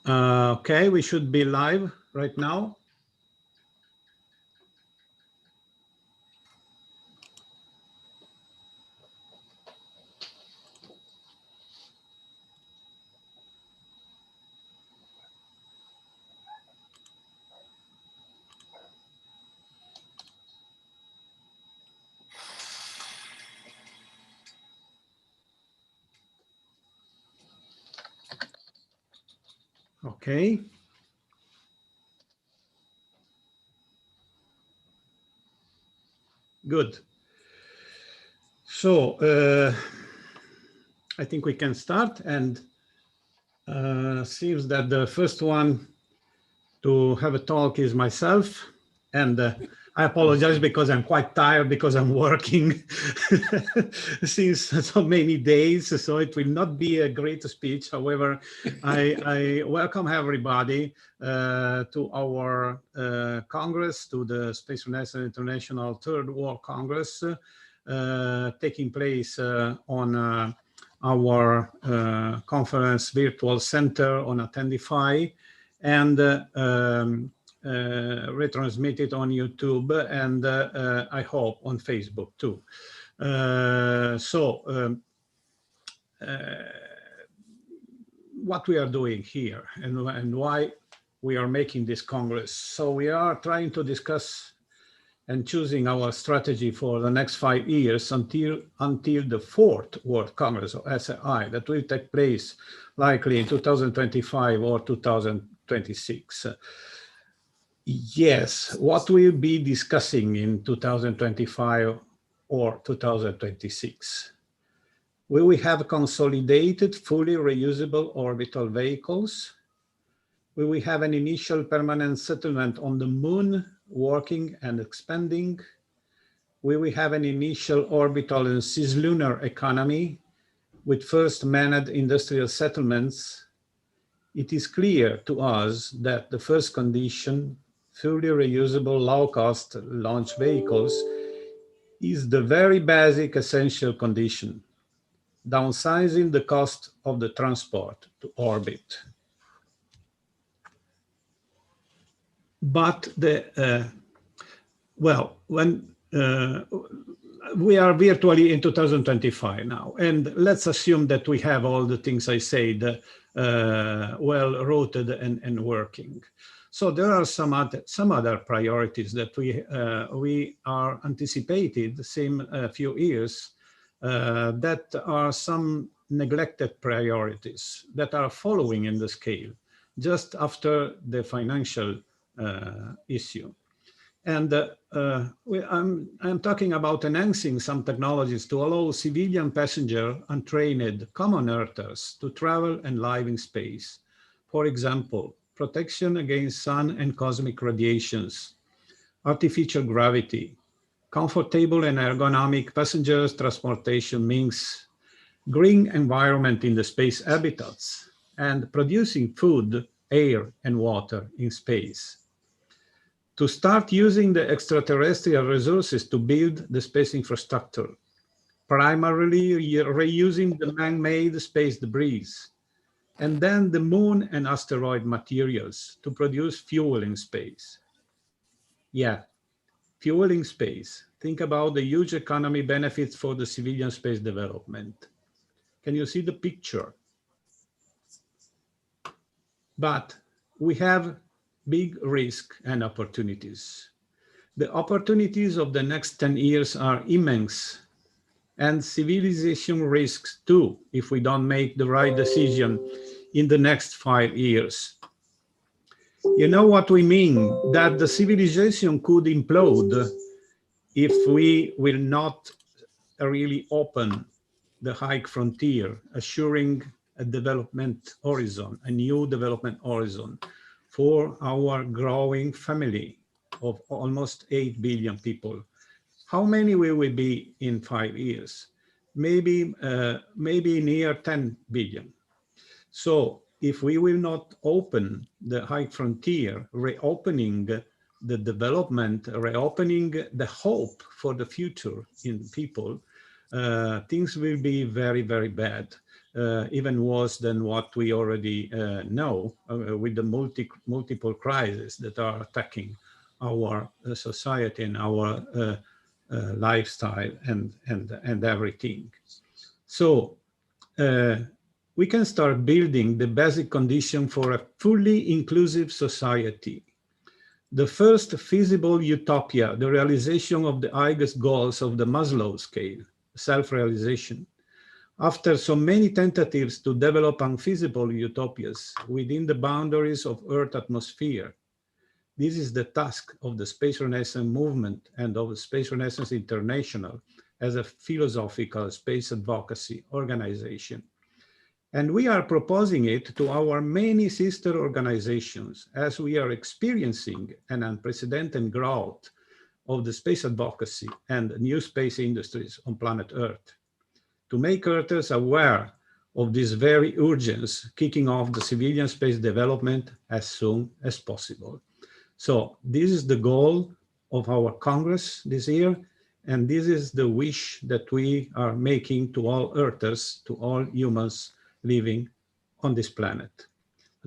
Okay, we should be live right now. Okay. Good. So I think we can start, and seems that the first one to have a talk is myself, and I apologize because I'm quite tired because I'm working since so many days, so it will not be a great speech. However, I welcome everybody to our Congress, to the Space Renaissance International Third World Congress, taking place on our conference virtual center on Attendify, and retransmitted on YouTube, and I hope on Facebook too. What we are doing here and why we are making this Congress. So we are trying to discuss and choosing our strategy for the next 5 years until the fourth World Congress of SAI that will take place likely in 2025 or 2026. Yes, what we'll be discussing in 2025 or 2026? Will we have consolidated, fully reusable orbital vehicles? Will we have an initial permanent settlement on the moon, working and expanding? Will we have an initial orbital and cislunar economy with first manned industrial settlements? It is clear to us that the first condition, fully reusable low-cost launch vehicles, is the very basic essential condition, downsizing the cost of the transport to orbit. But we are virtually in 2025 now, and let's assume that we have all the things I said well rooted and working. So there are some other priorities that we are anticipated same few years that are some neglected priorities that are following in the scale just after the financial issue. And I'm talking about enhancing some technologies to allow civilian passenger untrained common earthers to travel and live in space. For example, protection against sun and cosmic radiations, artificial gravity, comfortable and ergonomic passengers transportation means, green environment in the space habitats, and producing food, air, and water in space. To start using the extraterrestrial resources to build the space infrastructure, primarily reusing the man-made space debris, and then the moon and asteroid materials to produce fuel in space. Yeah, fuel in space. Think about the huge economy benefits for the civilian space development. Can you see the picture? But we have big risk and opportunities. The opportunities of the next 10 years are immense, and civilization risks too if we don't make the right decision in the next 5 years. You know what we mean? That the civilization could implode if we will not really open the high frontier, assuring a development horizon, a new development horizon for our growing family of almost 8 billion people. How many will we be in 5 years? Maybe near 10 billion. So if we will not open the high frontier, reopening the development, reopening the hope for the future in people, things will be very, very bad. even worse than what we already know with the multiple crises that are attacking our society and our lifestyle and everything. So we can start building the basic condition for a fully inclusive society. The first feasible utopia, the realization of the highest goals of the Maslow scale, self-realization. After so many tentatives to develop unfeasible utopias within the boundaries of Earth's atmosphere, this is the task of the Space Renaissance movement and of the Space Renaissance International as a philosophical space advocacy organization. And we are proposing it to our many sister organizations as we are experiencing an unprecedented growth of the space advocacy and new space industries on planet Earth. To make Earthers aware of this very urgency, kicking off the civilian space development as soon as possible. So this is the goal of our Congress this year, and this is the wish that we are making to all Earthers, to all humans living on this planet.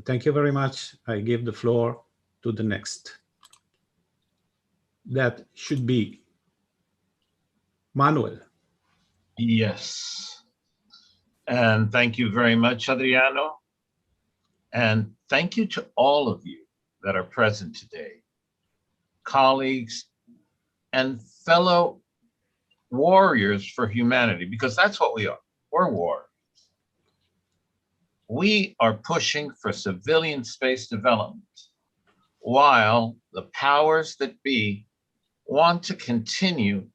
Thank you very much. I give the floor to the next. That should be Manuel. Yes. And thank you very much, Adriano. And thank you to all of you that are present today, colleagues and fellow warriors for humanity, because that's what we are. We're warriors. We are pushing for civilian space development while the powers that be want to continue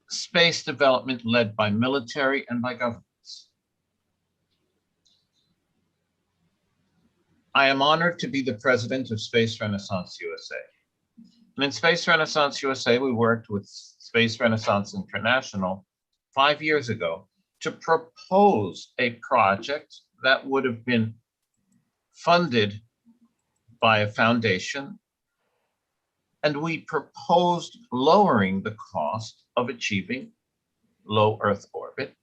space development led by military and by governments. I am honored to be the president of Space Renaissance USA. And in Space Renaissance USA, we worked with Space Renaissance International 5 years ago to propose a project that would have been funded by a foundation. And we proposed lowering the cost of achieving low Earth orbit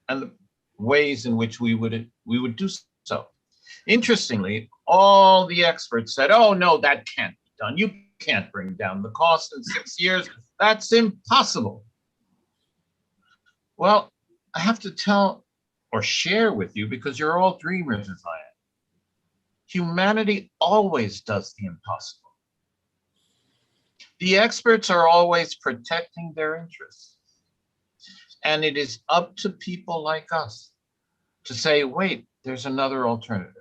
and the ways in which we would do so. Interestingly, all the experts said, oh, no, that can't be done. You can't bring down the cost in 6 years. That's impossible. Well, I have to tell or share with you, because you're all dreamers as I am. Humanity always does the impossible. The experts are always protecting their interests. And it is up to people like us to say, wait, there's another alternative.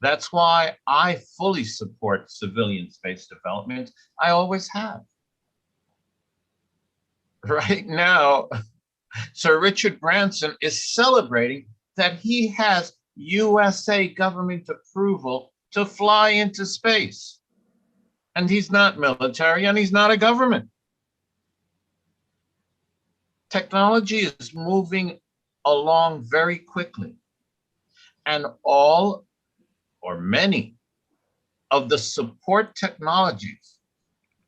That's why I fully support civilian space development. I always have. Right now, Sir Richard Branson is celebrating that he has USA government approval to fly into space. And he's not military and he's not a government. Technology is moving along very quickly. And all or many of the support technologies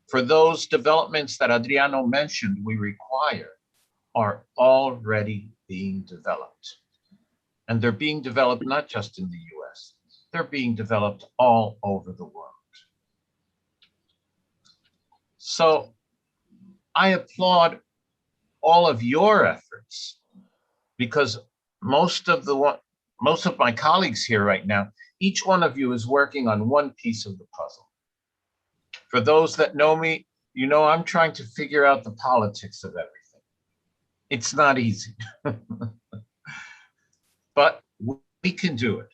for those developments that Adriano mentioned we require are already being developed. And they're being developed not just in the US, they're being developed all over the world. So I applaud all of your efforts, because most of my colleagues here right now, each one of you is working on one piece of the puzzle. For those that know me, you know I'm trying to figure out the politics of everything. It's not easy, but we can do it.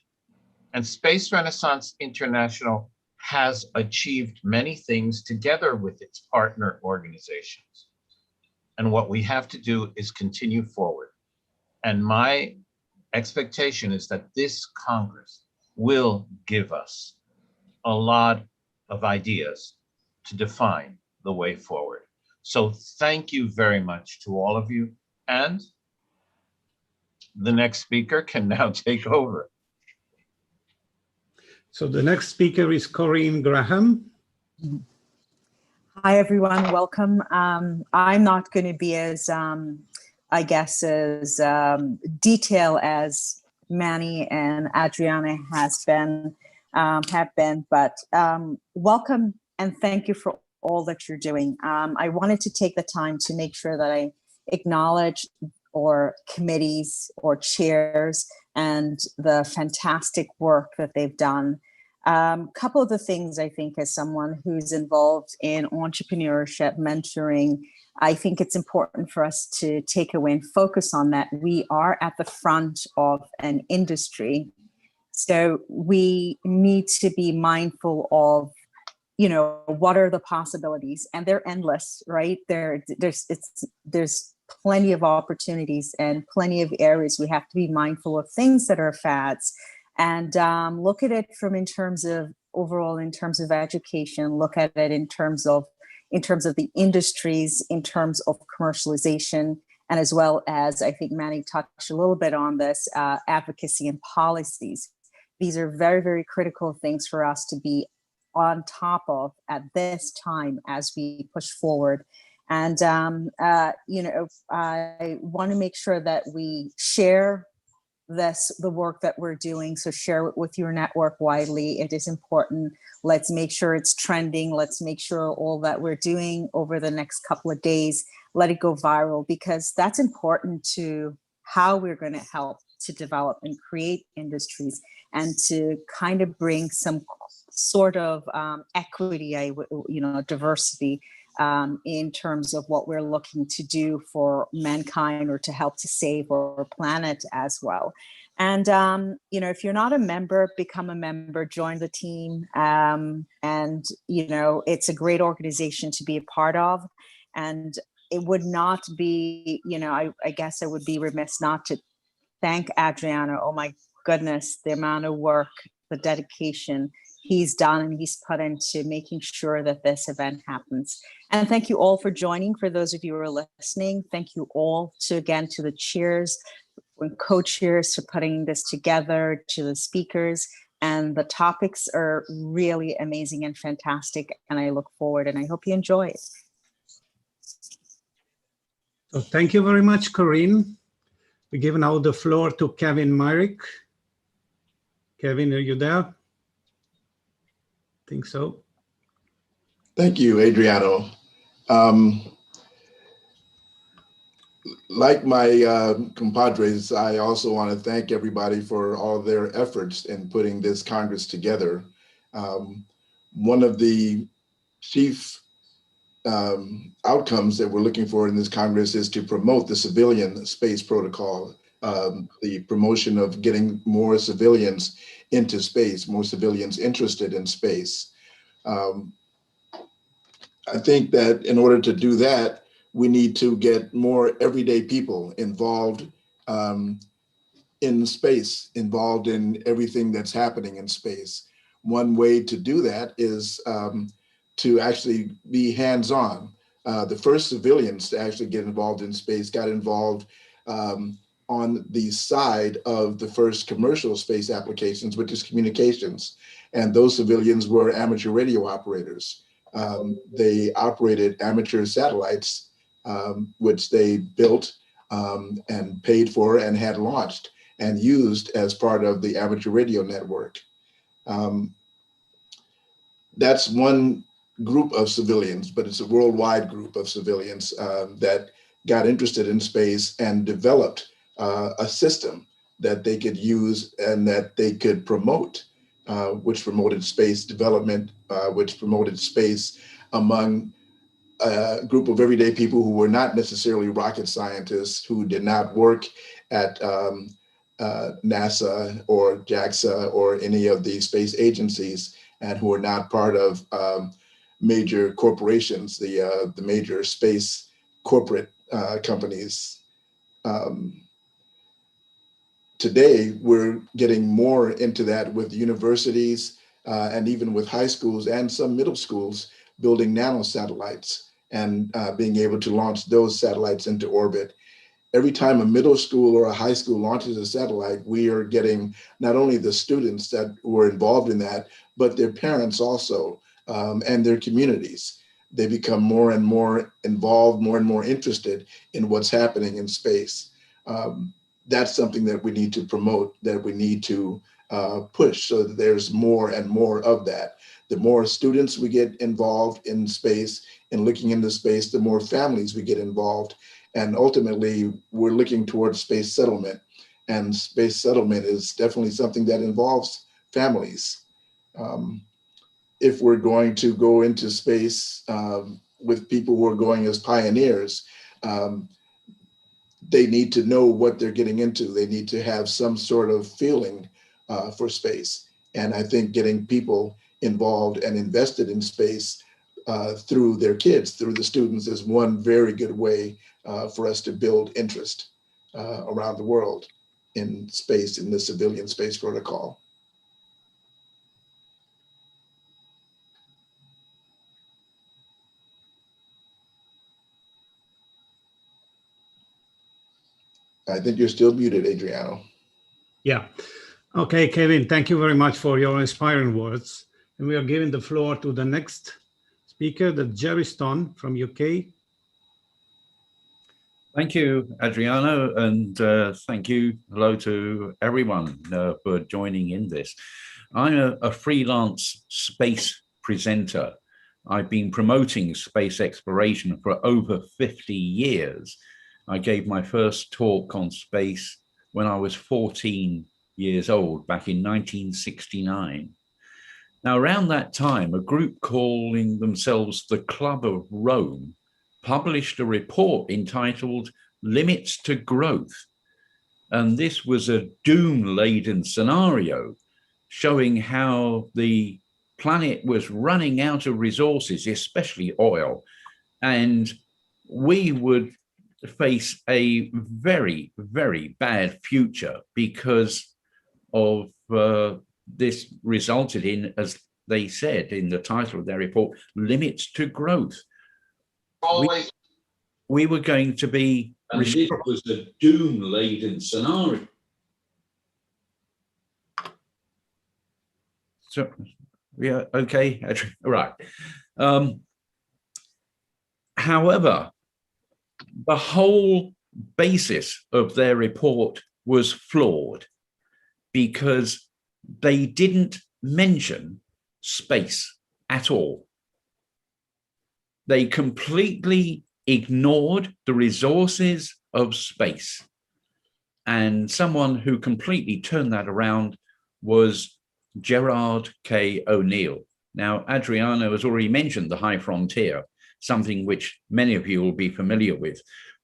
And Space Renaissance International has achieved many things together with its partner organizations. And what we have to do is continue forward. And my expectation is that this Congress will give us a lot of ideas to define the way forward. So thank you very much to all of you. And the next speaker can now take over. So the next speaker is Corrinne Graham. Hi, everyone. Welcome. I'm not going to be as I guess, as detailed as Manny and Adriana have been, but welcome and thank you for all that you're doing. I wanted to take the time to make sure that I acknowledge or committees or chairs and the fantastic work that they've done. Couple of the things I think, as someone who's involved in entrepreneurship, mentoring, I think it's important for us to take away and focus on that. We are at the front of an industry, so we need to be mindful of, you know, what are the possibilities, and they're endless, right? There's plenty of opportunities and plenty of areas. We have to be mindful of things that are fads, and look at it from in terms of overall, in terms of education, look at it in terms of the industries, in terms of commercialization, and as well as, I think Manny touched a little bit on this, advocacy and policies. These are very, very critical things for us to be on top of at this time as we push forward. And, you know, I want to make sure that we share the work that we're doing. So share it with your network widely. It is important. Let's make sure it's trending. Let's make sure all that we're doing over the next couple of days, let it go viral, because that's important to how we're going to help to develop and create industries and to kind of bring some sort of equity, diversity in terms of what we're looking to do for mankind, or to help to save our planet as well. And, you know, if you're not a member, become a member, join the team. And, you know, it's a great organization to be a part of. And it would not be, you know, I guess I would be remiss not to thank Adriano. Oh my goodness, the amount of work, the dedication he's done and he's put into making sure that this event happens. And thank you all for joining. For those of you who are listening, thank you all to the chairs and co-chairs for putting this together, to the speakers. And the topics are really amazing and fantastic. And I look forward, and I hope you enjoy it. So thank you very much, Corrinne. We give now the floor to Kevin Myrick. Kevin, are you there? Think so. Thank you, Adriano. Like my compadres, I also want to thank everybody for all their efforts in putting this Congress together. One of the chief outcomes that we're looking for in this Congress is to promote the civilian space protocol, the promotion of getting more civilians into space, more civilians interested in space. I think that in order to do that, we need to get more everyday people involved in space, involved in everything that's happening in space. One way to do that is to actually be hands-on. The first civilians to actually get involved in space got involved on the side of the first commercial space applications, which is communications. And those civilians were amateur radio operators. They operated amateur satellites, which they built and paid for and had launched and used as part of the amateur radio network. That's one group of civilians, but it's a worldwide group of civilians that got interested in space and developed a system that they could use and that they could promote, which promoted space development, which promoted space among a group of everyday people who were not necessarily rocket scientists, who did not work at NASA or JAXA or any of the space agencies, and who are not part of major corporations, the major space corporate companies. Today, we're getting more into that with universities and even with high schools and some middle schools building nanosatellites and being able to launch those satellites into orbit. Every time a middle school or a high school launches a satellite, we are getting not only the students that were involved in that, but their parents also, and their communities. they become more and more involved, more and more interested in what's happening in space. That's something that we need to promote, that we need to push, so that there's more and more of that. The more students we get involved in space and looking into space, the more families we get involved. And ultimately, we're looking towards space settlement. And space settlement is definitely something that involves families. If we're going to go into space with people who are going as pioneers, they need to know what they're getting into. They need to have some sort of feeling for space. And I think getting people involved and invested in space through their kids, through the students, is one very good way for us to build interest around the world in space, in the civilian space protocol. I think you're still muted, Adriano. Yeah. Okay, Kevin, thank you very much for your inspiring words. And we are giving the floor to the next speaker, the Jerry Stone from UK. Thank you, Adriano, and thank you. Hello to everyone for joining in this. I'm a freelance space presenter. I've been promoting space exploration for over 50 years. I gave my first talk on space when I was 14 years old, back in 1969. Now, around that time, a group calling themselves the Club of Rome published a report entitled Limits to Growth. And this was a doom-laden scenario showing how the planet was running out of resources, especially oil, and we would face a very, very bad future because of this resulted in, as they said in the title of their report, limits to growth. We were going to be, and this was a doom-laden scenario. So, yeah, okay, right. However, the whole basis of their report was flawed because they didn't mention space at all. They completely ignored the resources of space. And someone who completely turned that around was Gerard K. O'Neill. Now, Adriano has already mentioned the high frontier, something which many of you will be familiar with.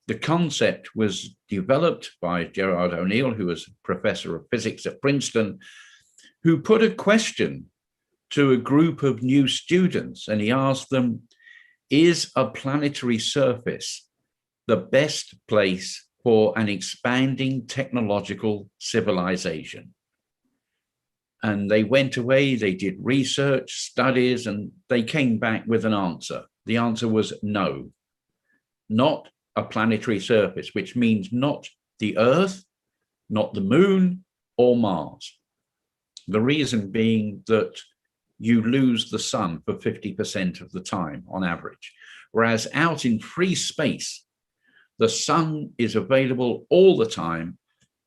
The concept was developed by Gerard O'Neill, who was professor of physics at Princeton, who put a question to a group of new students, and he asked them, is a planetary surface the best place for an expanding technological civilization? And they went away, they did research, studies, and they came back with an answer. The answer was no, not a planetary surface, which means not the Earth, not the Moon, or Mars. The reason being that you lose the sun for 50% of the time on average, whereas out in free space, the sun is available all the time,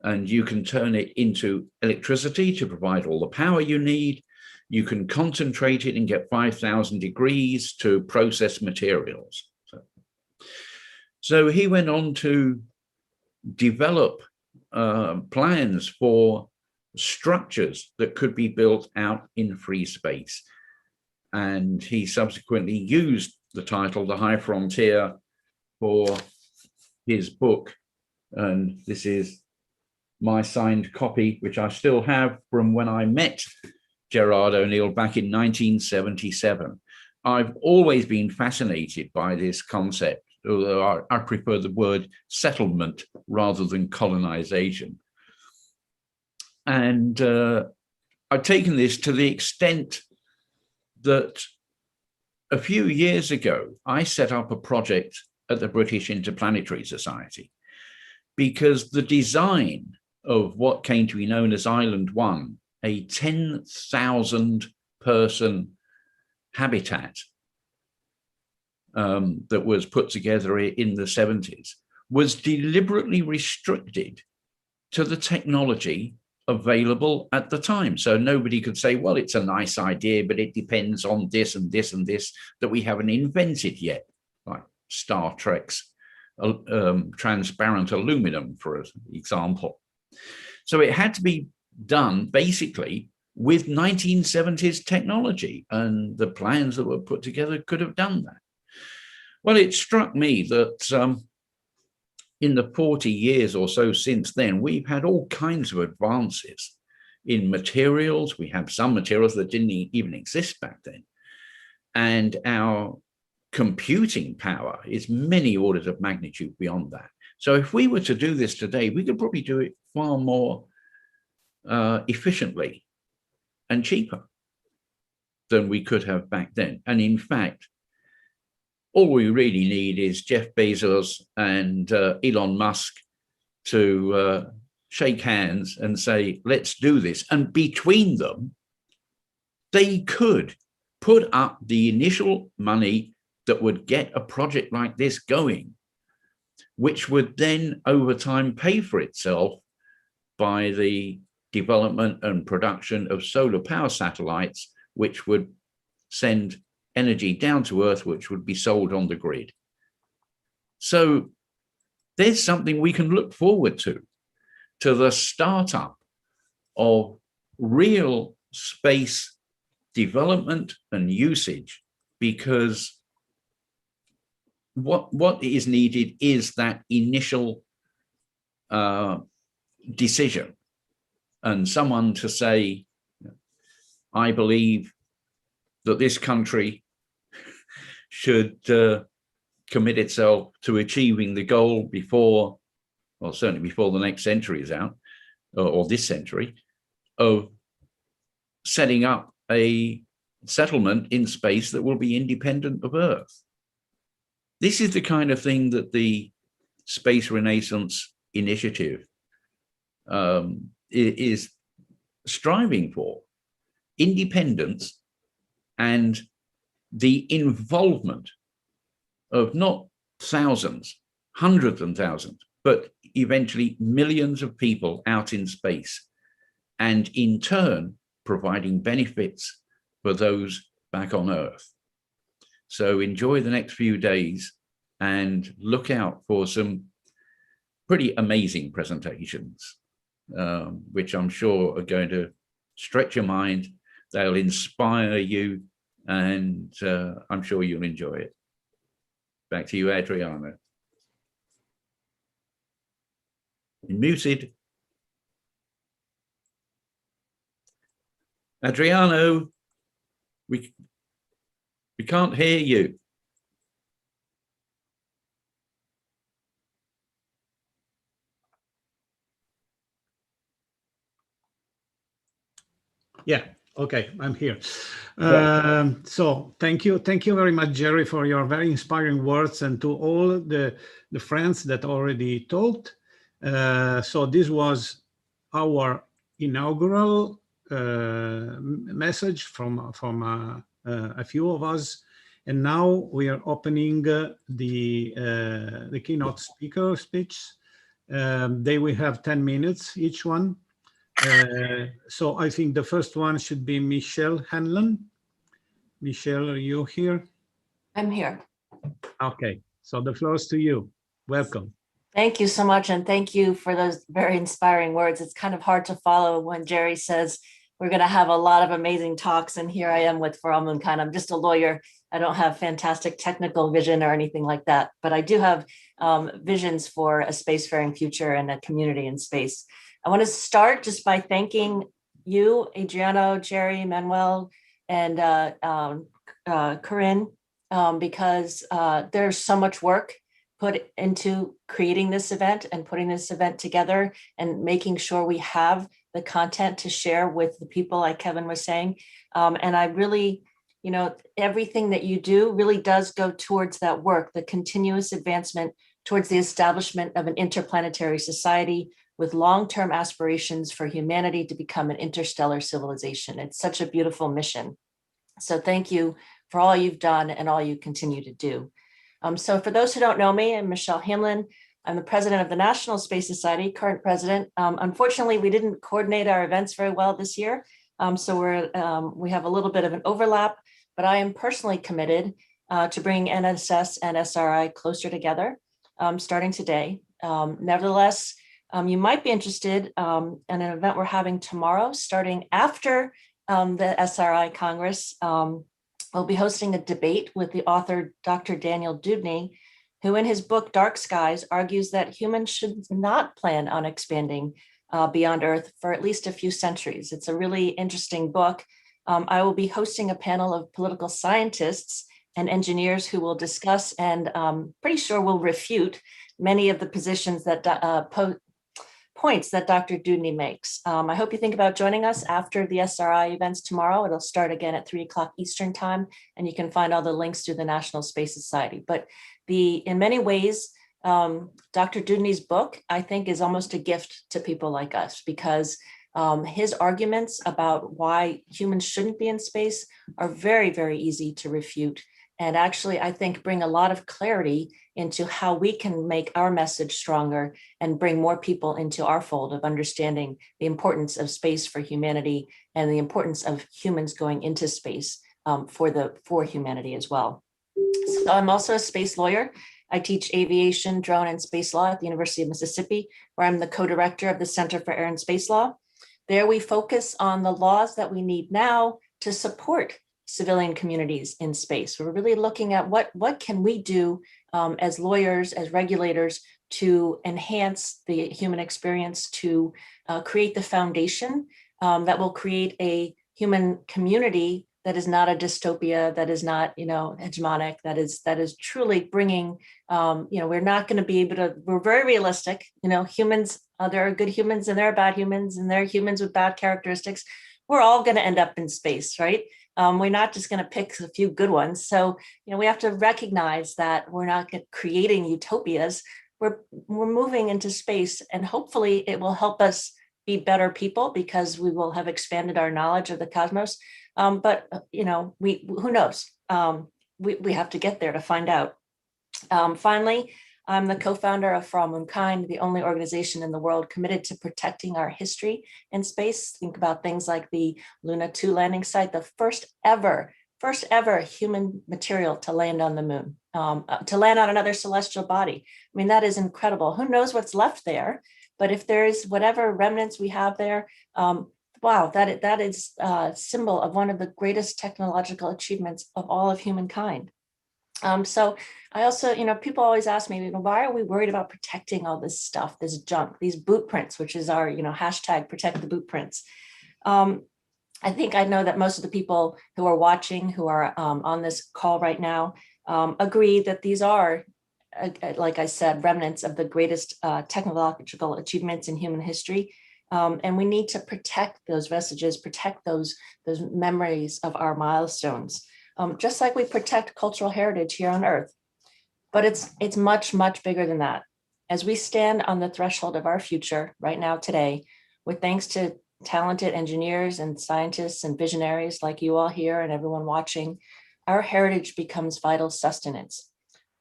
and you can turn it into electricity to provide all the power you need. You can concentrate it and get 5,000 degrees to process materials. So he went on to develop plans for structures that could be built out in free space. And he subsequently used the title, The High Frontier, for his book. And this is my signed copy, which I still have from when I met Gerard O'Neill back in 1977. I've always been fascinated by this concept, although I prefer the word settlement rather than colonization. And I've taken this to the extent that a few years ago, I set up a project at the British Interplanetary Society because the design of what came to be known as Island 1, a 10,000 person habitat, that was put together in the 70s was deliberately restricted to the technology available at the time. So nobody could say, well, it's a nice idea, but it depends on this and this and this that we haven't invented yet, like Star Trek's transparent aluminum, for example. So it had to be done basically with 1970s technology, and the plans that were put together could have done that. Well, it struck me that in the 40 years or so since then, we've had all kinds of advances in materials. We have some materials that didn't even exist back then. And our computing power is many orders of magnitude beyond that. So if we were to do this today, we could probably do it far more efficiently and cheaper than we could have back then. And in fact, all we really need is Jeff Bezos and Elon Musk to shake hands and say, let's do this. And between them, they could put up the initial money that would get a project like this going, which would then over time pay for itself by the development and production of solar power satellites, which would send energy down to Earth, which would be sold on the grid. So there's something we can look forward to the startup of real space development and usage, because what is needed is that initial decision, and someone to say, I believe that this country should commit itself to achieving the goal before, well, certainly before the next century is out, or this century, of setting up a settlement in space that will be independent of Earth. This is the kind of thing that the Space Renaissance Initiative is striving for: independence and the involvement of not thousands, hundreds and thousands, but eventually millions of people out in space, and in turn providing benefits for those back on Earth. So enjoy the next few days and look out for some pretty amazing presentations, which I'm sure are going to stretch your mind. They'll inspire you, and I'm sure you'll enjoy it. Back to you, Adriano. You're muted. Adriano, we can't hear you. Yeah, okay, I'm here. So thank you very much, Jerry, for your very inspiring words, and to all the friends that already talked. So this was our inaugural message from a few of us, and now we are opening the keynote speaker speech. They will have 10 minutes each one. So I think the first one should be Michelle Hanlon. Michelle, are you here? I'm here. Okay, so the floor is to you. Welcome. Thank you so much. And thank you for those very inspiring words. It's kind of hard to follow when Jerry says we're going to have a lot of amazing talks. And here I am with For All MoonKind. I'm just a lawyer. I don't have fantastic technical vision or anything like that, but I do have visions for a spacefaring future and a community in space. I want to start just by thanking you, Adriano, Jerry, Manuel, and Corrinne, because there's so much work put into creating this event and putting this event together and making sure we have the content to share with the people, like Kevin was saying. And I really, everything that you do really does go towards that work, the continuous advancement towards the establishment of an interplanetary society with long-term aspirations for humanity to become an interstellar civilization. It's such a beautiful mission. So thank you for all you've done and all you continue to do. So for those who don't know me, I'm Michelle Hanlon. I'm the president of the National Space Society, current president. Unfortunately, we didn't coordinate our events very well this year. So we have a little bit of an overlap, but I am personally committed to bring NSS and SRI closer together starting today. Nevertheless, you might be interested in an event we're having tomorrow, starting after the SRI Congress. We'll be hosting a debate with the author, Dr. Daniel Dubny, who in his book, Dark Skies, argues that humans should not plan on expanding beyond Earth for at least a few centuries. It's a really interesting book. I will be hosting a panel of political scientists and engineers who will discuss and pretty sure will refute many of the positions that points that Dr. Dubny makes. I hope you think about joining us after the SRI events tomorrow. It'll start again at 3 o'clock Eastern time, and you can find all the links to the National Space Society. But in many ways, Dr. Dubny's book, I think, is almost a gift to people like us, because his arguments about why humans shouldn't be in space are very, very easy to refute. And actually, I think, bring a lot of clarity into how we can make our message stronger and bring more people into our fold of understanding the importance of space for humanity and the importance of humans going into space for humanity as well. So I'm also a space lawyer. I teach aviation, drone, and space law at the University of Mississippi, where I'm the co-director of the Center for Air and Space Law. There we focus on the laws that we need now to support civilian communities in space. We're really looking at what can we do as lawyers, as regulators, to enhance the human experience, to create the foundation that will create a human community that is not a dystopia, that is not, hegemonic, that is truly bringing, we're not going to be able to, we're very realistic, humans, there are good humans and there are bad humans, and there are humans with bad characteristics. We're all going to end up in space, right? We're not just going to pick a few good ones. So, we have to recognize that we're not creating utopias. We're moving into space, and hopefully it will help us be better people because we will have expanded our knowledge of the cosmos. But who knows? We have to get there to find out. Finally, I'm the co-founder of MoonKind, the only organization in the world committed to protecting our history in space. Think about things like the Luna 2 landing site, the first ever human material to land on the moon, to land on another celestial body. I mean, that is incredible. Who knows what's left there? But if there's whatever remnants we have there, wow, that is a symbol of one of the greatest technological achievements of all of humankind. So I also, people always ask me, why are we worried about protecting all this stuff, this junk, these boot prints, which is our, hashtag protect the boot prints. I think I know that most of the people who are watching, who are on this call right now, agree that these are, like I said, remnants of the greatest technological achievements in human history. And we need to protect those vestiges, protect those memories of our milestones, just like we protect cultural heritage here on Earth. But it's much, much bigger than that. As we stand on the threshold of our future right now today, with thanks to talented engineers and scientists and visionaries like you all here and everyone watching, our heritage becomes vital sustenance.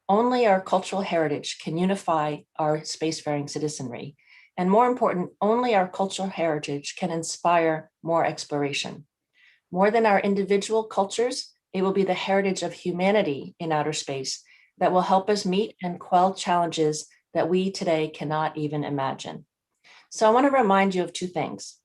Only our cultural heritage can unify our spacefaring citizenry. And more important, only our cultural heritage can inspire more exploration. More than our individual cultures, it will be the heritage of humanity in outer space that will help us meet and quell challenges that we today cannot even imagine. So I want to remind you of two things.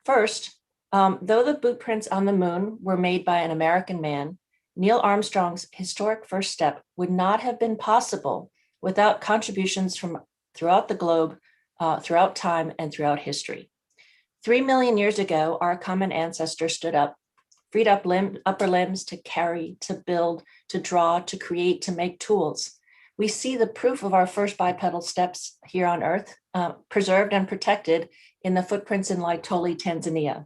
First, though the boot prints on the moon were made by an American man, Neil Armstrong's historic first step would not have been possible without contributions from throughout the globe, throughout time, and throughout history. 3 million years ago, our common ancestor stood up, freed up upper limbs to carry, to build, to draw, to create, to make tools. We see the proof of our first bipedal steps here on Earth, preserved and protected in the footprints in Laetoli, Tanzania.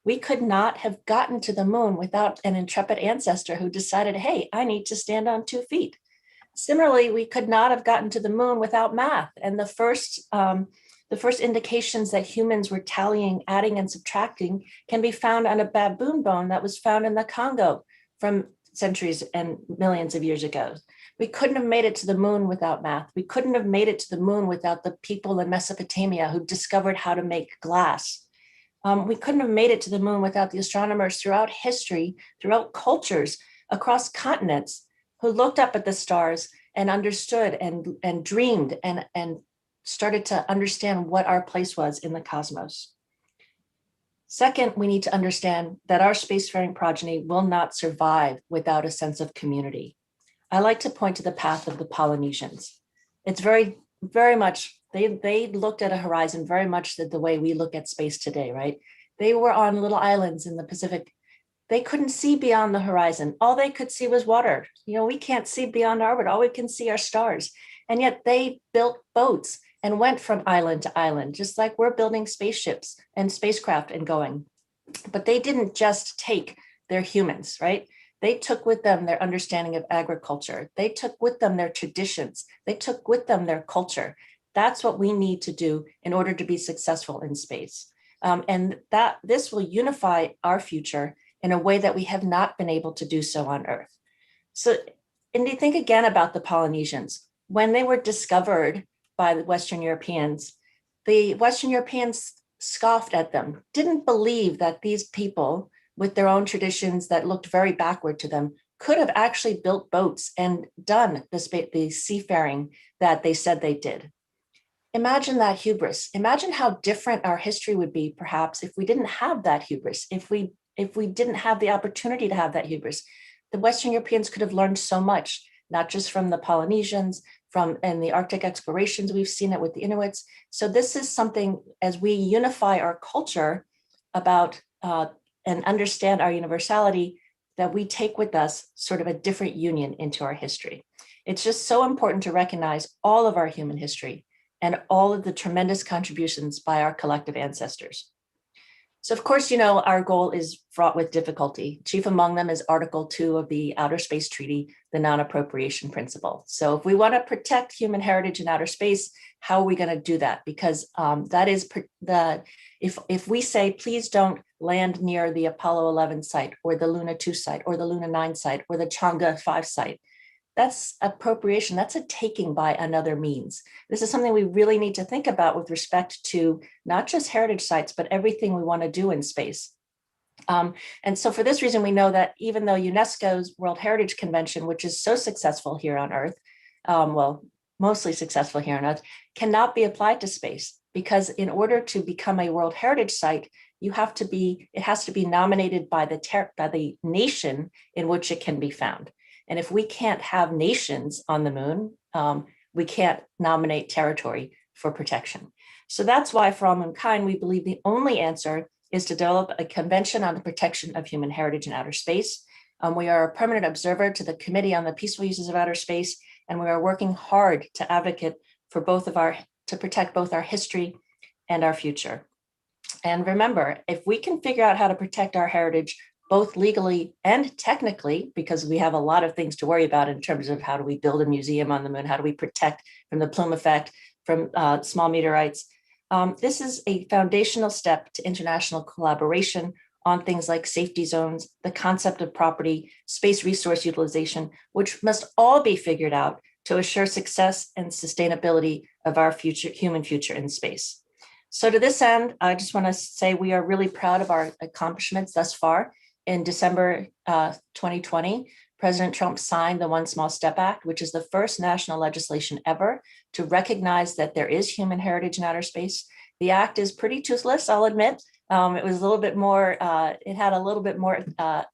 We could not have gotten to the moon without an intrepid ancestor who decided, hey, I need to stand on 2 feet. Similarly, we could not have gotten to the moon without math. And the first indications that humans were tallying, adding, and subtracting can be found on a baboon bone that was found in the Congo from centuries and millions of years ago. We couldn't have made it to the moon without math. We couldn't have made it to the moon without the people in Mesopotamia who discovered how to make glass. We couldn't have made it to the moon without the astronomers throughout history, throughout cultures, across continents, who looked up at the stars and understood and dreamed and started to understand what our place was in the cosmos. Second, we need to understand that our spacefaring progeny will not survive without a sense of community. I like to point to the path of the Polynesians. It's very, very much, they looked at a horizon very much the way we look at space today, right? They were on little islands in the Pacific. They couldn't see beyond the horizon. All they could see was water. You know, we can't see beyond our orbit. All we can see are stars. And yet they built boats and went from island to island, just like we're building spaceships and spacecraft and going. But they didn't just take their humans, right? They took with them their understanding of agriculture. They took with them their traditions. They took with them their culture. That's what we need to do in order to be successful in space. And that this will unify our future in a way that we have not been able to do so on Earth. So, and you think again about the Polynesians. When they were discovered by the Western Europeans scoffed at them, didn't believe that these people with their own traditions that looked very backward to them could have actually built boats and done the seafaring that they said they did. Imagine that hubris. Imagine how different our history would be, perhaps, if we didn't have that hubris, if we didn't have the opportunity to have that hubris. The Western Europeans could have learned so much, not just from the Polynesians, and the Arctic explorations, we've seen it with the Inuits. So this is something, as we unify our culture about and understand our universality, that we take with us sort of a different union into our history. It's just so important to recognize all of our human history and all of the tremendous contributions by our collective ancestors. So of course, you know, our goal is fraught with difficulty. Chief among them is Article 2 of the Outer Space Treaty, the non-appropriation principle. So if we want to protect human heritage in outer space, how are we going to do that? Because that is if we say, please don't land near the Apollo 11 site or the Luna 2 site or the Luna 9 site or the Chang'e 5 site, that's appropriation. That's a taking by another means. This is something we really need to think about with respect to not just heritage sites, but everything we want to do in space. And so for this reason, we know that even though UNESCO's World Heritage Convention, which is so successful here on Earth, well, mostly successful here on Earth, cannot be applied to space, because in order to become a World Heritage Site, it has to be nominated by the nation in which it can be found. And if we can't have nations on the moon, we can't nominate territory for protection. So that's why for All MoonKind, we believe the only answer is to develop a convention on the protection of human heritage in outer space. We are a permanent observer to the Committee on the Peaceful Uses of Outer Space, and we are working hard to advocate for to protect both our history and our future. And remember, if we can figure out how to protect our heritage, both legally and technically, because we have a lot of things to worry about in terms of how do we build a museum on the moon, how do we protect from the plume effect, from small meteorites. This is a foundational step to international collaboration on things like safety zones, the concept of property, space resource utilization, which must all be figured out to assure success and sustainability of our human future in space. So to this end, I just want to say we are really proud of our accomplishments thus far. In December 2020, President Trump signed the One Small Step Act, which is the first national legislation ever to recognize that there is human heritage in outer space. The act is pretty toothless, I'll admit. It was a little bit more, it had a little bit more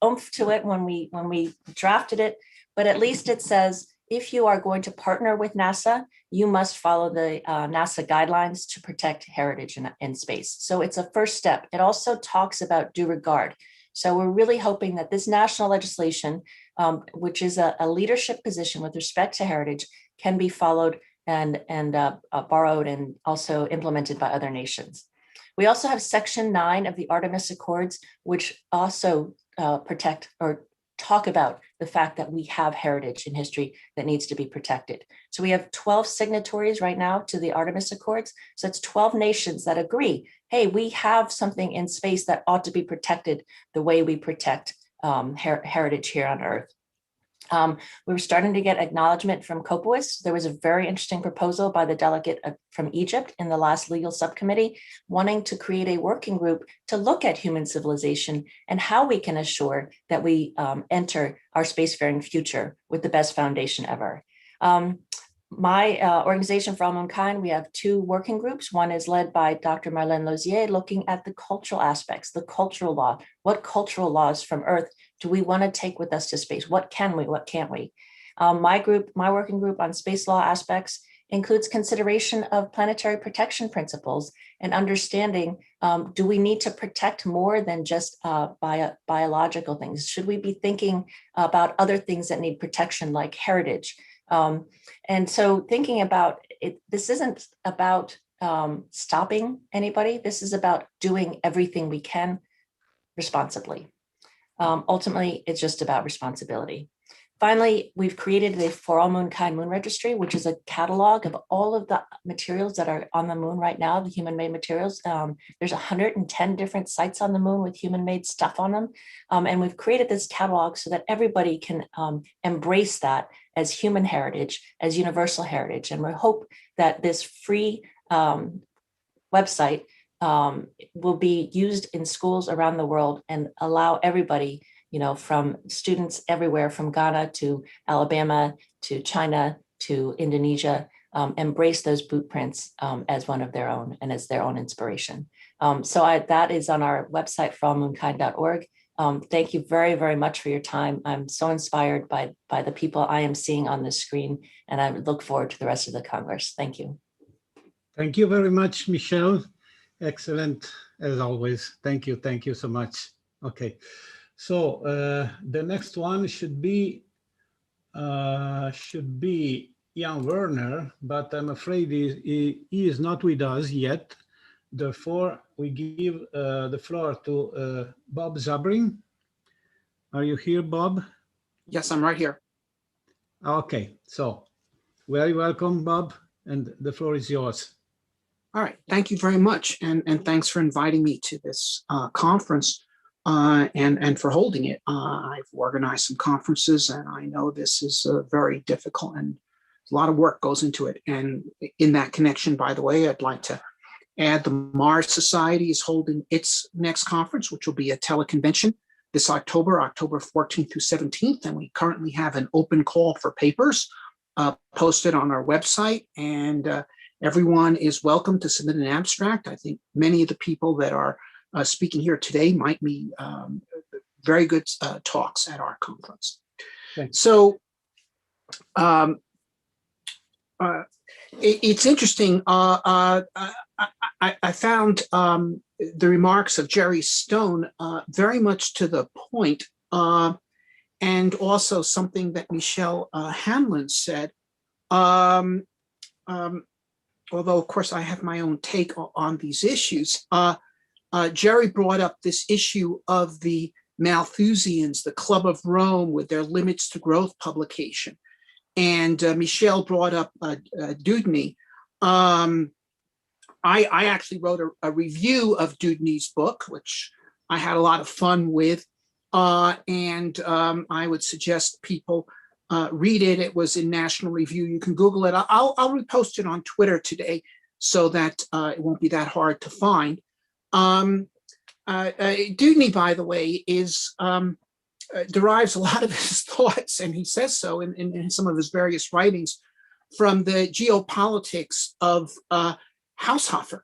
oomph to it when we drafted it, but at least it says, if you are going to partner with NASA, you must follow the NASA guidelines to protect heritage in space. So it's a first step. It also talks about due regard. So we're really hoping that this national legislation, which is a leadership position with respect to heritage, can be followed and borrowed and also implemented by other nations. We also have Section 9 of the Artemis Accords, which also protect or talk about the fact that we have heritage in history that needs to be protected. So we have 12 signatories right now to the Artemis Accords. So it's 12 nations that agree, hey, we have something in space that ought to be protected the way we protect heritage here on Earth. We were starting to get acknowledgement from COPUOS. There was a very interesting proposal by the delegate from Egypt in the last legal subcommittee, wanting to create a working group to look at human civilization and how we can assure that we enter our spacefaring future with the best foundation ever. My organization For All MoonKind, we have 2 working groups. One is led by Dr. Marlène Lausier, looking at the cultural aspects, the cultural law. What cultural laws from Earth do we want to take with us to space? What can we, what can't we? My working group on space law aspects includes consideration of planetary protection principles and understanding, do we need to protect more than just biological things? Should we be thinking about other things that need protection, like heritage? And so thinking about it, this isn't about stopping anybody. This is about doing everything we can responsibly. Ultimately, it's just about responsibility. Finally, we've created the For All MoonKind Moon Registry, which is a catalog of all of the materials that are on the moon right now, the human-made materials. There's 110 different sites on the moon with human-made stuff on them. And we've created this catalog so that everybody can embrace that as human heritage, as universal heritage. And we hope that this free website will be used in schools around the world and allow everybody, from students everywhere, from Ghana to Alabama to China to Indonesia, embrace those boot prints as one of their own and as their own inspiration. That is on our website, forallmoonkind.org. Thank you very, very much for your time. I'm so inspired by the people I am seeing on the screen, and I look forward to the rest of the Congress. Thank you. Thank you very much, Michelle. Excellent, as always. Thank you. Thank you so much. Okay. So the next one should be Jan Werner, but I'm afraid he is not with us yet. Therefore, we give the floor to Bob Zubrin. Are you here, Bob? Yes, I'm right here. Okay, so very welcome, Bob, and the floor is yours. All right, thank you very much, and thanks for inviting me to this conference and for holding it. I've organized some conferences, and I know this is very difficult, and a lot of work goes into it. And in that connection, by the way, I'd like to add the MMAARS Society is holding its next conference, which will be a teleconvention this October 14th through 17th. And we currently have an open call for papers posted on our website, and everyone is welcome to submit an abstract. I think many of the people that are speaking here today might be very good talks at our conference. Thanks. So it's interesting. I found the remarks of Jerry Stone very much to the point, and also something that Michelle Hanlon said. Although, of course, I have my own take on these issues. Jerry brought up this issue of the Malthusians, the Club of Rome, with their Limits to Growth publication. And Michelle brought up Dewdney. I actually wrote a review of Dewdney's book, which I had a lot of fun with. And I would suggest people read it. It was in National Review. You can Google it. I'll repost it on Twitter today so that it won't be that hard to find. Dewdney, by the way, is derives a lot of his thoughts, and he says so in some of his various writings, from the geopolitics of Haushofer,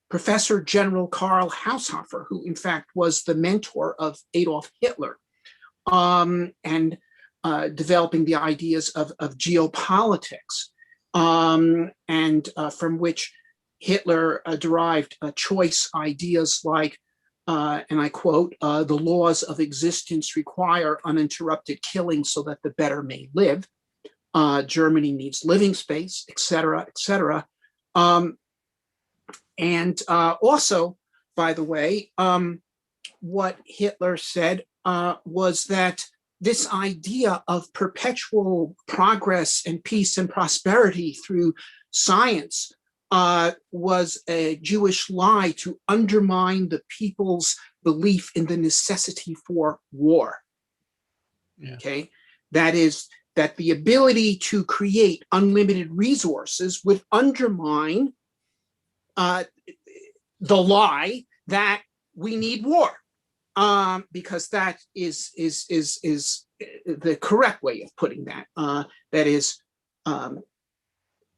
Professor General Karl Haushofer, who in fact was the mentor of Adolf Hitler, and developing the ideas of geopolitics, and from which Hitler derived choice ideas like, and I quote, the laws of existence require uninterrupted killing so that the better may live. Germany needs living space, et cetera, et cetera. And also, by the way, what Hitler said was that this idea of perpetual progress and peace and prosperity through science was a Jewish lie to undermine the people's belief in the necessity for war. Yeah. Okay, That is, that the ability to create unlimited resources would undermine the lie that we need war, because that is the correct way of putting that. That is,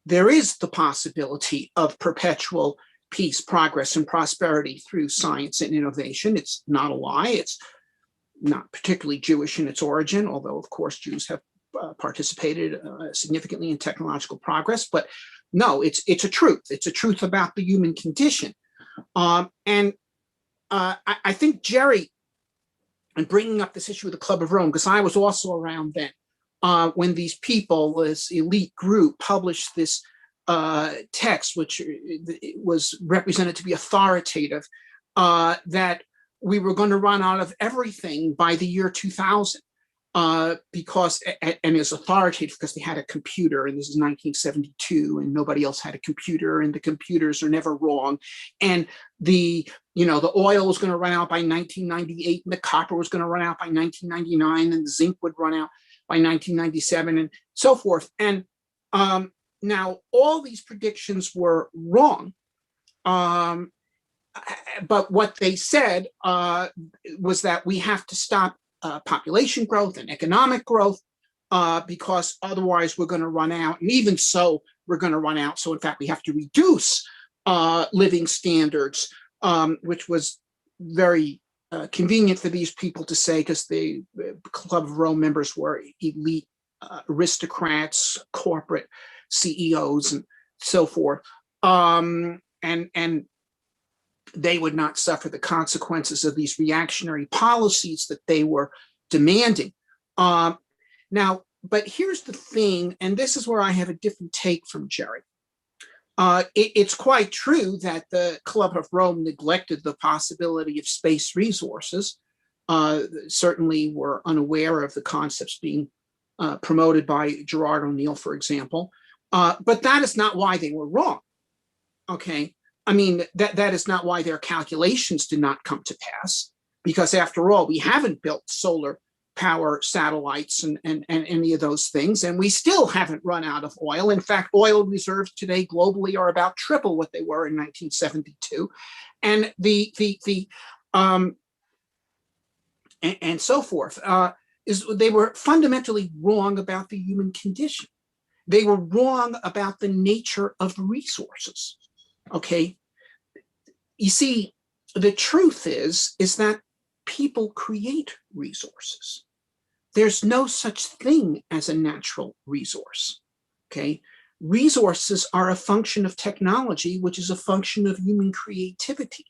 there is the possibility of perpetual peace, progress, and prosperity through science and innovation. It's not a lie. It's not particularly Jewish in its origin, although of course Jews have participated significantly in technological progress. But no, it's a truth. It's a truth about the human condition. I think Jerry, and bringing up this issue of the Club of Rome, because I was also around then, when these people, this elite group, published this text, which was represented to be authoritative, that we were going to run out of everything by the year 2000. Because, and it's authoritative because they had a computer, and this is 1972, and nobody else had a computer, and the computers are never wrong. And the oil was going to run out by 1998, and the copper was going to run out by 1999, and the zinc would run out by 1997, and so forth. And now all these predictions were wrong. But what they said was that we have to stop population growth and economic growth because otherwise we're going to run out. And even so, we're going to run out. So in fact, we have to reduce living standards, which was very convenient for these people to say, because the Club of Rome members were elite aristocrats, corporate CEOs, and so forth. And they would not suffer the consequences of these reactionary policies that they were demanding. Now, but here's the thing, and this is where I have a different take from Jerry. It's quite true that the Club of Rome neglected the possibility of space resources. Certainly were unaware of the concepts being promoted by Gerard O'Neill, for example. But that is not why they were wrong, okay? I mean, that is not why their calculations did not come to pass, because after all, we haven't built solar power satellites and any of those things, and we still haven't run out of oil. In fact, oil reserves today globally are about triple what they were in 1972, and and so forth. They were fundamentally wrong about the human condition. They were wrong about the nature of resources. Okay, you see, the truth is that people create resources. There's no such thing as a natural resource. Okay, resources are a function of technology, which is a function of human creativity.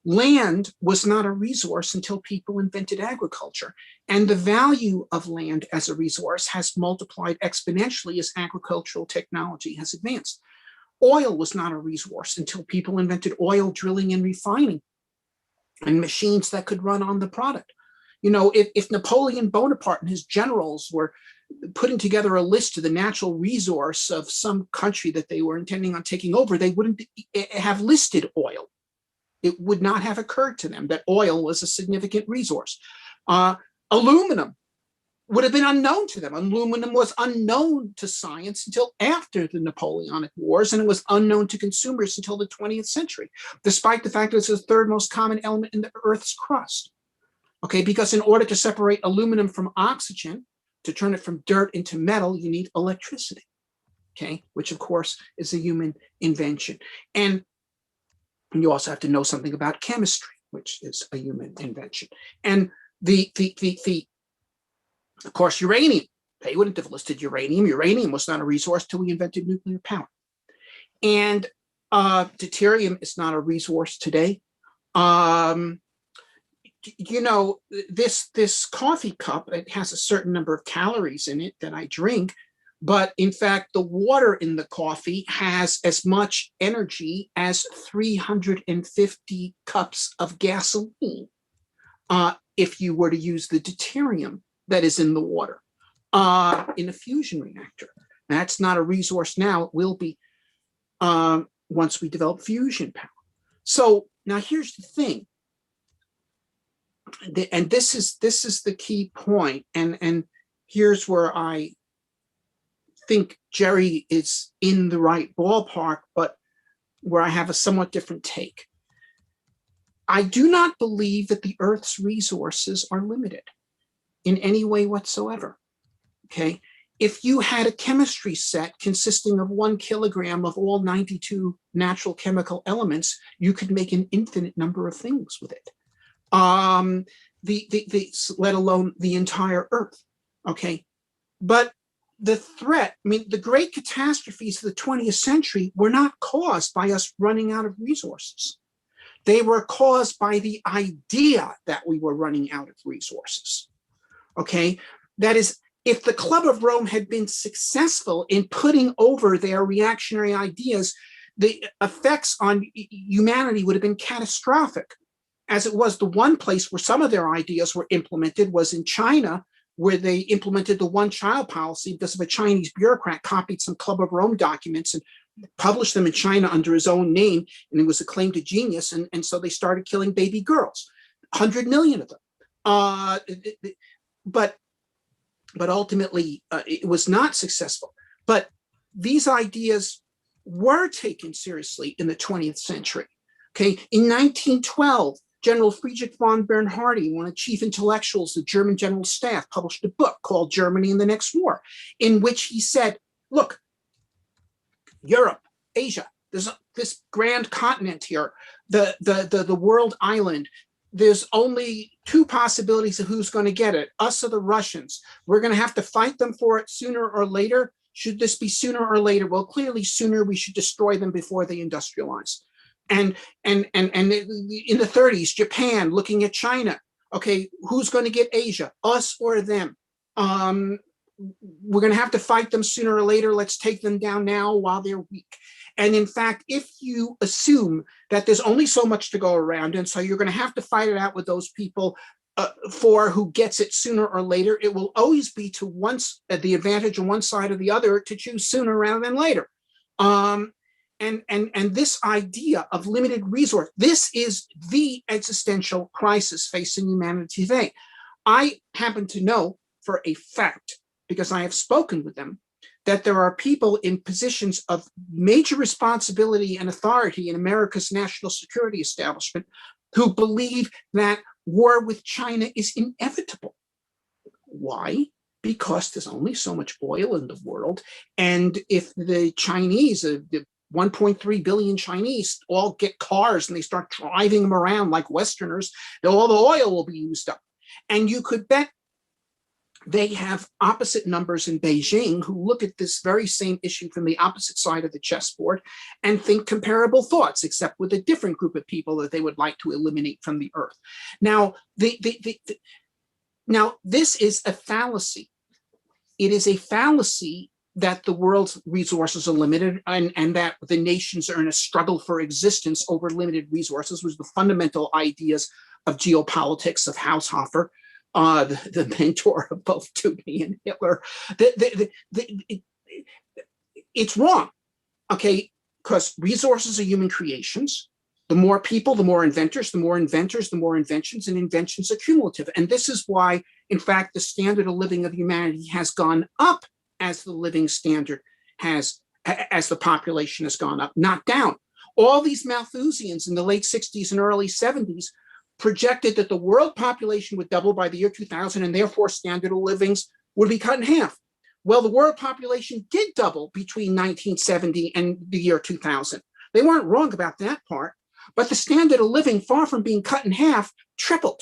Land was not a resource until people invented agriculture, and the value of land as a resource has multiplied exponentially as agricultural technology has advanced. Oil was not a resource until people invented oil drilling and refining and machines that could run on the product. You know, if Napoleon Bonaparte and his generals were putting together a list of the natural resource of some country that they were intending on taking over, they wouldn't have listed oil. It would not have occurred to them that oil was a significant resource. Aluminum would have been unknown to them. Aluminum was unknown to science until after the Napoleonic Wars, and it was unknown to consumers until the 20th century, despite the fact that it's the third most common element in the Earth's crust. Okay, because in order to separate aluminum from oxygen, to turn it from dirt into metal, you need electricity, okay, which of course is a human invention. And you also have to know something about chemistry, which is a human invention. And of course, uranium, they wouldn't have listed uranium. Uranium was not a resource till we invented nuclear power. And deuterium is not a resource today. You know, this coffee cup, it has a certain number of calories in it that I drink, but in fact, the water in the coffee has as much energy as 350 cups of gasoline if you were to use the deuterium that is in the water in a fusion reactor. That's not a resource now. It will be once we develop fusion power. So now here's the thing, and this is the key point, and here's where I think Jerry is in the right ballpark, but where I have a somewhat different take. I do not believe that the Earth's resources are limited in any way whatsoever, okay? If you had a chemistry set consisting of 1 kilogram of all 92 natural chemical elements, you could make an infinite number of things with it. Let alone the entire Earth, okay? But the threat, I mean, the great catastrophes of the 20th century were not caused by us running out of resources. They were caused by the idea that we were running out of resources, okay? That is, if the Club of Rome had been successful in putting over their reactionary ideas, the effects on humanity would have been catastrophic. As it was, the one place where some of their ideas were implemented was in China, where they implemented the one-child policy because of a Chinese bureaucrat copied some Club of Rome documents and published them in China under his own name, and it was a claim to genius, and so they started killing baby girls, 100 million of them. But ultimately, it was not successful. But these ideas were taken seriously in the 20th century. Okay, in 1912, General Friedrich von Bernhardi, one of the chief intellectuals of the German General Staff, published a book called Germany in the Next War, in which he said, look, Europe, Asia, there's this grand continent here, the world island. There's only 2 possibilities of who's going to get it, us or the Russians. We're going to have to fight them for it sooner or later. Should this be sooner or later? Well, clearly sooner. We should destroy them before they industrialize. And in the 30s, Japan looking at China. Okay, who's going to get Asia, us or them? We're going to have to fight them sooner or later. Let's take them down now while they're weak. And in fact, if you assume that there's only so much to go around, and so you're going to have to fight it out with those people for who gets it sooner or later, it will always be to the advantage of one side or the other to choose sooner rather than later. And this idea of limited resource, this is the existential crisis facing humanity today. I happen to know for a fact, because I have spoken with them, that there are people in positions of major responsibility and authority in America's national security establishment who believe that war with China is inevitable. Why? Because there's only so much oil in the world. And if the Chinese, the 1.3 billion Chinese all get cars and they start driving them around like Westerners, all the oil will be used up. And you could bet they have opposite numbers in Beijing who look at this very same issue from the opposite side of the chessboard and think comparable thoughts, except with a different group of people that they would like to eliminate from the earth. Now, now this is a fallacy. It is a fallacy that the world's resources are limited and that the nations are in a struggle for existence over limited resources, was the fundamental ideas of geopolitics of Haushofer, the mentor of both Toomy and Hitler. It's wrong, okay, because resources are human creations. The more people, the more inventors, the more inventors, the more inventions, and inventions are cumulative. And this is why, in fact, the standard of living of humanity has gone up as the living standard has, as the population has gone up, not down. All these Malthusians in the late 60s and early 70s projected that the world population would double by the year 2000 and therefore standard of livings would be cut in half. Well, the world population did double between 1970 and the year 2000. They weren't wrong about that part, but the standard of living, far from being cut in half, tripled.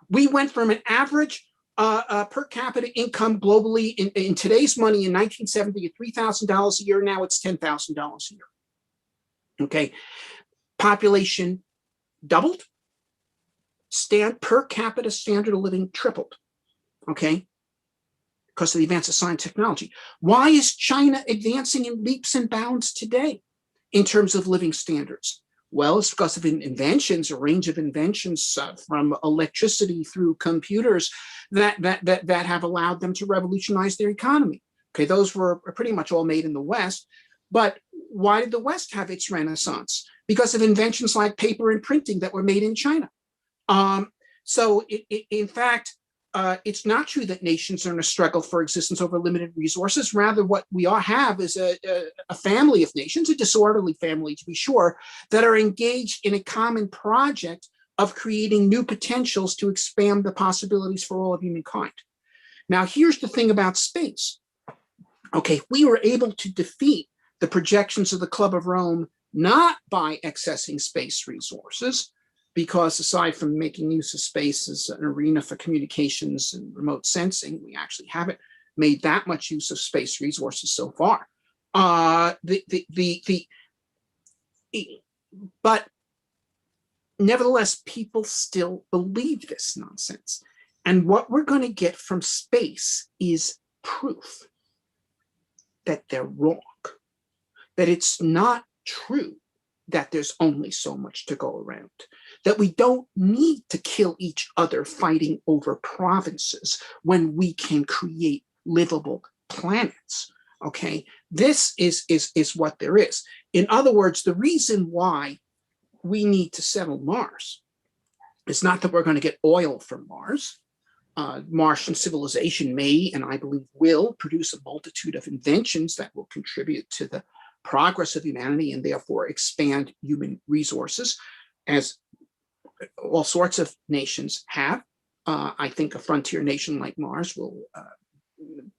We went from an average per capita income globally in today's money in 1970 at $3,000 a year. Now it's $10,000 a year. Okay, population doubled. Per capita standard of living tripled, okay, because of the advance of science and technology. Why is China advancing in leaps and bounds today in terms of living standards? Well, it's because of inventions, a range of inventions from electricity through computers that have allowed them to revolutionize their economy. Okay, those were pretty much all made in the West. But why did the West have its renaissance? Because of inventions like paper and printing that were made in China. So in fact, it's not true that nations are in a struggle for existence over limited resources. Rather, what we all have is a family of nations, a disorderly family to be sure, that are engaged in a common project of creating new potentials to expand the possibilities for all of humankind. Now, here's the thing about space. Okay, we were able to defeat the projections of the Club of Rome not by accessing space resources, because aside from making use of space as an arena for communications and remote sensing, we actually haven't made that much use of space resources so far. But nevertheless, people still believe this nonsense. And what we're going to get from space is proof that they're wrong, that it's not true that there's only so much to go around, that we don't need to kill each other fighting over provinces when we can create livable planets. Okay, this is what there is. In other words, the reason why we need to settle Mars is not that we're going to get oil from Mars. Martian civilization may, and I believe will, produce a multitude of inventions that will contribute to the progress of humanity and therefore expand human resources, as all sorts of nations have. I think a frontier nation like Mars will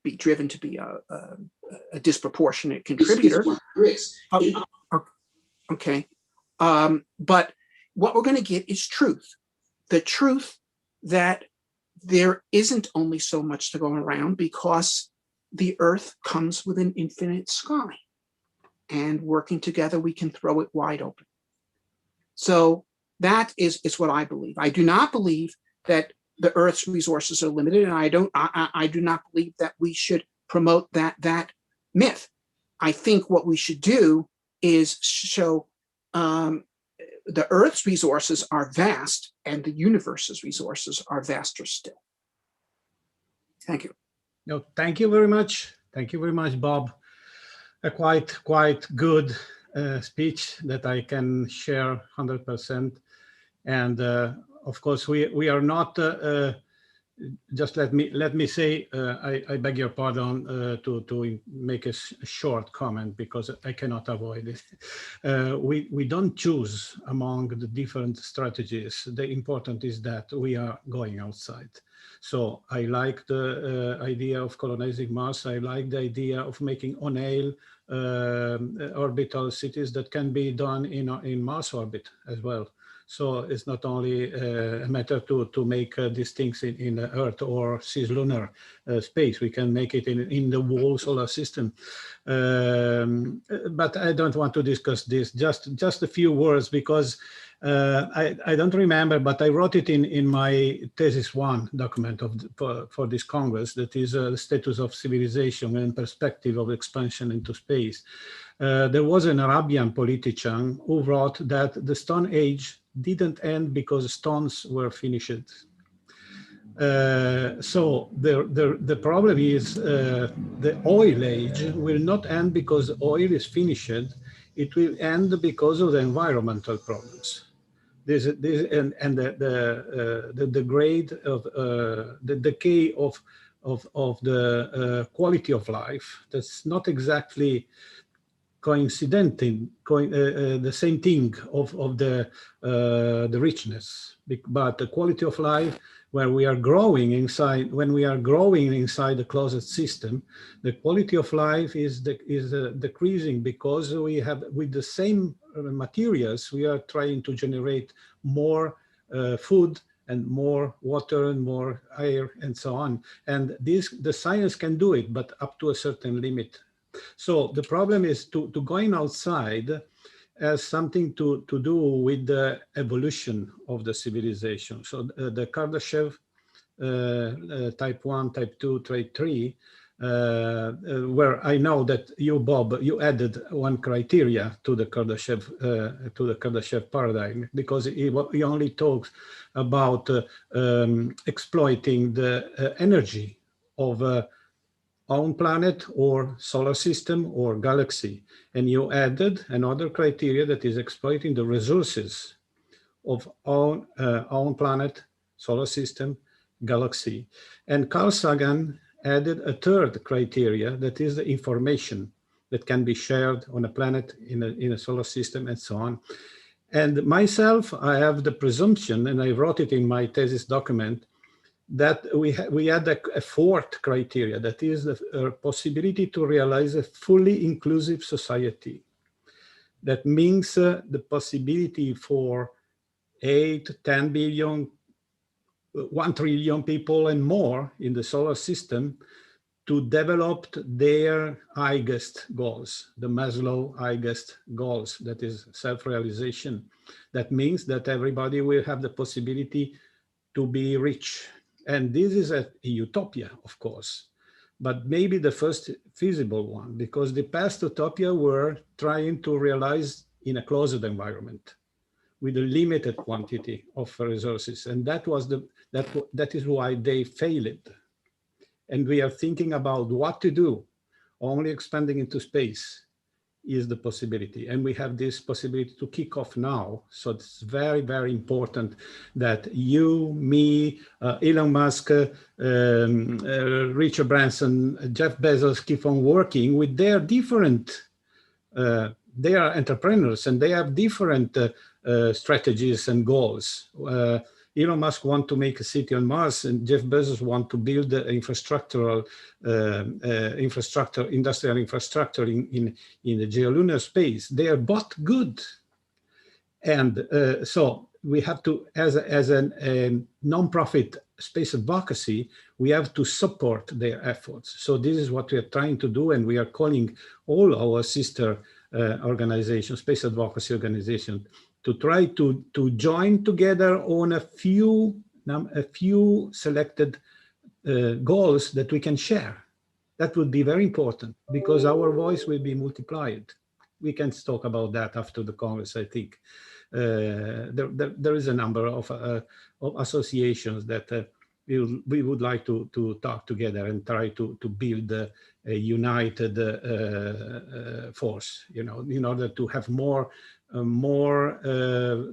be driven to be a disproportionate contributor. Okay. But what we're going to get is truth. The truth that there isn't only so much to go around because the Earth comes with an infinite sky. And working together, we can throw it wide open. So that is what I believe. I do not believe that the Earth's resources are limited, and I do not believe that we should promote that myth. I think what we should do is show the Earth's resources are vast, and the universe's resources are vaster still. Thank you. No, thank you very much. Thank you very much, Bob. A quite good speech that I can share 100%. And of course, we are not. Just let me say, I beg your pardon to make a short comment because I cannot avoid it. We don't choose among the different strategies. The important is that we are going outside. So I like the idea of colonizing Mars. I like the idea of making on-air orbital cities that can be done in Mars orbit as well. So it's not only a matter to make these things in the Earth or cislunar space. We can make it in the whole solar system. But I don't want to discuss this. Just a few words because I don't remember, but I wrote it in my thesis 1 document for this Congress, that is the status of civilization and perspective of expansion into space. There was an Arabian politician who wrote that the Stone Age didn't end because stones were finished. So the problem is the oil age will not end because oil is finished. It will end because of the environmental problems. The degrade of the decay of the quality of life. That's not exactly the same thing of the richness, but the quality of life where we are growing inside. When we are growing inside the closed system, the quality of life is decreasing because we have, with the same materials, we are trying to generate more food and more water and more air and so on. And the science can do it, but up to a certain limit. So the problem is to going outside as something to do with the evolution of the civilization. So the Kardashev type 1, type 2, type 3, where I know that you, Bob, you added one criteria to the Kardashev paradigm, because he only talks about exploiting the energy of own planet or solar system or galaxy, and you added another criteria that is exploiting the resources of own planet, solar system, galaxy. And Carl Sagan added a third criteria, that is the information that can be shared on a planet, in a solar system, and so on. And myself, I have the presumption, and I wrote it in my thesis document, that we had a fourth criteria, that is the possibility to realize a fully inclusive society. That means the possibility for 8, 10 billion, 1 trillion people and more in the solar system to develop their highest goals, the Maslow highest goals, that is self-realization. That means that everybody will have the possibility to be rich. And this is a utopia, of course, but maybe the first feasible one, because the past utopia were trying to realize in a closed environment with a limited quantity of resources. And that is why they failed. And we are thinking about what to do. Only expanding into space is the possibility. And we have this possibility to kick off now. So it's very, very important that you, me, Elon Musk, Richard Branson, Jeff Bezos keep on working with their different, they are entrepreneurs and they have different strategies and goals. Elon Musk wants to make a city on Mars, and Jeff Bezos wants to build industrial infrastructure in the geolunar space. They are both good. And so we have to, as a non-profit space advocacy, we have to support their efforts. So this is what we are trying to do, and we are calling all our sister organizations, space advocacy organizations, to try to join together on a few selected goals that we can share. That would be very important because our voice will be multiplied. We can talk about that after the Congress, I think. There is a number of associations that we would like to talk together and try to build a united force, you know, in order to have more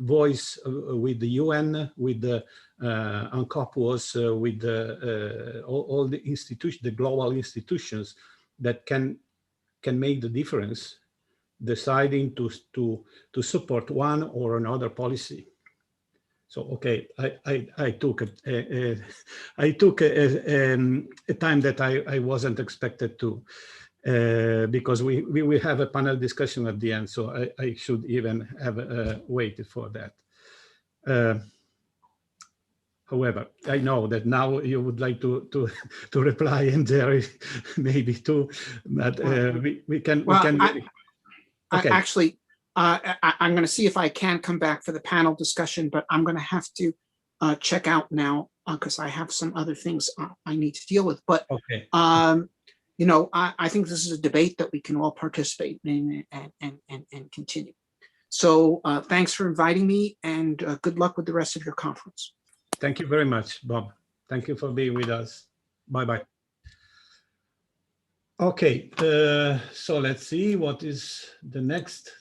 voice with the UN, with the UNCOPUOS, with all the institutions, the global institutions that can make the difference, deciding to support one or another policy. So okay, I took a time that I wasn't expected to. Because we will have a panel discussion at the end, so I should even have waited for that. However, I know that now you would like to reply, and Jerry maybe too, but we can. Okay. Actually, I'm going to see if I can come back for the panel discussion, but I'm going to have to check out now because I have some other things I need to deal with. But okay. You know, I think this is a debate that we can all participate in and continue. So thanks for inviting me, and good luck with the rest of your conference. Thank you very much, Bob. Thank you for being with us. Bye-bye. Okay, so let's see what is the next.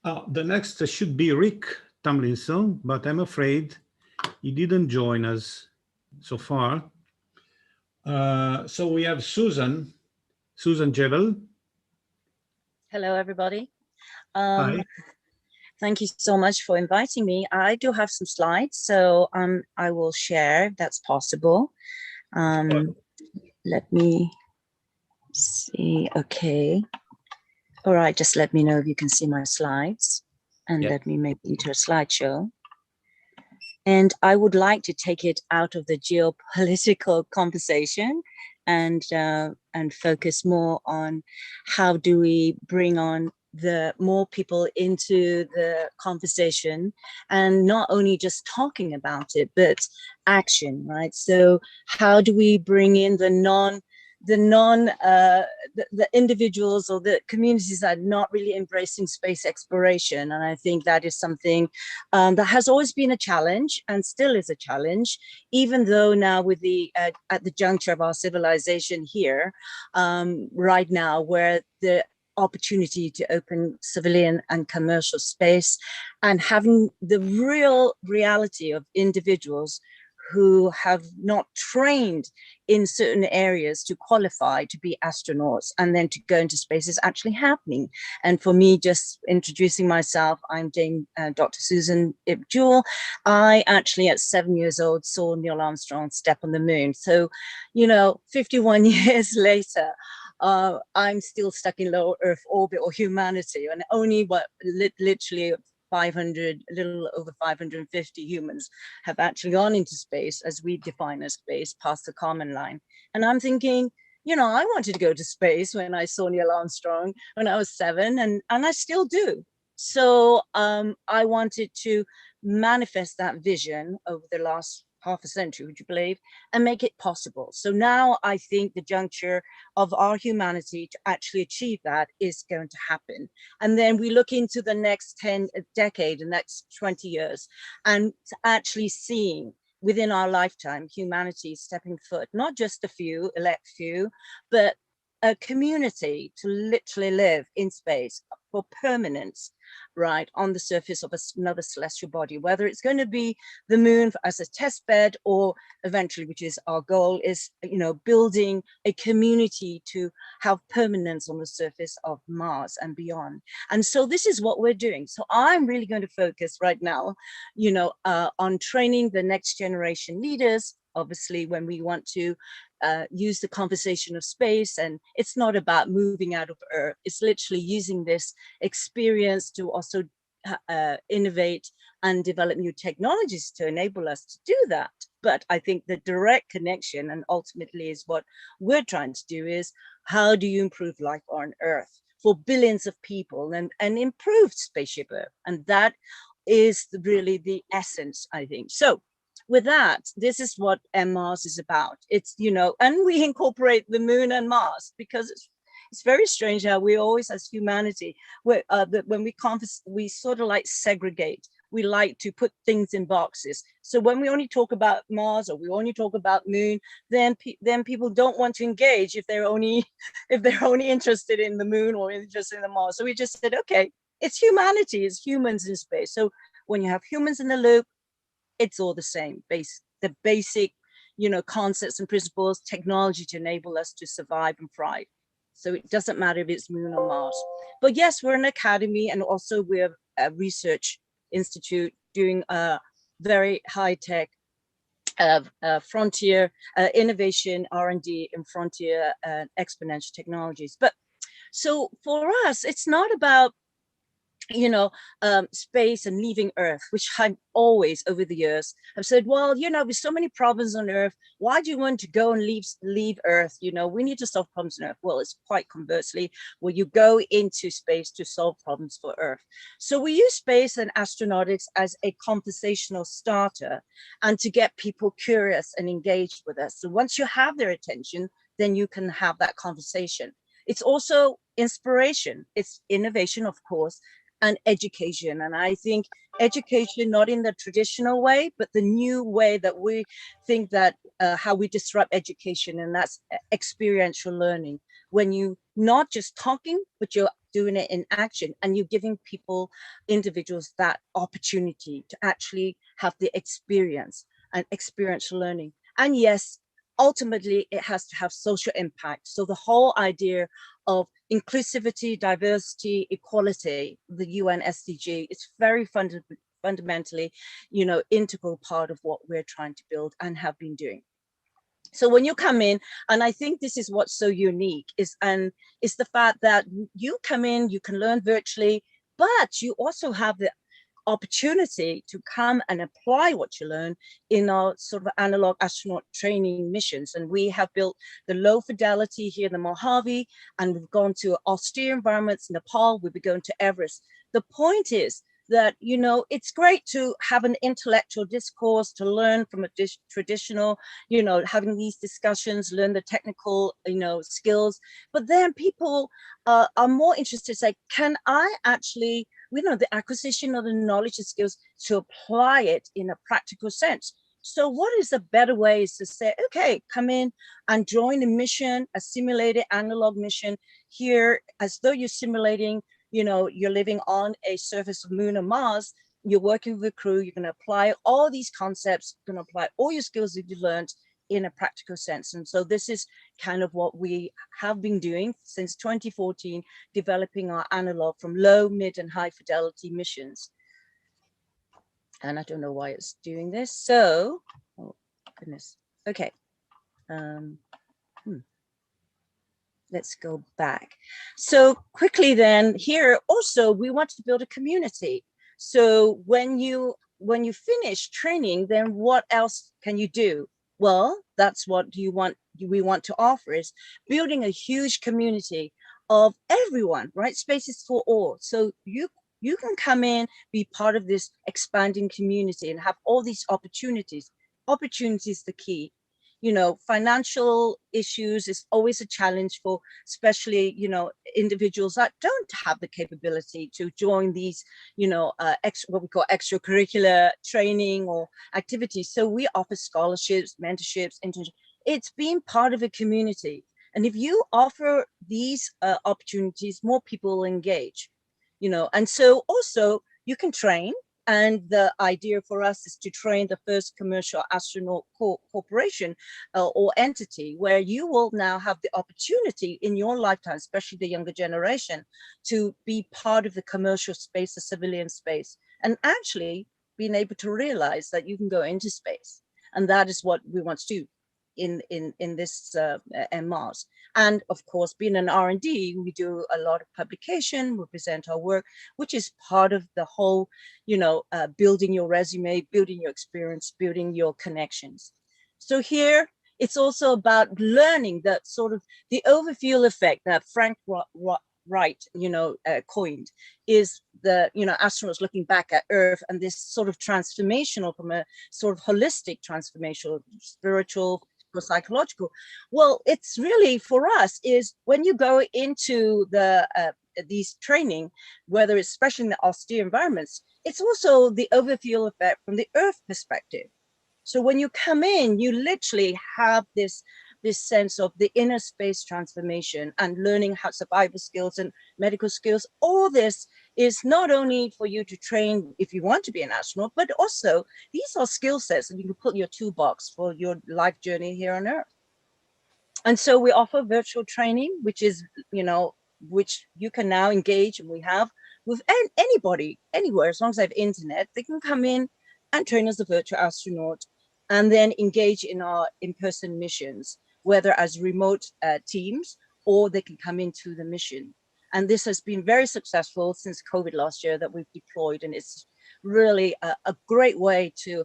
The next should be Rick Tomlinson, but I'm afraid he didn't join us so far. So we have Jp-Jewell. Hello, everybody. Hi. Thank you so much for inviting me. I do have some slides, so I will share if that's possible. Let me see. Okay. All right, just let me know if you can see my slides, and let me make it into a slideshow. And I would like to take it out of the geopolitical conversation and focus more on how do we bring on the more people into the conversation, and not only just talking about it, but action, right? So how do we bring in the individuals or the communities that are not really embracing space exploration? And I think that is something that has always been a challenge and still is a challenge, even though now with the at the juncture of our civilization here right now, where the opportunity to open civilian and commercial space, and having the real reality of individuals who have not trained in certain areas to qualify to be astronauts and then to go into space is actually happening. And for me, just introducing myself, I'm Dr. Susan Jp-Jewell. I actually, at 7 years old, saw Neil Armstrong step on the moon. So, 51 years later, I'm still stuck in low Earth orbit, or humanity, and only literally 500, a little over 550 humans have actually gone into space, as we define as space, past the Kármán line. And I'm thinking, I wanted to go to space when I saw Neil Armstrong when I was 7, and I still do. So I wanted to manifest that vision over the last half a century, would you believe, and make it possible. So now I think the juncture of our humanity to actually achieve that is going to happen. And then we look into the next decade, the next 20 years, and actually seeing within our lifetime, humanity stepping foot, not just a few, elect few, but a community to literally live in space for permanence, right, on the surface of another celestial body, whether it's going to be the moon as a test bed, or eventually, which is our goal, is, building a community to have permanence on the surface of Mars and beyond. And so this is what we're doing. So I'm really going to focus right now, on training the next generation leaders. Obviously, when we want to use the conversation of space, and it's not about moving out of Earth, it's literally using this experience to also innovate and develop new technologies to enable us to do that. But I think the direct connection, and ultimately is what we're trying to do, is how do you improve life on Earth for billions of people and improve spaceship Earth? And that is really the essence, I think. So with that, this is what MMAARS is about. It's, and we incorporate the moon and Mars, because it's very strange how we always, as humanity, when we sort of like segregate. We like to put things in boxes. So when we only talk about Mars, or we only talk about moon, then people don't want to engage if they're only interested in the moon or interested in the Mars. So we just said, okay, it's humanity, it's humans in space. So when you have humans in the loop, it's all the same, the basic, concepts and principles, technology to enable us to survive and thrive. So it doesn't matter if it's moon or Mars. But yes, we're an academy, and also we're a research institute doing very high-tech frontier innovation, R&D, and frontier exponential technologies. But so for us, it's not about space and leaving Earth, which I've always over the years have said, well, with so many problems on Earth, why do you want to go and leave Earth? We need to solve problems on Earth. Well, it's quite conversely, where you go into space to solve problems for Earth. So we use space and astronautics as a conversational starter, and to get people curious and engaged with us. So once you have their attention, then you can have that conversation. It's also inspiration, it's innovation, of course, and education. And I think education, not in the traditional way, but the new way that we think that how we disrupt education, and that's experiential learning. When you not just talking, but you're doing it in action, and you're giving people, individuals, that opportunity to actually have the experience and experiential learning. And yes, ultimately, it has to have social impact. So the whole idea of inclusivity, diversity, equality, the UN SDG, is very fundamentally, integral part of what we're trying to build and have been doing. So when you come in, and I think this is what's so unique, is the fact that you come in, you can learn virtually, but you also have the opportunity to come and apply what you learn in our sort of analog astronaut training missions. And we have built the low fidelity here in the Mojave, and we've gone to austere environments in Nepal, we'll be going to Everest. The point is that, it's great to have an intellectual discourse, to learn from a traditional, having these discussions, learn the technical, skills, but then people are more interested to say, can I actually, the acquisition of the knowledge and skills to apply it in a practical sense. So what is a better way is to say, okay, come in and join a mission, a simulated analog mission here, as though you're simulating, you know, you're living on a surface of Moon or Mars. You're working with a crew, you're going to apply all these concepts, you're going to apply all your skills that you learned in a practical sense. And so this is kind of what we have been doing since 2014, developing our analog from low, mid, and high fidelity missions. And I don't know why it's doing this. So, oh goodness. Okay. Let's go back. So quickly then, here also we want to build a community. So when you finish training, then what else can you do? Well, that's what we want to offer, is building a huge community of everyone, right? Spaces for all. So you can come in, be part of this expanding community and have all these opportunities. Opportunity is the key. You know, financial issues is always a challenge for especially, you know, individuals that don't have the capability to join these, you know, what we call extracurricular training or activities. So we offer scholarships, mentorships, internships. It's being part of a community. And if you offer these opportunities, more people will engage. You know, and so also you can train, and the idea for us is to train the first commercial astronaut corporation or entity, where you will now have the opportunity in your lifetime, especially the younger generation, to be part of the commercial space, the civilian space, and actually being able to realize that you can go into space. And that is what we want to do in this MMAARS. And of course, being an R&D, we do a lot of publication, we present our work, which is part of the whole, you know, building your resume, building your experience, building your connections. So here, it's also about learning that sort of the overfuel effect that Frank Wright, you know, coined, is the, you know, astronauts looking back at Earth and this sort of transformational, from a sort of holistic transformational, spiritual, psychological. Well, it's really for us is when you go into the these training, whether it's especially in the austere environments, it's also the overfuel effect from the Earth perspective. So when you come in, you literally have this sense of the inner space transformation and learning how survival skills and medical skills. All this is not only for you to train if you want to be an astronaut, but also these are skill sets that you can put in your toolbox for your life journey here on Earth. And so we offer virtual training, which is, you know, which you can now engage, and we have with anybody, anywhere, as long as they have internet, they can come in and train as a virtual astronaut and then engage in our in-person missions, whether as remote teams, or they can come into the mission. And this has been very successful since COVID last year that we've deployed. And it's really a great way to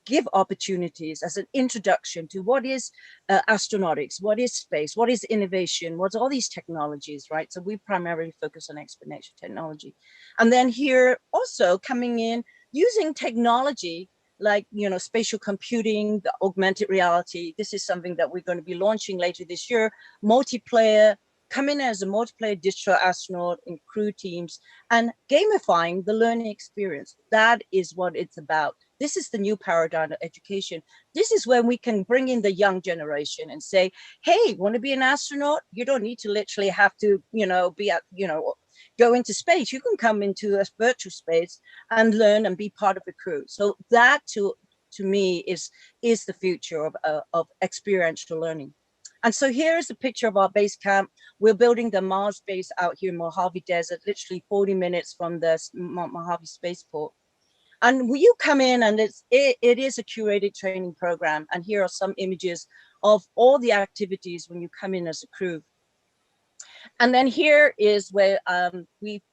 give opportunities as an introduction to what is astronautics, what is space, what is innovation, what's all these technologies, right? So we primarily focus on exponential technology. And then here also coming in, using technology like, you know, spatial computing, the augmented reality. This is something that we're going to be launching later this year. Multiplayer, come in as a multiplayer digital astronaut in crew teams, and gamifying the learning experience. That is what it's about. This is the new paradigm of education. This is when we can bring in the young generation and say, hey, want to be an astronaut? You don't need to literally have to, you know, be at, you know, go into space. You can come into a virtual space and learn and be part of the crew. So that to me is the future of experiential learning. And so here's a picture of our base camp. We're building the Mars base out here in Mojave Desert, literally 40 minutes from the Mojave Spaceport. And when you come in, and it is a curated training program. And here are some images of all the activities when you come in as a crew. And then here is where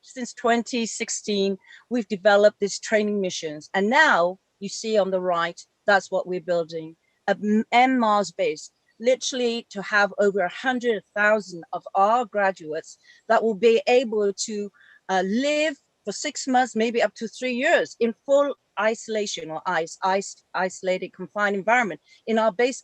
since 2016, we've developed these training missions. And now you see on the right, that's what we're building, a MMAARS base, literally to have over 100,000 of our graduates that will be able to live for 6 months, maybe up to 3 years in full isolation or isolated, confined environment in our base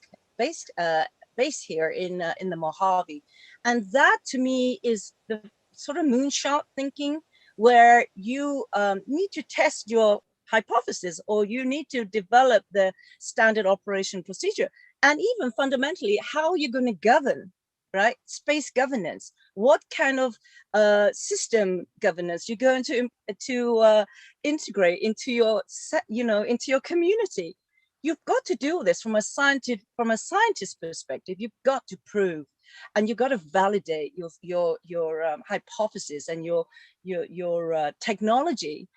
here in the Mojave. And that to me is the sort of moonshot thinking, where you need to test your hypothesis, or you need to develop the standard operation procedure. And even fundamentally, how are you going to govern, right? Space governance. What kind of system governance you're going to integrate into your into your community? You've got to do this from a scientist perspective. You've got to prove, and you've got to validate your hypothesis and your technology.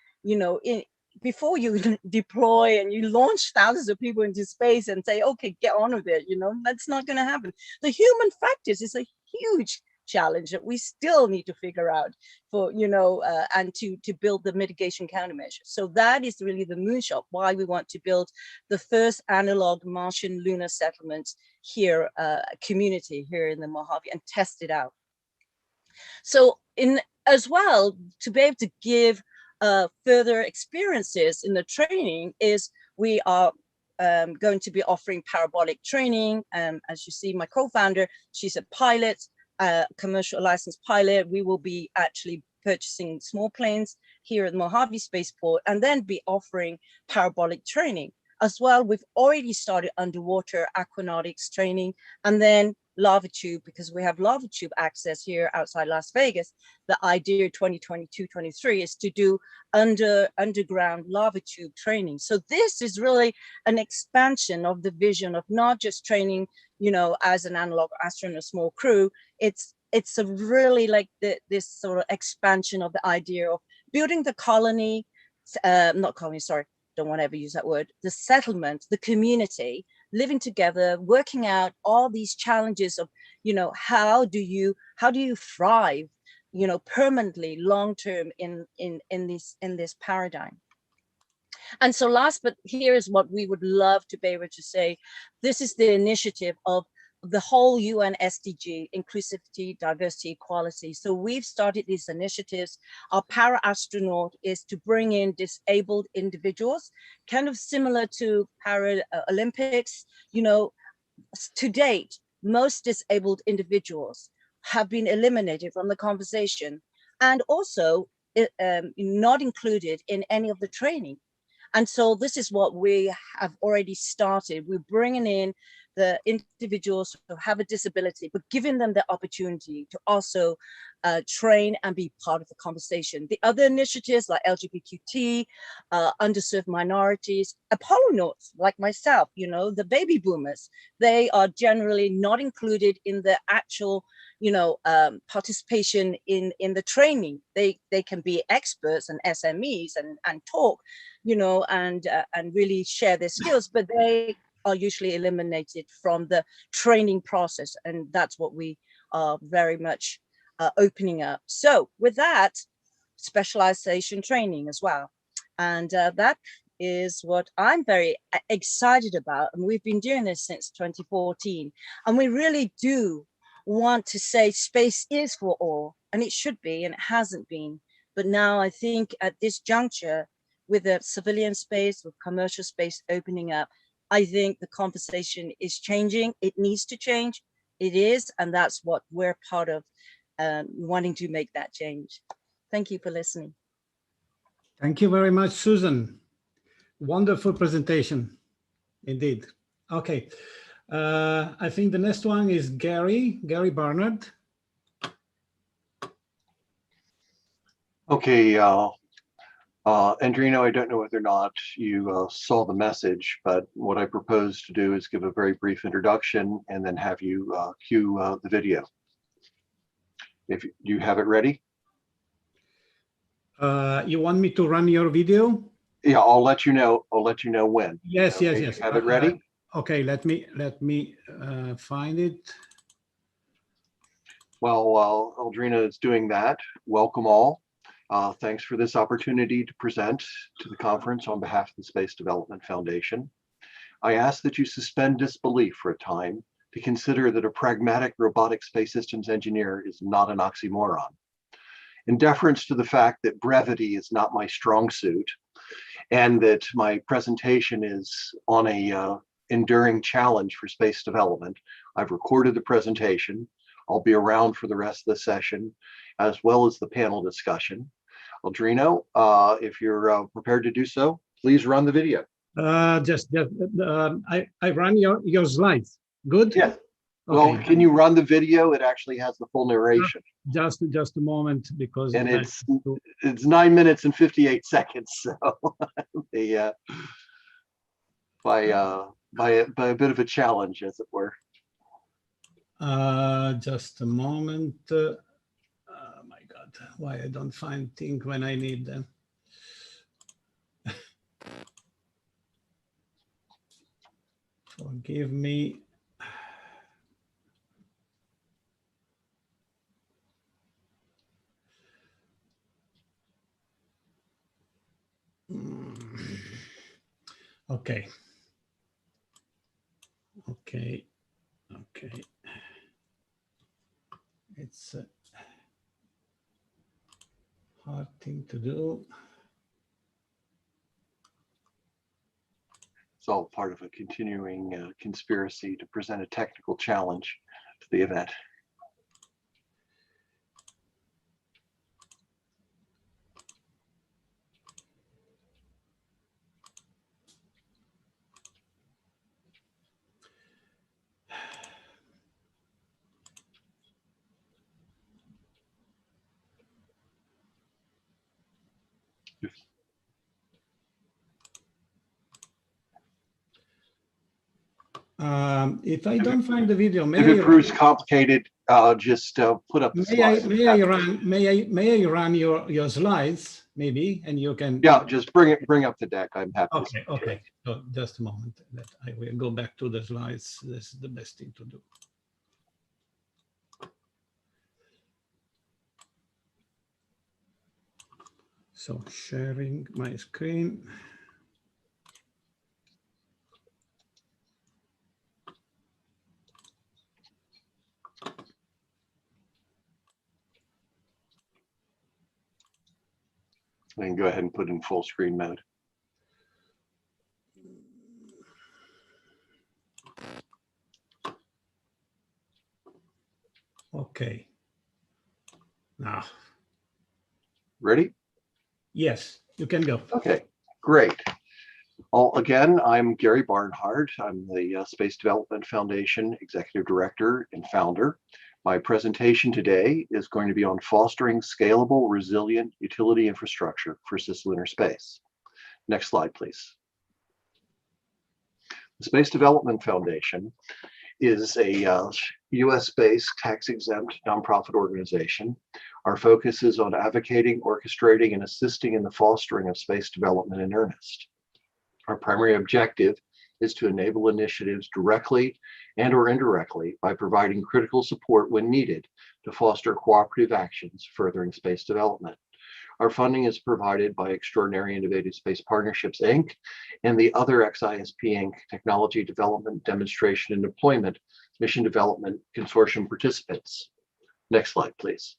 Before you deploy and you launch thousands of people into space and say, okay, get on with it, that's not going to happen. The human factors is a huge challenge that we still need to figure out for, and to build the mitigation countermeasures. So that is really the moonshot, why we want to build the first analog Martian lunar settlement here, community here in the Mojave, and test it out. So as well, to be able to give further experiences in the training is we are going to be offering parabolic training. As you see, my co-founder, she's a pilot, commercial licensed pilot. We will be actually purchasing small planes here at Mojave Spaceport and then be offering parabolic training. As well, we've already started underwater aquanautics training, and then lava tube, because we have lava tube access here outside Las Vegas. The idea 2022-23 is to do underground lava tube training. So this is really an expansion of the vision of not just training, as an analog astronaut, small crew. It's a really like this sort of expansion of the idea of building the colony, not colony, sorry, don't want to ever use that word, the settlement, the community, living together, working out all these challenges of, how do you thrive, permanently, long term in this paradigm. And so last, but here is what we would love to be able to say. This is the initiative of the whole UN SDG, inclusivity, diversity, equality. So we've started these initiatives. Our para-astronaut is to bring in disabled individuals, kind of similar to Paralympics. To date, most disabled individuals have been eliminated from the conversation and also not included in any of the training. And so this is what we have already started. We're bringing in the individuals who have a disability, but giving them the opportunity to also train and be part of the conversation. The other initiatives like LGBTQ, underserved minorities, Apollonauts like myself, the baby boomers, they are generally not included in the actual, participation in the training. They can be experts and SMEs and talk, and really share their skills, but they are usually eliminated from the training process. And that's what we are very much opening up. So with that, specialization training as well. And that is what I'm very excited about. And we've been doing this since 2014. And we really do want to say space is for all, and it should be, and it hasn't been. But now I think at this juncture, with the civilian space, with commercial space opening up, I think the conversation is changing. It needs to change. It is, and that's what we're part of, wanting to make that change. Thank you for listening. Thank you very much, Susan. Wonderful presentation, indeed. Okay, I think the next one is Gary Barnhard. Okay, Adriano, I don't know whether or not you saw the message, but what I propose to do is give a very brief introduction and then have you cue the video. If you have it ready. You want me to run your video? Yeah, I'll let you know. I'll let you know when. Yes, okay, yes. Have it ready? Okay, let me find it. Well, while Adriano is doing that, welcome all. Thanks for this opportunity to present to the conference on behalf of the Space Development Foundation. I ask that you suspend disbelief for a time to consider that a pragmatic robotic space systems engineer is not an oxymoron. In deference to the fact that brevity is not my strong suit, and that my presentation is on a enduring challenge for space development, I've recorded the presentation. I'll be around for the rest of the session, as well as the panel discussion. Adriano, if you're prepared to do so, Please run the video. I run your slides. Good. Yeah. Well, Okay. can you run the video? It actually has the full narration. Just a moment, because And it's 9 minutes and 58 seconds. So the by a bit of a challenge, as it were. Just a moment. Oh my God, why I don't find things when I need them. Forgive me. Okay. Okay. Okay. It's a hard thing to do. It's all part of a continuing conspiracy to present a technical challenge to the event. If I don't find the video, If it proves complicated, just put up the slides. May I run your slides, maybe, and you can. Yeah, just bring up the deck. I'm happy. Okay. Okay. So just a moment. That I will go back to the slides. This is the best thing to do. So sharing my screen. I can go ahead and put in full screen mode. Okay. Now. Ready? Yes, you can go. Okay, great. Again, I'm Gary Barnhard. I'm the Space Development Foundation Executive Director and Founder. My presentation today is going to be on fostering scalable, resilient utility infrastructure for cislunar space. Next slide, please. The Space Development Foundation is a US-based tax-exempt nonprofit organization. Our focus is on advocating, orchestrating, and assisting in the fostering of space development in earnest. Our primary objective is to enable initiatives directly and or indirectly by providing critical support when needed to foster cooperative actions furthering space development. Our funding is provided by Extraordinary Innovative Space Partnerships, Inc. and the other XISP, Inc. Technology Development, Demonstration, and Deployment Mission Development Consortium participants. Next slide, please.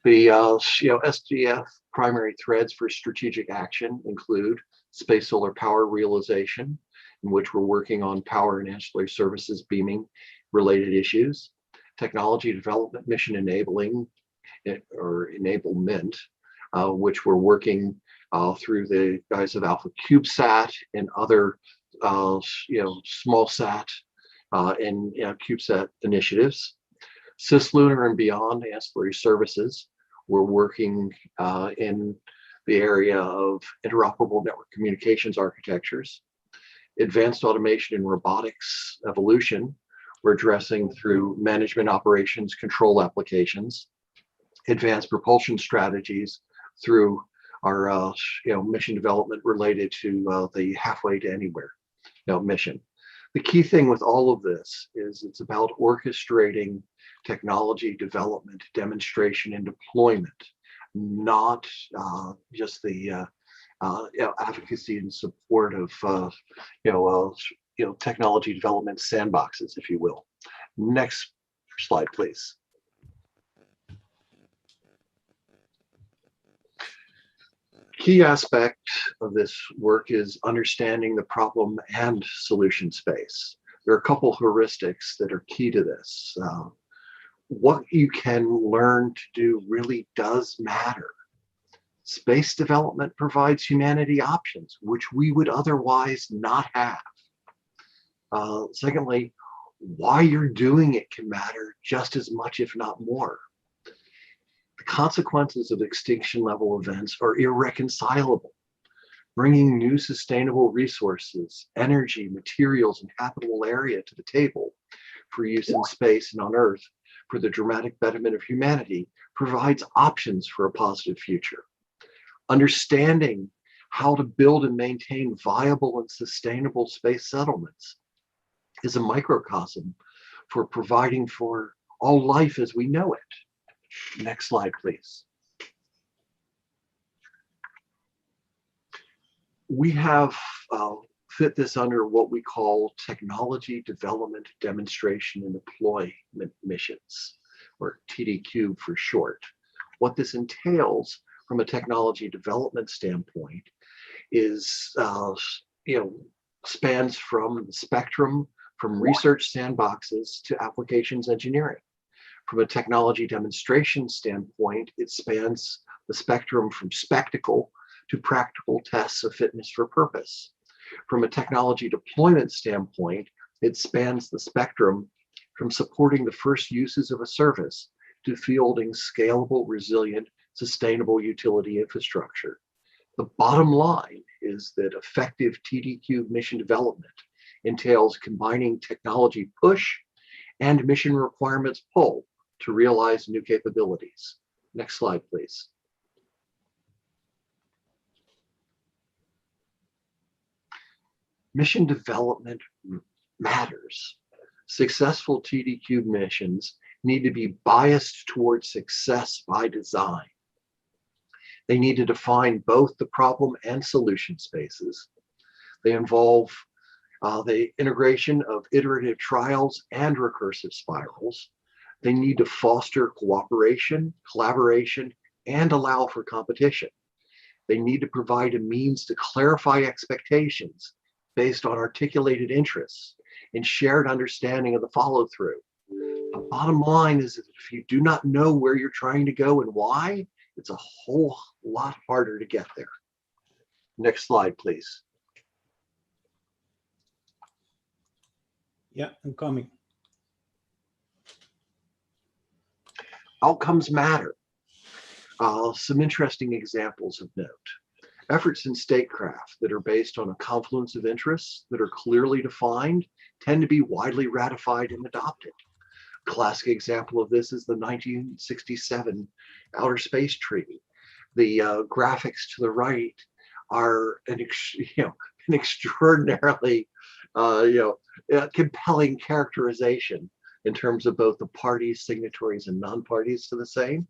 The SDF primary threads for strategic action include space solar power realization, in which we're working on power and ancillary services beaming related issues, technology development, mission enabling or enablement, which we're working through the guise of Alpha CubeSat and other small sat and CubeSat initiatives. Cislunar and beyond ancillary services, we're working in the area of interoperable network communications architectures. Advanced automation and robotics evolution, we're addressing through management operations control applications. Advanced propulsion strategies through our mission development related to the halfway to anywhere mission. The key thing with all of this is it's about orchestrating technology development, demonstration, and deployment, not just the advocacy and support of technology development sandboxes, if you will. Next slide, please. Key aspect of this work is understanding the problem and solution space. There are a couple heuristics that are key to this. What you can learn to do really does matter. Space development provides humanity options which we would otherwise not have. Secondly, why you're doing it can matter just as much, if not more. The consequences of extinction level events are irreconcilable. Bringing new sustainable resources, energy, materials, and habitable area to the table for use in space and on Earth for the dramatic betterment of humanity provides options for a positive future. Understanding how to build and maintain viable and sustainable space settlements is a microcosm for providing for all life as we know it. Next slide, please. We have fit this under what we call technology development, demonstration, and deployment missions, or TDQ for short. What this entails from a technology development standpoint is, spans from the spectrum from research sandboxes to applications engineering. From a technology demonstration standpoint, it spans the spectrum from spectacle to practical tests of fitness for purpose. From a technology deployment standpoint, it spans the spectrum from supporting the first uses of a service to fielding scalable, resilient, sustainable utility infrastructure. The bottom line is that effective TDQ mission development entails combining technology push and mission requirements pull to realize new capabilities. Next slide, please. Mission development matters. Successful TDQ missions need to be biased towards success by design. They need to define both the problem and solution spaces. They involve the integration of iterative trials and recursive spirals. They need to foster cooperation, collaboration, and allow for competition. They need to provide a means to clarify expectations based on articulated interests and shared understanding of the follow-through. The bottom line is that if you do not know where you're trying to go and why, it's a whole lot harder to get there. Next slide, please. Yeah, I'm coming. Outcomes matter. Some interesting examples of note. Efforts in statecraft that are based on a confluence of interests that are clearly defined tend to be widely ratified and adopted. A classic example of this is the 1967 Outer Space Treaty. The graphics to the right are an extraordinarily compelling characterization in terms of both the parties, signatories, and non-parties to the same.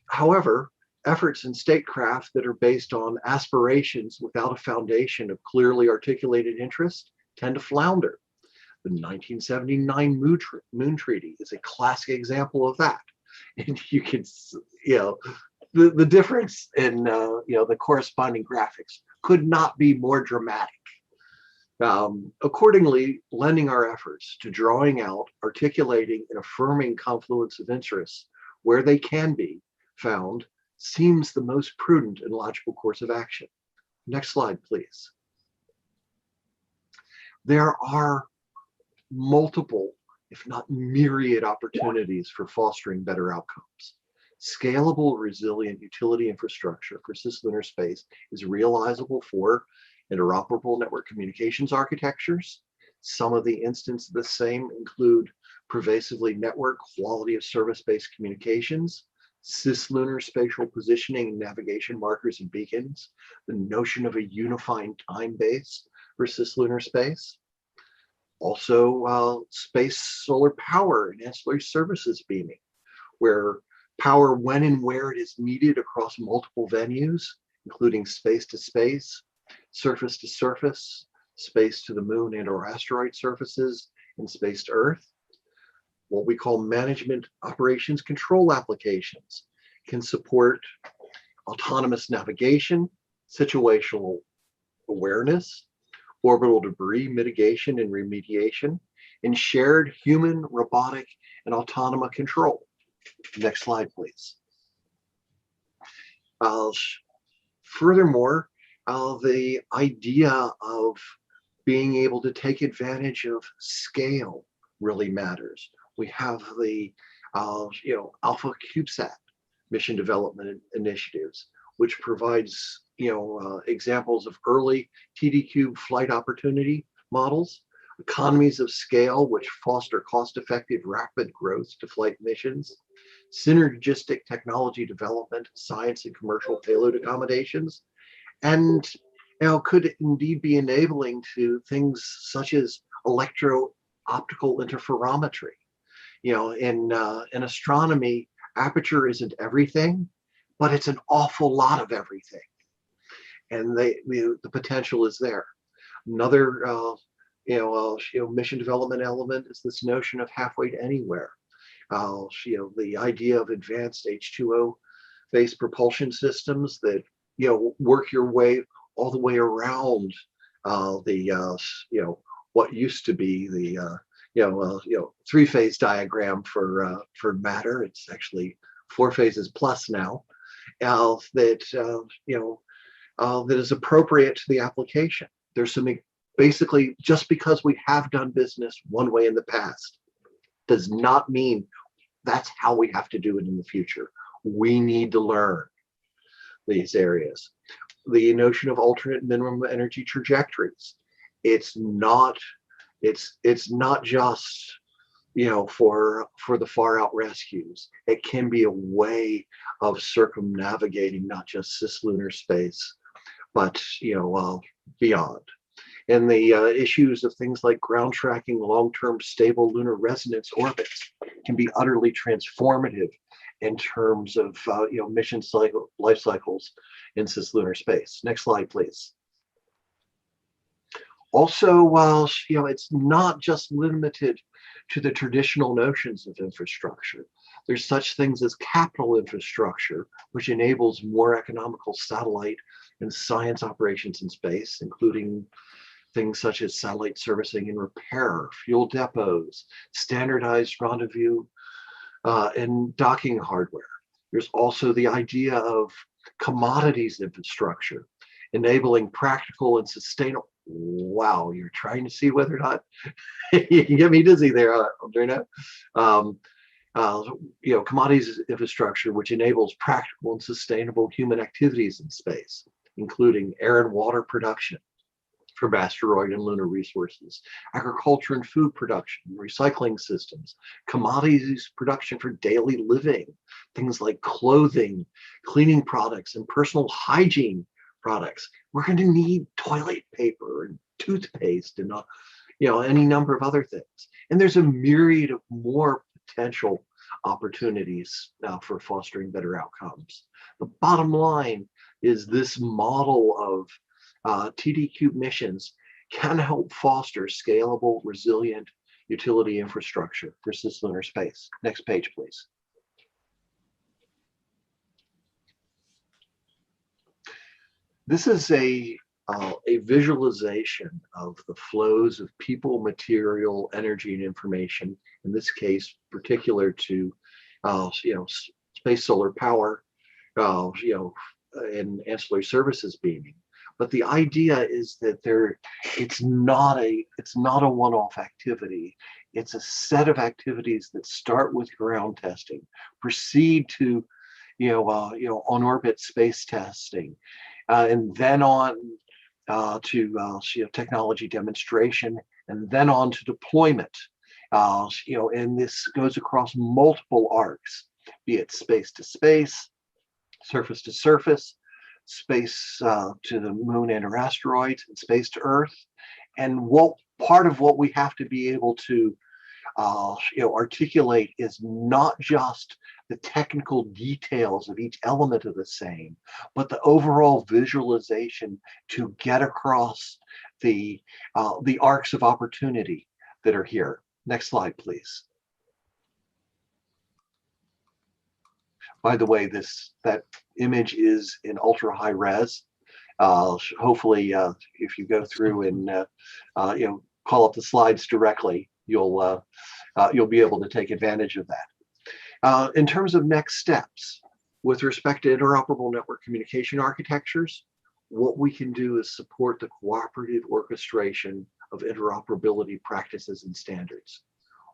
However, efforts in statecraft that are based on aspirations without a foundation of clearly articulated interest tend to flounder. The 1979 Moon Treaty is a classic example of that. And you can, the difference in, the corresponding graphics could not be more dramatic. Accordingly, lending our efforts to drawing out, articulating, and affirming confluence of interests where they can be found seems the most prudent and logical course of action. Next slide, please. There are multiple, if not myriad, opportunities for fostering better outcomes. Scalable, resilient utility infrastructure for cislunar space is realizable for interoperable network communications architectures. Some of the instances of the same include pervasively network quality of service-based communications, cislunar spatial positioning and navigation markers and beacons, the notion of a unifying time base for cislunar space. Also, space solar power and ancillary services beaming, where power when and where it is needed across multiple venues, including space to space, surface to surface, space to the moon and or asteroid surfaces, and space to Earth. What we call management operations control applications can support autonomous navigation, situational awareness, orbital debris mitigation and remediation, and shared human, robotic, and autonomous control. Next slide, please. Furthermore, the idea of being able to take advantage of scale really matters. We have the Alpha CubeSat mission development initiatives, which provides examples of early TDQ flight opportunity models, economies of scale which foster cost-effective rapid growth to flight missions, synergistic technology development, science and commercial payload accommodations, and could indeed be enabling to things such as electro-optical interferometry. In astronomy, aperture isn't everything, but it's an awful lot of everything, and the potential is there. Another mission development element is this notion of halfway to anywhere. The idea of advanced H2O based propulsion systems that work your way all the way around what used to be the three-phase diagram for matter. It's actually 4 phases plus now. That is appropriate to the application. There's some basically, just because we have done business one way in the past does not mean that's how we have to do it in the future. We need to learn these areas. The notion of alternate minimum energy trajectories. It's not just for the far out rescues. It can be a way of circumnavigating not just cislunar space, but beyond. And the issues of things like ground tracking long-term stable lunar resonance orbits can be utterly transformative in terms of mission life cycles in cislunar space. Next slide, please. Also, it's not just limited to the traditional notions of infrastructure. There's such things as capital infrastructure, which enables more economical satellite and science operations in space, including things such as satellite servicing and repair, fuel depots, standardized rendezvous and docking hardware. There's also the idea of commodities infrastructure, enabling practical and sustainable. Wow, you're trying to see whether or not you can get me dizzy there, Adriano. Commodities infrastructure, which enables practical and sustainable human activities in space, including air and water production from asteroid and lunar resources, agriculture and food production, recycling systems, commodities production for daily living, things like clothing, cleaning products, and personal hygiene products. We're going to need toilet paper and toothpaste and any number of other things. And there's a myriad of more potential opportunities for fostering better outcomes. The bottom line is this model of TDQ missions can help foster scalable, resilient utility infrastructure for cislunar space. Next page, please. This is a visualization of the flows of people, material, energy, and information. In this case, particular to space solar power, and ancillary services beaming. But the idea is that it's not a one-off activity. It's a set of activities that start with ground testing, proceed to on orbit space testing, and then on to technology demonstration, and then on to deployment. And this goes across multiple arcs, be it space to space, surface to surface, space to the moon and her asteroids, and space to Earth. And part of what we have to be able to articulate is not just the technical details of each element of the same, but the overall visualization to get across the arcs of opportunity that are here. Next slide, please. By the way, that image is in ultra high res. Hopefully, if you go through and call up the slides directly, you'll be able to take advantage of that. In terms of next steps, With respect to interoperable network communication architectures, what we can do is support the cooperative orchestration of interoperability practices and standards.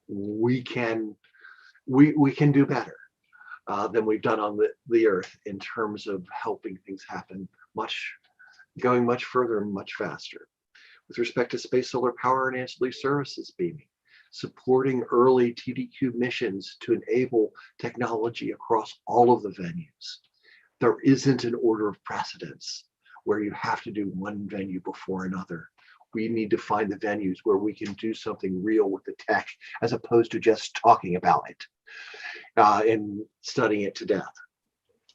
We can do better than we've done on the Earth in terms of helping things happen going much further and much faster. With respect to space solar power and ancillary services beaming, supporting early TDQ missions to enable technology across all of the venues. There isn't an order of precedence where you have to do one venue before another. We need to find the venues where we can do something real with the tech as opposed to just talking about it and studying it to death.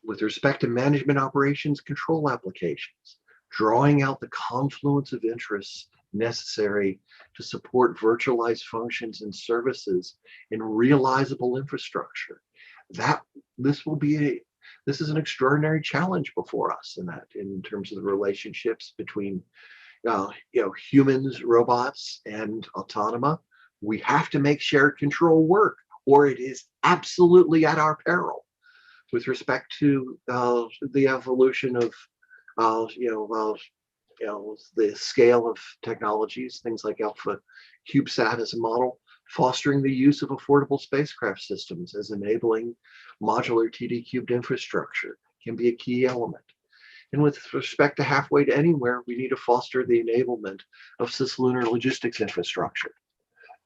With respect to management operations control applications, drawing out the confluence of interests necessary to support virtualized functions and services in realizable infrastructure. This is an extraordinary challenge before us in terms of the relationships between humans, robots, and autonoma. We have to make shared control work, or it is absolutely at our peril. With respect to the evolution of the scale of technologies, things like Alpha CubeSat as a model, fostering the use of affordable spacecraft systems as enabling modular TD-cubed infrastructure can be a key element. And with respect to halfway to anywhere, we need to foster the enablement of cislunar logistics infrastructure.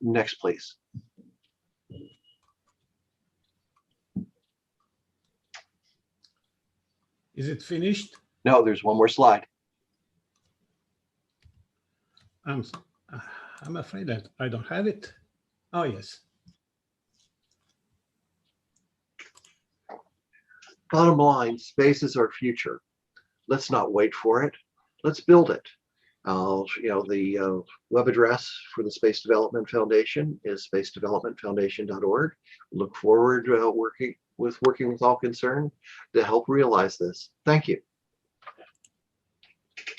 Next, please. Is it finished? No, there's one more slide. I'm afraid that I don't have it. Oh, yes. Bottom line, space is our future. Let's not wait for it. Let's build it. The web address for the Space Development Foundation is spacedevelopmentfoundation.org. Look forward to working with all concerned to help realize this. Thank you.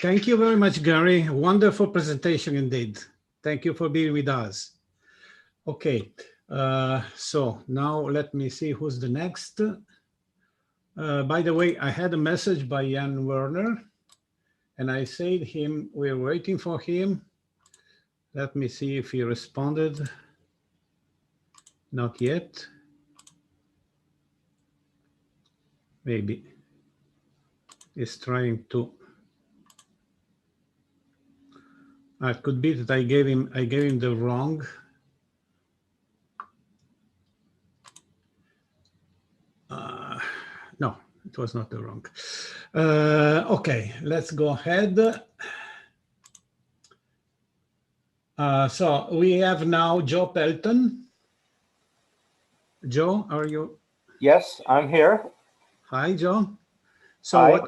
Thank you very much, Gary. Wonderful presentation indeed. Thank you for being with us. Okay, so now let me see who's the next. By the way, I had a message by Jan Werner, and I said him, we're waiting for him. Let me see if he responded. Not yet. Maybe he's trying to. It could be that I gave him the wrong. No, it was not the wrong. Okay, let's go ahead. So we have now Joe Pelton. Joe, are you? Yes, I'm here. Hi, Joe. So Hi.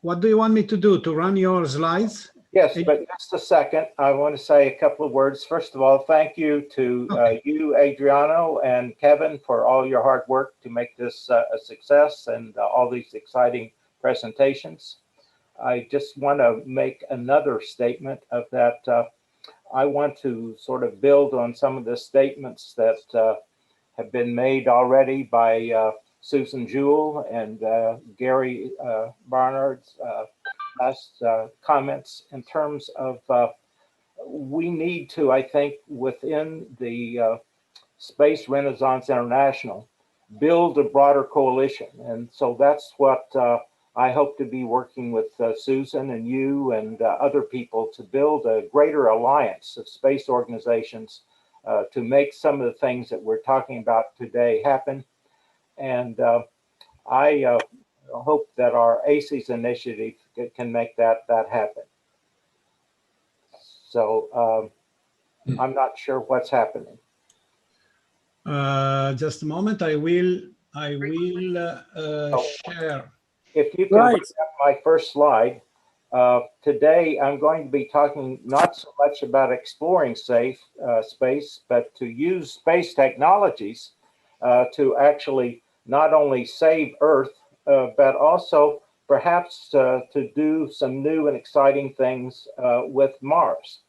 What do you want me to do? To run your slides? Yes, but just a second. I want to say a couple of words. First of all, thank you to you, Adriano, and Kevin for all your hard work to make this a success and all these exciting presentations. I just want to make another statement of that. I want to sort of build on some of the statements that have been made already by Susan Jewell and Gary Barnhard's last comments in terms of we need to, I think, within the Space Renaissance International, build a broader coalition. And so that's what I hope to be working with Susan and you and other people to build a greater alliance of space organizations to make some of the things that we're talking about today happen. And I hope that our ACES initiative can make that happen. So I'm not sure what's happening. Just a moment. I will share. If you can bring up my first slide. Today, I'm going to be talking not so much about exploring safe space, but to use space technologies to actually not only save Earth, but also perhaps to do some new and exciting things with Mars.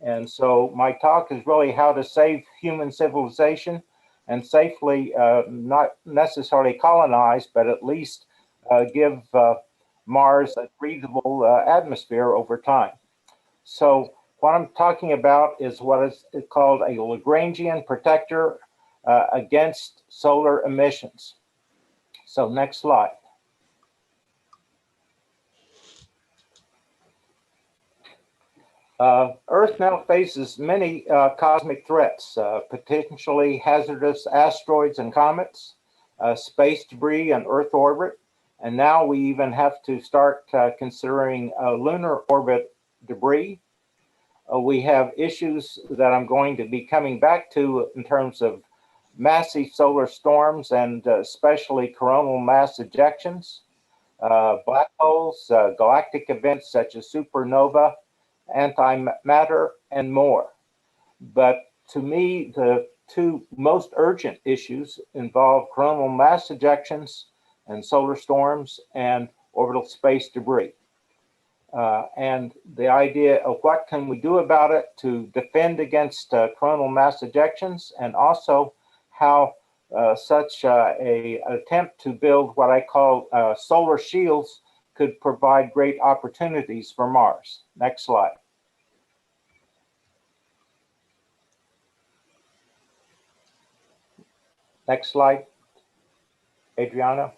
And so my talk is really how to save human civilization and safely not necessarily colonize, but at least give Mars a breathable atmosphere over time. So what I'm talking about is what is called a Lagrangian protector against solar emissions. So next slide. Earth now faces many cosmic threats, potentially hazardous asteroids and comets, space debris and Earth orbit, and now we even have to start considering lunar orbit debris. We have issues that I'm going to be coming back to in terms of massive solar storms and especially coronal mass ejections, black holes, galactic events such as supernova, antimatter, and more. But to me, the two most urgent issues involve coronal mass ejections and solar storms and orbital space debris. And the idea of what can we do about it to defend against coronal mass ejections, and also how such a attempt to build what I call solar shields could provide great opportunities for Mars. Next slide. Next slide, Adriano.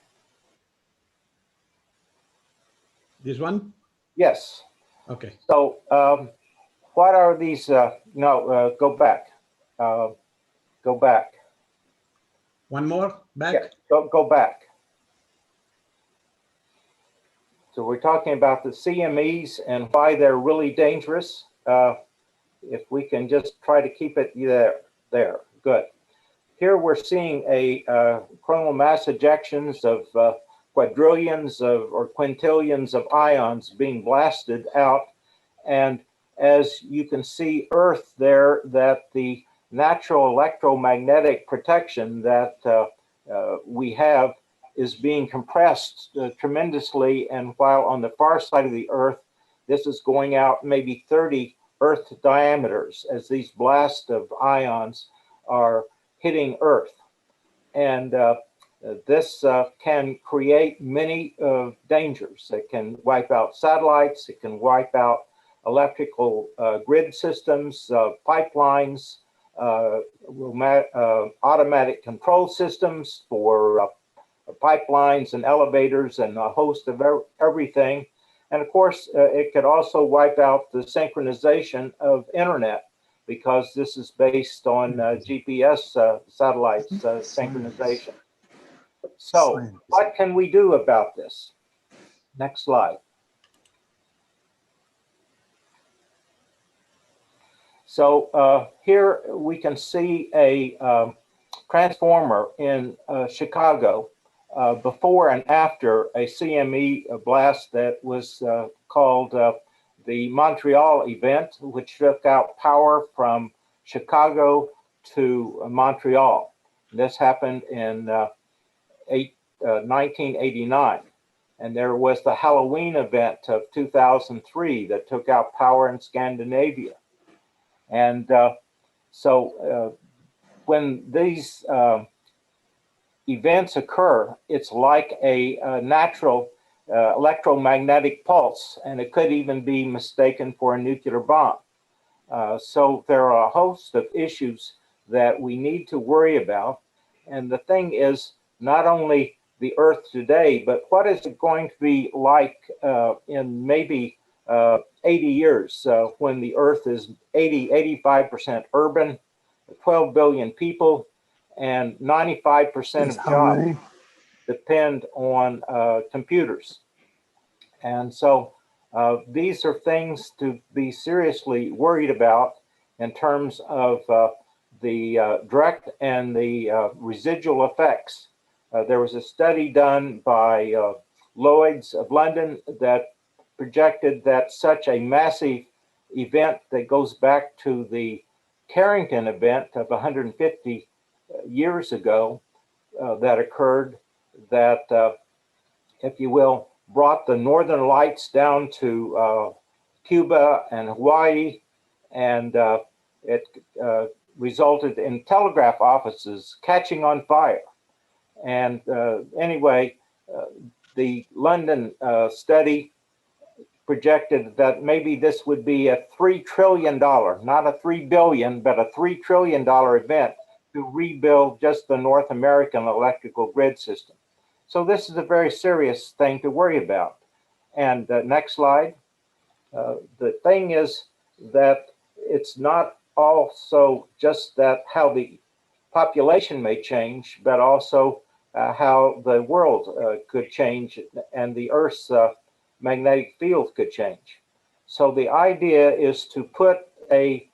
This one? Yes. Okay. So what are these? No, go back. Go back. One more? Back? Yeah, go back. So we're talking about the CMEs and why they're really dangerous. If we can just try to keep it there. Good. Here we're seeing a coronal mass ejections of quadrillions or quintillions of ions being blasted out. And as you can see Earth there, that the natural electromagnetic protection that we have is being compressed tremendously. And while on the far side of the Earth, this is going out maybe 30 Earth diameters as these blasts of ions are hitting Earth. And this can create many dangers. It can wipe out satellites. It can wipe out electrical grid systems, pipelines, automatic control systems for pipelines and elevators and a host of everything. And of course, it could also wipe out the synchronization of internet, because this is based on GPS satellites synchronization. So what can we do about this? Next slide. So here we can see a transformer in Chicago before and after a CME blast that was called the Montreal event, which took out power from Chicago to Montreal. This happened in 1989. And there was the Halloween event of 2003 that took out power in Scandinavia. And so when these events occur, it's like a natural electromagnetic pulse, and it could even be mistaken for a nuclear bomb. So there are a host of issues that we need to worry about. And the thing is, not only the Earth today, but what is it going to be like in maybe 80 years when the Earth is 85% urban, 12 billion people, and 95% of jobs depend on computers. And so these are things to be seriously worried about in terms of the direct and the residual effects. There was a study done by Lloyd's of London that projected that such a massive event that goes back to the Carrington event of 150 years ago that occurred, that, if you will, brought the northern lights down to Cuba and Hawaii, and it resulted in telegraph offices catching on fire. And anyway, the London study projected that maybe this would be a $3 trillion, not a 3 billion, but a $3 trillion event to rebuild just the North American electrical grid system. So this is a very serious thing to worry about. And next slide. The thing is that it's not also just that how the population may change, but also how the world could change and the Earth's magnetic field could change. So the idea is to put a,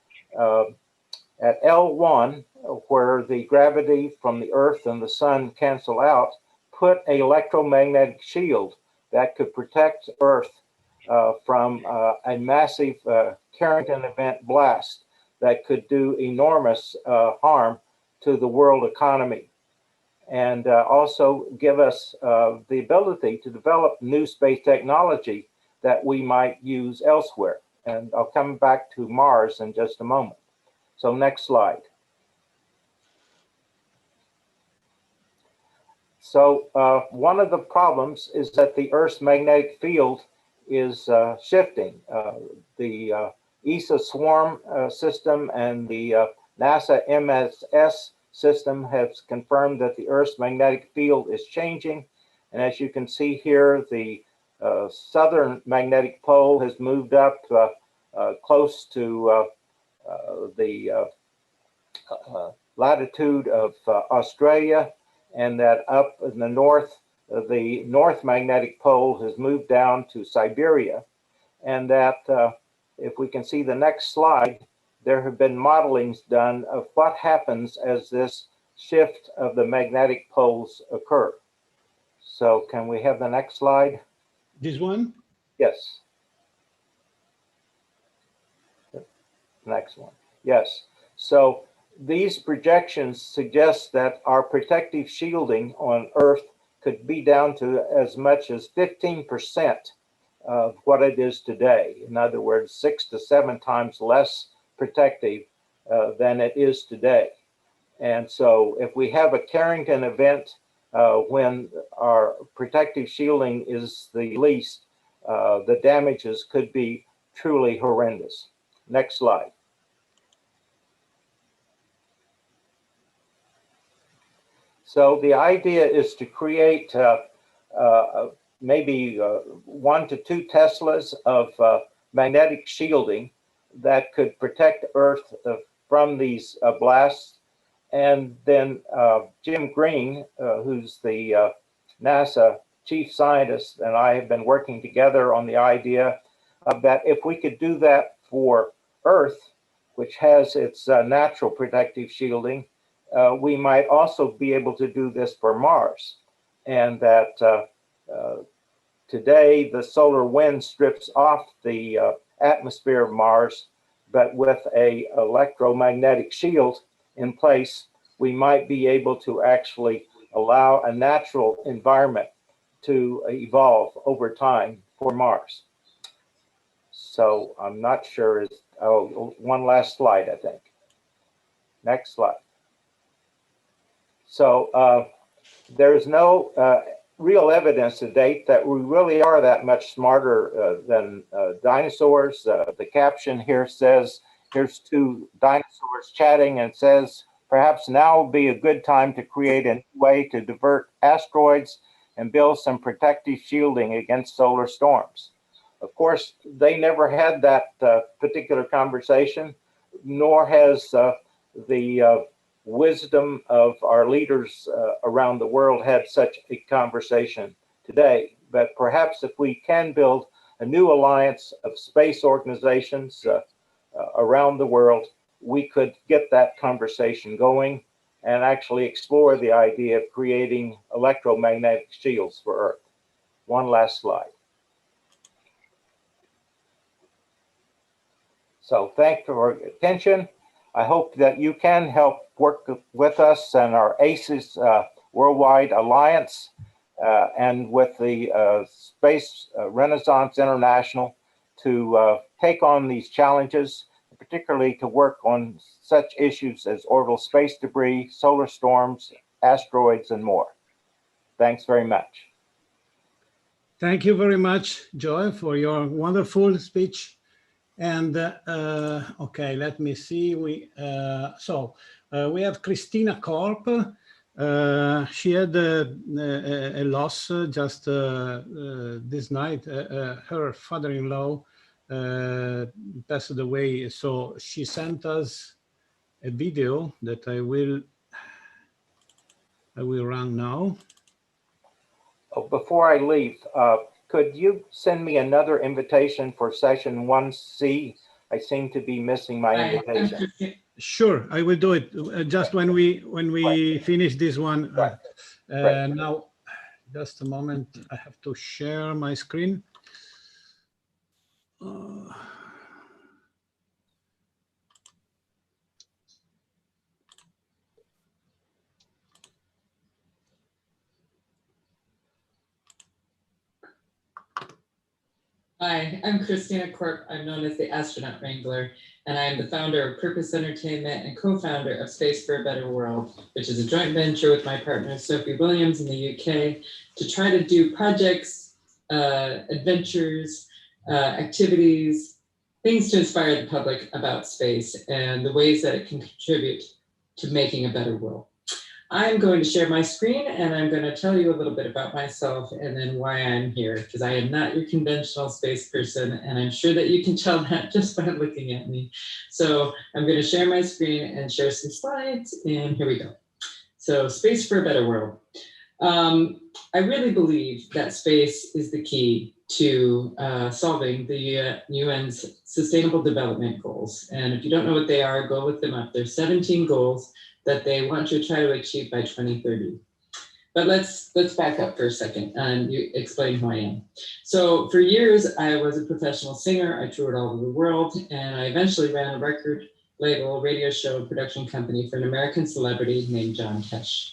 at L1, where the gravity from the Earth and the sun cancel out, put an electromagnetic shield that could protect Earth from a massive Carrington event blast that could do enormous harm to the world economy, and also give us the ability to develop new space technology that we might use elsewhere. And I'll come back to Mars in just a moment. So next slide. So one of the problems is that the Earth's magnetic field is shifting. The ESA swarm system and the NASA MSS system has confirmed that the Earth's magnetic field is changing. And as you can see here, the southern magnetic pole has moved up close to the latitude of Australia, and that up in the north magnetic pole has moved down to Siberia. And that if we can see the next slide, there have been modelings done of what happens as this shift of the magnetic poles occur. So can we have the next slide? This one? Yes. Next one. Yes. So these projections suggest that our protective shielding on Earth could be down to as much as 15% of what it is today. In other words, 6 to 7 times less protective than it is today. And so if we have a Carrington event when our protective shielding is the least, the damages could be truly horrendous. Next slide. So the idea is to create maybe 1 to 2 Teslas of magnetic shielding that could protect Earth from these blasts. And then Jim Green, who's the NASA chief scientist, and I have been working together on the idea of that if we could do that for Earth, which has its natural protective shielding, we might also be able to do this for Mars. And that today the solar wind strips off the atmosphere of Mars, but with an electromagnetic shield in place, we might be able to actually allow a natural environment to evolve over time for Mars. So I'm not sure, one last slide, I think. Next slide. So there's no real evidence to date that we really are that much smarter than dinosaurs. The caption here says, here's 2 dinosaurs chatting, and says, perhaps now would be a good time to create a new way to divert asteroids and build some protective shielding against solar storms. Of course, they never had that particular conversation, nor has the wisdom of our leaders around the world had such a conversation today. But perhaps if we can build a new alliance of space organizations around the world, we could get that conversation going and actually explore the idea of creating electromagnetic shields for Earth. One last slide. So thank you for your attention. I hope that you can help work with us and our ACES Worldwide Alliance and with the Space Renaissance International to take on these challenges, particularly to work on such issues as orbital space debris, solar storms, asteroids, and more. Thanks very much. Thank you very much, Joel, for your wonderful speech. And okay, let me see. We have Christina Korp. She had a loss just this night. Her father-in-law passed away, so she sent us a video that I will run now. Oh, before I leave, could you send me another invitation for session 1C? I seem to be missing my invitation. Sure, I will do it just when we finish this one. Now, just a moment. I have to share my screen. Hi, I'm Christina Korp. I'm known as the Astronaut Wrangler, and I am the founder of Purpose Entertainment and co-founder of Space for a Better World, which is a joint venture with my partner, Sophie Williams in the UK, to try to do projects, adventures, activities, things to inspire the public about space and the ways that it can contribute to making a better world. I'm going to share my screen and I'm going to tell you a little bit about myself and then why I'm here, because I am not your conventional space person, and I'm sure that you can tell that just by looking at me. So I'm going to share my screen and share some slides, and here we go. So Space for a Better World. I really believe that space is the key to solving the UN's Sustainable Development Goals. And if you don't know what they are, go look them up. There's 17 goals that they want to try to achieve by 2030. But let's back up for a second and you explain who I am. So for years, I was a professional singer. I toured all over the world, and I eventually ran a record label, radio show, production company for an American celebrity named John Tesh.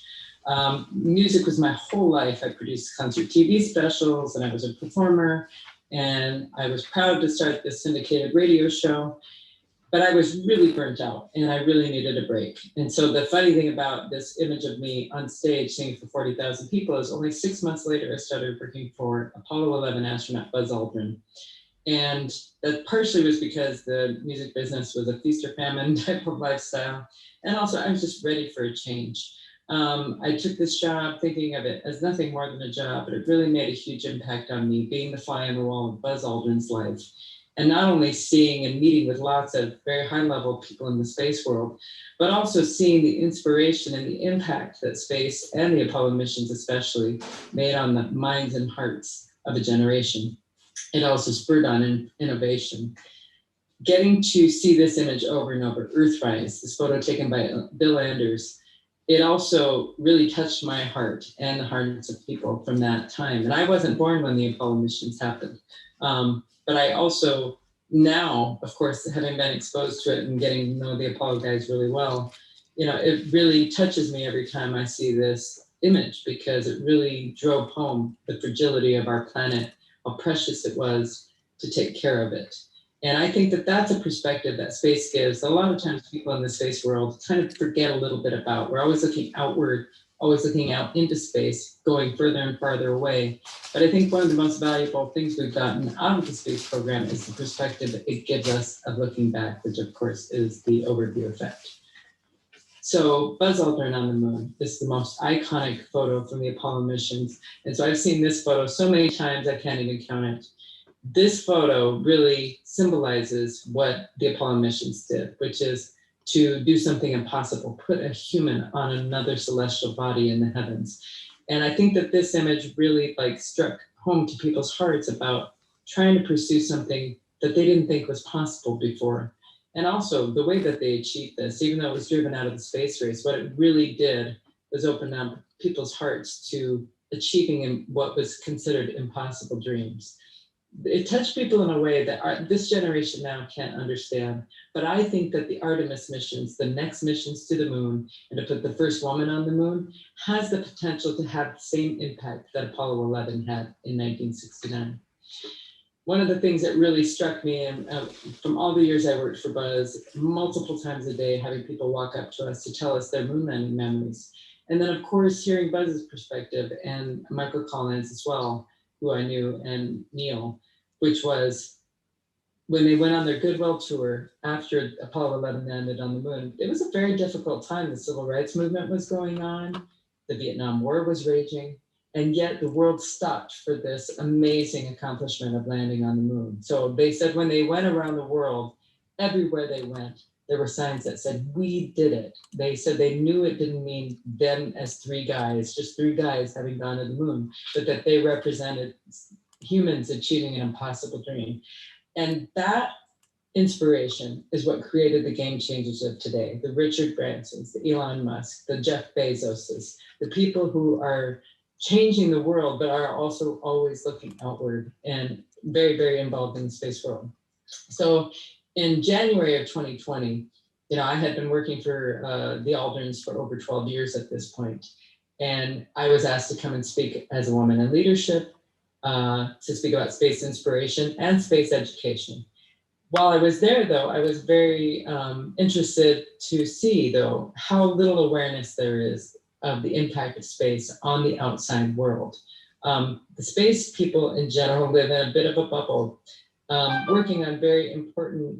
Music was my whole life. I produced concert TV specials, and I was a performer, and I was proud to start this syndicated radio show. But I was really burnt out and I really needed a break. And so the funny thing about this image of me on stage singing for 40,000 people is only 6 months later, I started working for Apollo 11 astronaut Buzz Aldrin. And that partially was because the music business was a feast or famine type of lifestyle. And also I was just ready for a change. I took this job thinking of it as nothing more than a job, but it really made a huge impact on me, being the fly on the wall of Buzz Aldrin's life. And not only seeing and meeting with lots of very high level people in the space world, but also seeing the inspiration and the impact that space and the Apollo missions especially made on the minds and hearts of a generation. It also spurred on innovation. Getting to see this image over and over, Earthrise, this photo taken by Bill Anders, it also really touched my heart and the hearts of people from that time. And I wasn't born when the Apollo missions happened. But I also now, of course, having been exposed to it and getting to know the Apollo guys really well, you know, it really touches me every time I see this image, because it really drove home the fragility of our planet, how precious it was to take care of it. And I think that that's a perspective that space gives. A lot of times people in the space world kind of forget a little bit about. We're always looking outward, always looking out into space, going further and farther away. But I think one of the most valuable things we've gotten out of the space program is the perspective that it gives us of looking back, which of course is the overview effect. So Buzz Aldrin on the moon is the most iconic photo from the Apollo missions. And so I've seen this photo so many times, I can't even count it. This photo really symbolizes what the Apollo missions did, which is to do something impossible, put a human on another celestial body in the heavens. And I think that this image really struck home to people's hearts about trying to pursue something that they didn't think was possible before. And also the way that they achieved this, even though it was driven out of the space race, what it really did was open up people's hearts to achieving what was considered impossible dreams. It touched people in a way that this generation now can't understand. But I think that the Artemis missions, the next missions to the moon, and to put the first woman on the moon, has the potential to have the same impact that Apollo 11 had in 1969. One of the things that really struck me, and from all the years I worked for Buzz, multiple times a day, having people walk up to us to tell us their moon landing memories. And then of course, hearing Buzz's perspective and Michael Collins as well, who I knew, and Neil, which was when they went on their goodwill tour after Apollo 11 landed on the moon. It was a very difficult time. The civil rights movement was going on, the Vietnam War was raging, and yet the world stopped for this amazing accomplishment of landing on the moon. So they said when they went around the world, everywhere they went, there were signs that said, "We did it." They said they knew it didn't mean them as three guys, just three guys having gone to the moon, but that they represented humans achieving an impossible dream. And that inspiration is what created the game changers of today, the Richard Bransons, the Elon Musk, the Jeff Bezoses, the people who are changing the world, but are also always looking outward and very, very involved in the space world. So in January of 2020, I had been working for the Aldrins for over 12 years at this point, and I was asked to come and speak as a woman in leadership, to speak about space inspiration and space education. While I was there, though, I was very interested to see, though, how little awareness there is of the impact of space on the outside world. The space people in general live in a bit of a bubble, working on very important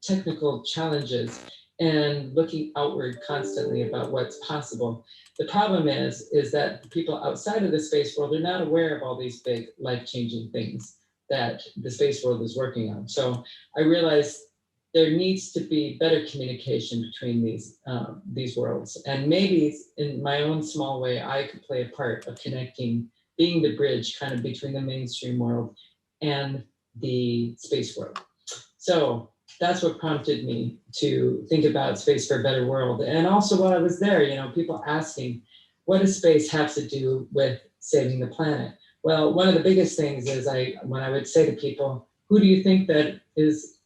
technical challenges and looking outward constantly about what's possible. The problem is that the people outside of the space world are not aware of all these big life-changing things that the space world is working on. So I realized there needs to be better communication between these worlds. And maybe in my own small way, I could play a part of connecting, being the bridge kind of between the mainstream world and the space world. So that's what prompted me to think about Space for a Better World. And also while I was there, people asking, what does space have to do with saving the planet? Well, one of the biggest things is when I would say to people, who do you think that is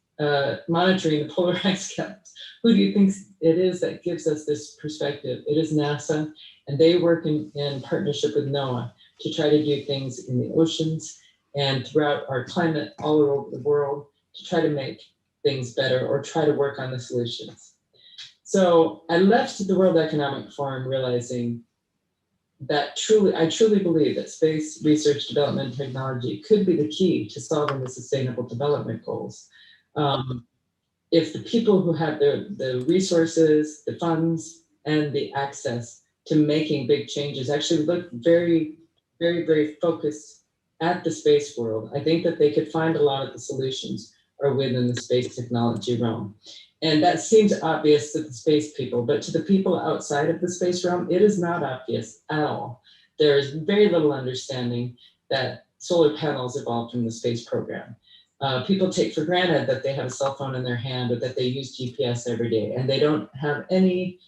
monitoring the polar ice caps? Who do you think it is that gives us this perspective? It is NASA, and they work in partnership with NOAA to try to do things in the oceans and throughout our climate all over the world to try to make things better or try to work on the solutions. So I left the World Economic Forum realizing that I truly believe that space research, development, and technology could be the key to solving the sustainable development goals. If the people who have the resources, the funds, and the access to making big changes actually look very, very, very focused at the space world, I think that they could find a lot of the solutions are within the space technology realm. And that seems obvious to the space people, but to the people outside of the space realm, it is not obvious at all. There is very little understanding that solar panels evolved from the space program. People take for granted that they have a cell phone in their hand or that they use GPS every day, and they don't have any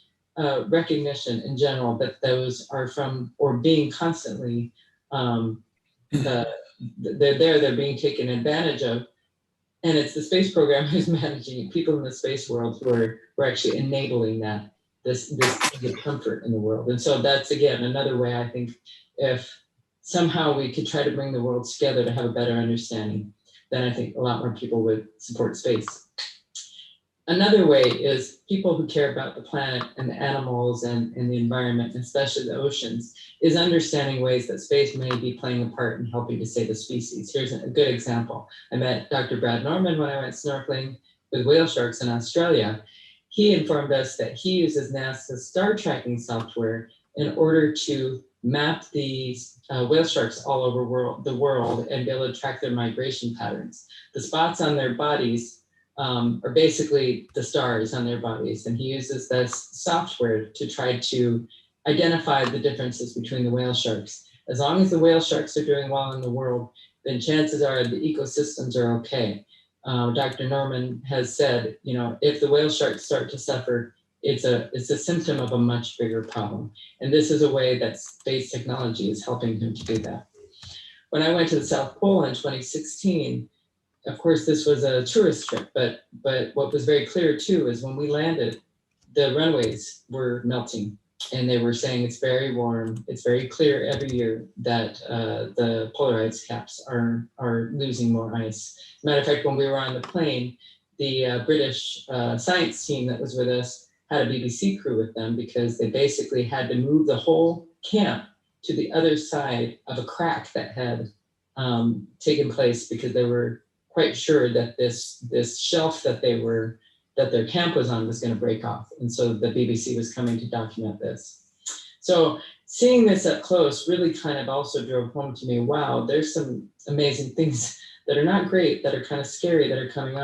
recognition in general that those are from or being constantly, they're being taken advantage of. And it's the space program who's managing it, people in the space world who are actually enabling that, this comfort in the world. And so that's, again, another way I think if somehow we could try to bring the world together to have a better understanding, then I think a lot more people would support space. Another way is people who care about the planet and the animals and the environment, and especially the oceans, is understanding ways that space may be playing a part in helping to save a species. Here's a good example. I met Dr. Brad Norman when I went snorkeling with whale sharks in Australia. He informed us that he uses NASA's star tracking software in order to map these whale sharks all over the world and be able to track their migration patterns. The spots on their bodies are basically the stars on their bodies. And he uses this software to try to identify the differences between the whale sharks. As long as the whale sharks are doing well in the world, then chances are the ecosystems are okay. Dr. Norman has said, if the whale sharks start to suffer, it's a symptom of a much bigger problem. And this is a way that space technology is helping him to do that. When I went to the South Pole in 2016, of course, this was a tourist trip, but what was very clear too is when we landed, the runways were melting, and they were saying it's very warm. It's very clear every year that the polar ice caps are losing more ice. Matter of fact, when we were on the plane, the British science team that was with us had a BBC crew with them because they basically had to move the whole camp to the other side of a crack that had taken place because they were quite sure that this shelf that their camp was on was going to break off. And so the BBC was coming to document this. So seeing this up close really kind of also drove home to me, wow, there's some amazing things that are not great, that are kind of scary, that are coming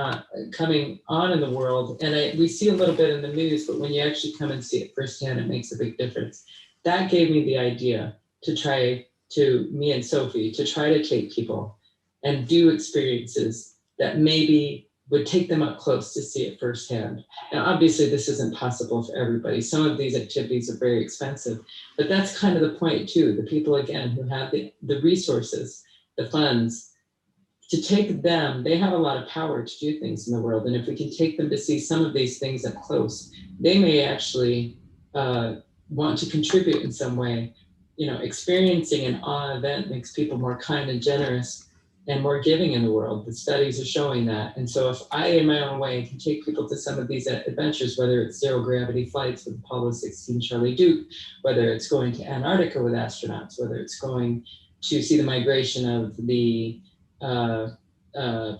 on in the world. And we see a little bit in the news, but when you actually come and see it firsthand, it makes a big difference. That gave me the idea me and Sophie, to try to take people and do experiences that maybe would take them up close to see it firsthand. Now, obviously, this isn't possible for everybody. Some of these activities are very expensive, but that's kind of the point too. The people, again, who have the resources, the funds, to take them, they have a lot of power to do things in the world. And if we can take them to see some of these things up close, they may actually want to contribute in some way. Experiencing an awe event makes people more kind and generous and more giving in the world. The studies are showing that. And so if I, in my own way, can take people to some of these adventures, whether it's zero gravity flights with Apollo 16 Charlie Duke, whether it's going to Antarctica with astronauts, whether it's going to see the migration of the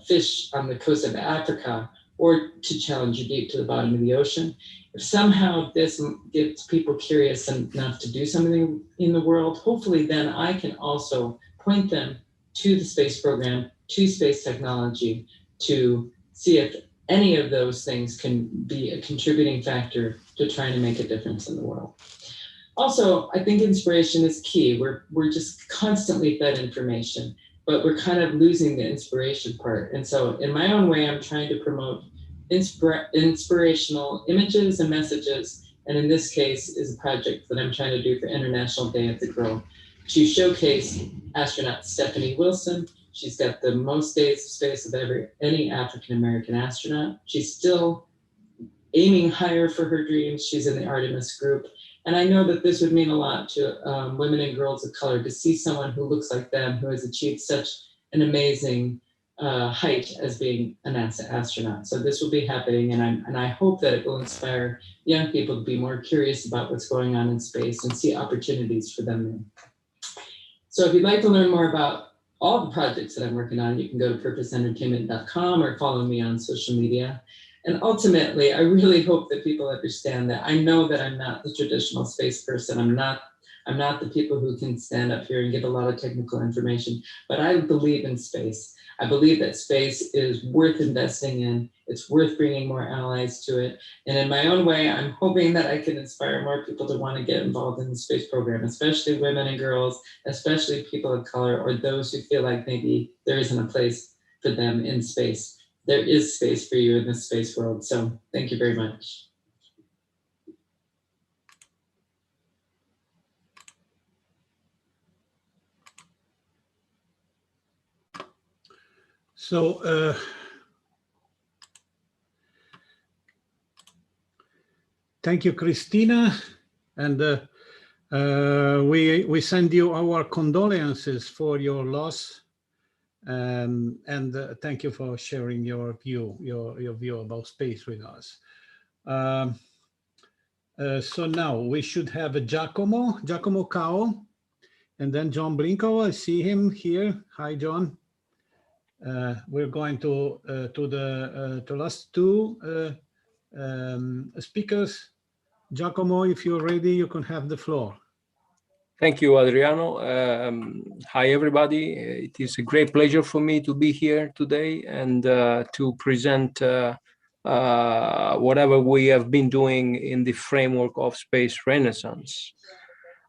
fish on the coast of Africa, or to challenge you deep to the bottom of the ocean. If somehow this gets people curious enough to do something in the world, hopefully then I can also point them to the space program, to space technology, to see if any of those things can be a contributing factor to trying to make a difference in the world. Also, I think inspiration is key. We're just constantly fed information, but we're kind of losing the inspiration part. And so in my own way, I'm trying to promote inspirational images and messages. And in this case is a project that I'm trying to do for International Day of the Girl to showcase astronaut Stephanie Wilson. She's got the most days of space of any African-American astronaut. She's still aiming higher for her dreams. She's in the Artemis group. And I know that this would mean a lot to women and girls of color to see someone who looks like them, who has achieved such an amazing height as being a NASA astronaut. So this will be happening, and I hope that it will inspire young people to be more curious about what's going on in space and see opportunities for them. So if you'd like to learn more about all the projects that I'm working on, you can go to purposeentertainment.com or follow me on social media. And ultimately, I really hope that people understand that I know that I'm not the traditional space person. I'm not the people who can stand up here and give a lot of technical information, but I believe in space. I believe that space is worth investing in. It's worth bringing more allies to it. And in my own way, I'm hoping that I can inspire more people to want to get involved in the space program, especially women and girls, especially people of color, or those who feel like maybe there isn't a place for them in space. There is space for you in this space world. So thank you very much. So thank you, Christina, and we send you our condolences for your loss, and thank you for sharing your view about space with us. So now we should have Giacomo Cao, and then John Blincow. I see him here. Hi, John. We're going to the last two speakers. Giacomo, if you're ready, you can have the floor. Thank you, Adriano. Hi, everybody. It is a great pleasure for me to be here today and to present whatever we have been doing in the framework of Space Renaissance.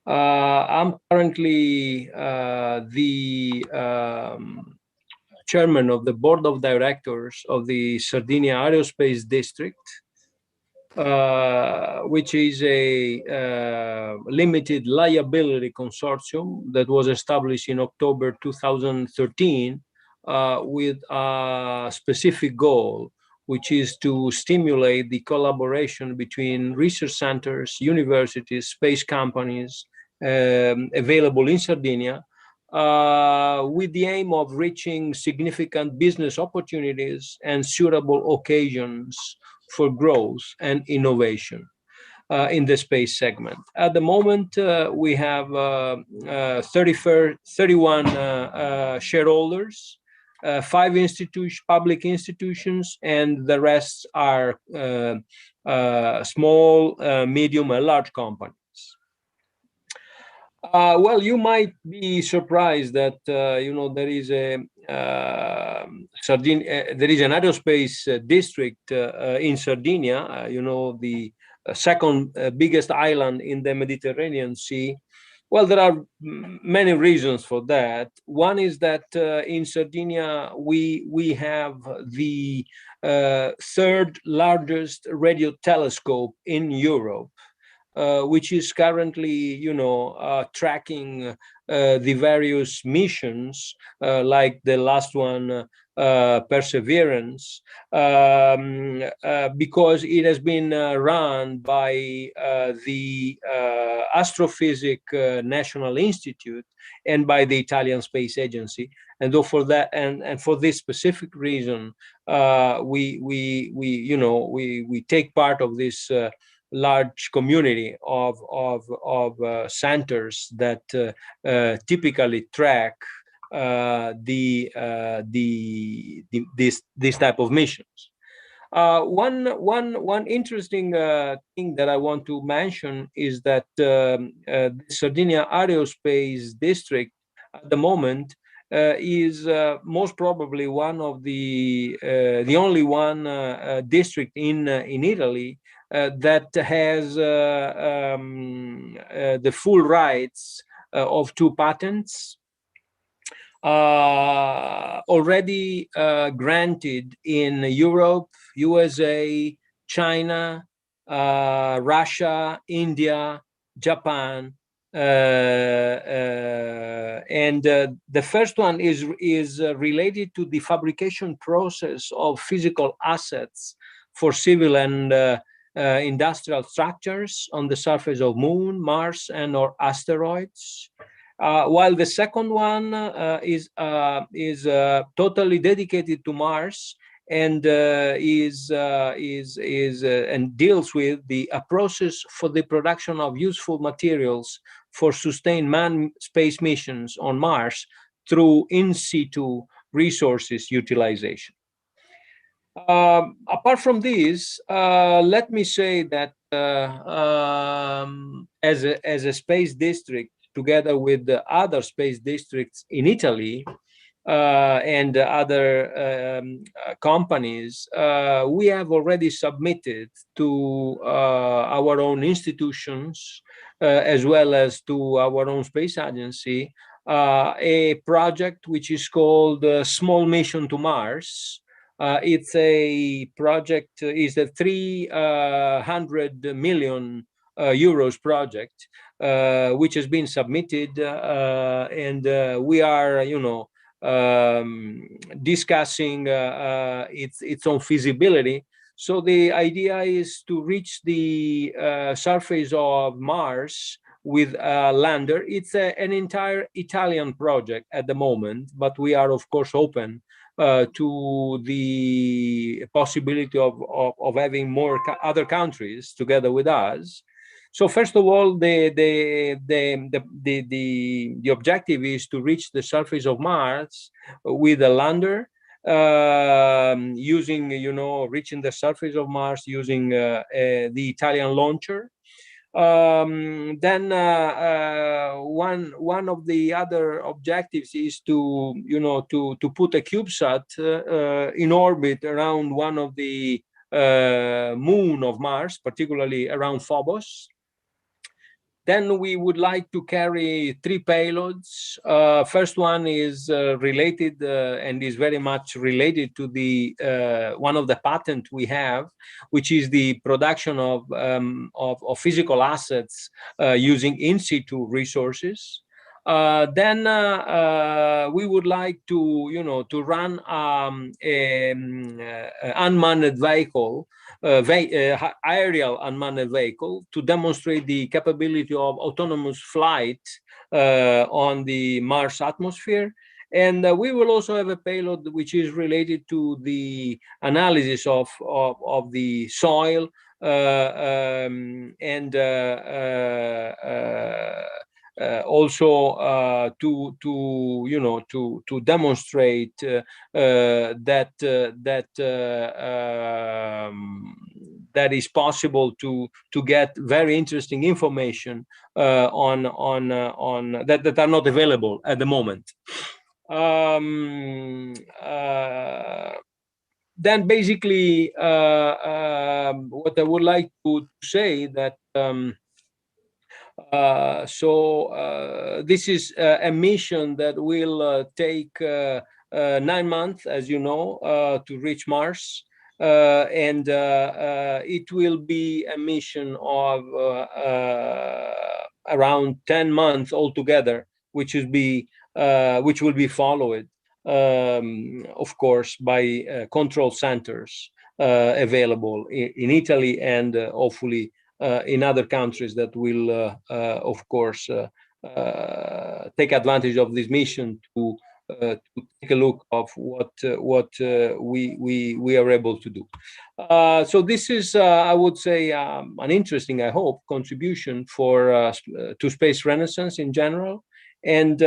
I'm currently the chairman of the board of directors of the Sardinian Aerospace District, which is a limited liability consortium that was established in October 2013 with a specific goal, which is to stimulate the collaboration between research centers, universities, space companies available in Sardinia, with the aim of reaching significant business opportunities and suitable occasions for growth and innovation. in the space segment. At the moment, we have 31 shareholders, 5 public institutions, and the rest are small, medium, and large companies. Well, you might be surprised that there is an aerospace district in Sardinia. The second biggest island in the Mediterranean Sea. Well, there are many reasons for that. One is that in Sardinia we have the third largest radio telescope in Europe. Which is currently, tracking the various missions, like the last one, Perseverance, because it has been run by the Astrophysics National Institute and by the Italian Space Agency. And though for that, and for this specific reason, we take part of this large community of centers that typically track this type of missions. One interesting thing that I want to mention is that the Sardinia Aerospace District at the moment is most probably one of the only one district in Italy that has the full rights of 2 patents already granted in Europe, USA, China, Russia, India, Japan, and the first one is related to the fabrication process of physical assets for civil and industrial structures on the surface of Moon, Mars, and or asteroids. While the second one is totally dedicated to Mars and and deals with a process for the production of useful materials for sustained manned space missions on Mars through in situ resources utilization. Apart from this, let me say that as a space district, together with the other space districts in Italy and other companies, we have already submitted to our own institutions, as well as to our own space agency, a project which is called Small Mission to Mars. It's a project, is a 300 million euros project, which has been submitted, and we are, discussing its own feasibility. So the idea is to reach the surface of Mars with a lander. It's an entire Italian project at the moment, but we are of course open to the possibility of having more other countries together with us. So first of all, the objective is to reach the surface of Mars with a lander, using, reaching the surface of Mars using the Italian launcher. Then one of the other objectives is to put a CubeSat in orbit around one of the moon of Mars, particularly around Phobos. Then we would like to carry 3 payloads. First one is related and is very much related to the one of the patents we have, which is the production of physical assets using in situ resources. Then we would like to run an unmanned vehicle, aerial unmanned vehicle, to demonstrate the capability of autonomous flight on the Mars atmosphere. And we will also have a payload which is related to the analysis of the soil and also to demonstrate that is possible to get very interesting information on that are not available at the moment. Then basically what I would like to say that this is a mission that will take 9 months, as you know, to reach Mars. And it will be a mission of around 10 months altogether, which will be followed, of course, by control centers available in Italy and hopefully in other countries that will, of course, take advantage of this mission to take a look of what we are able to do. So this is, I would say, an interesting, I hope, contribution for to Space Renaissance in general. And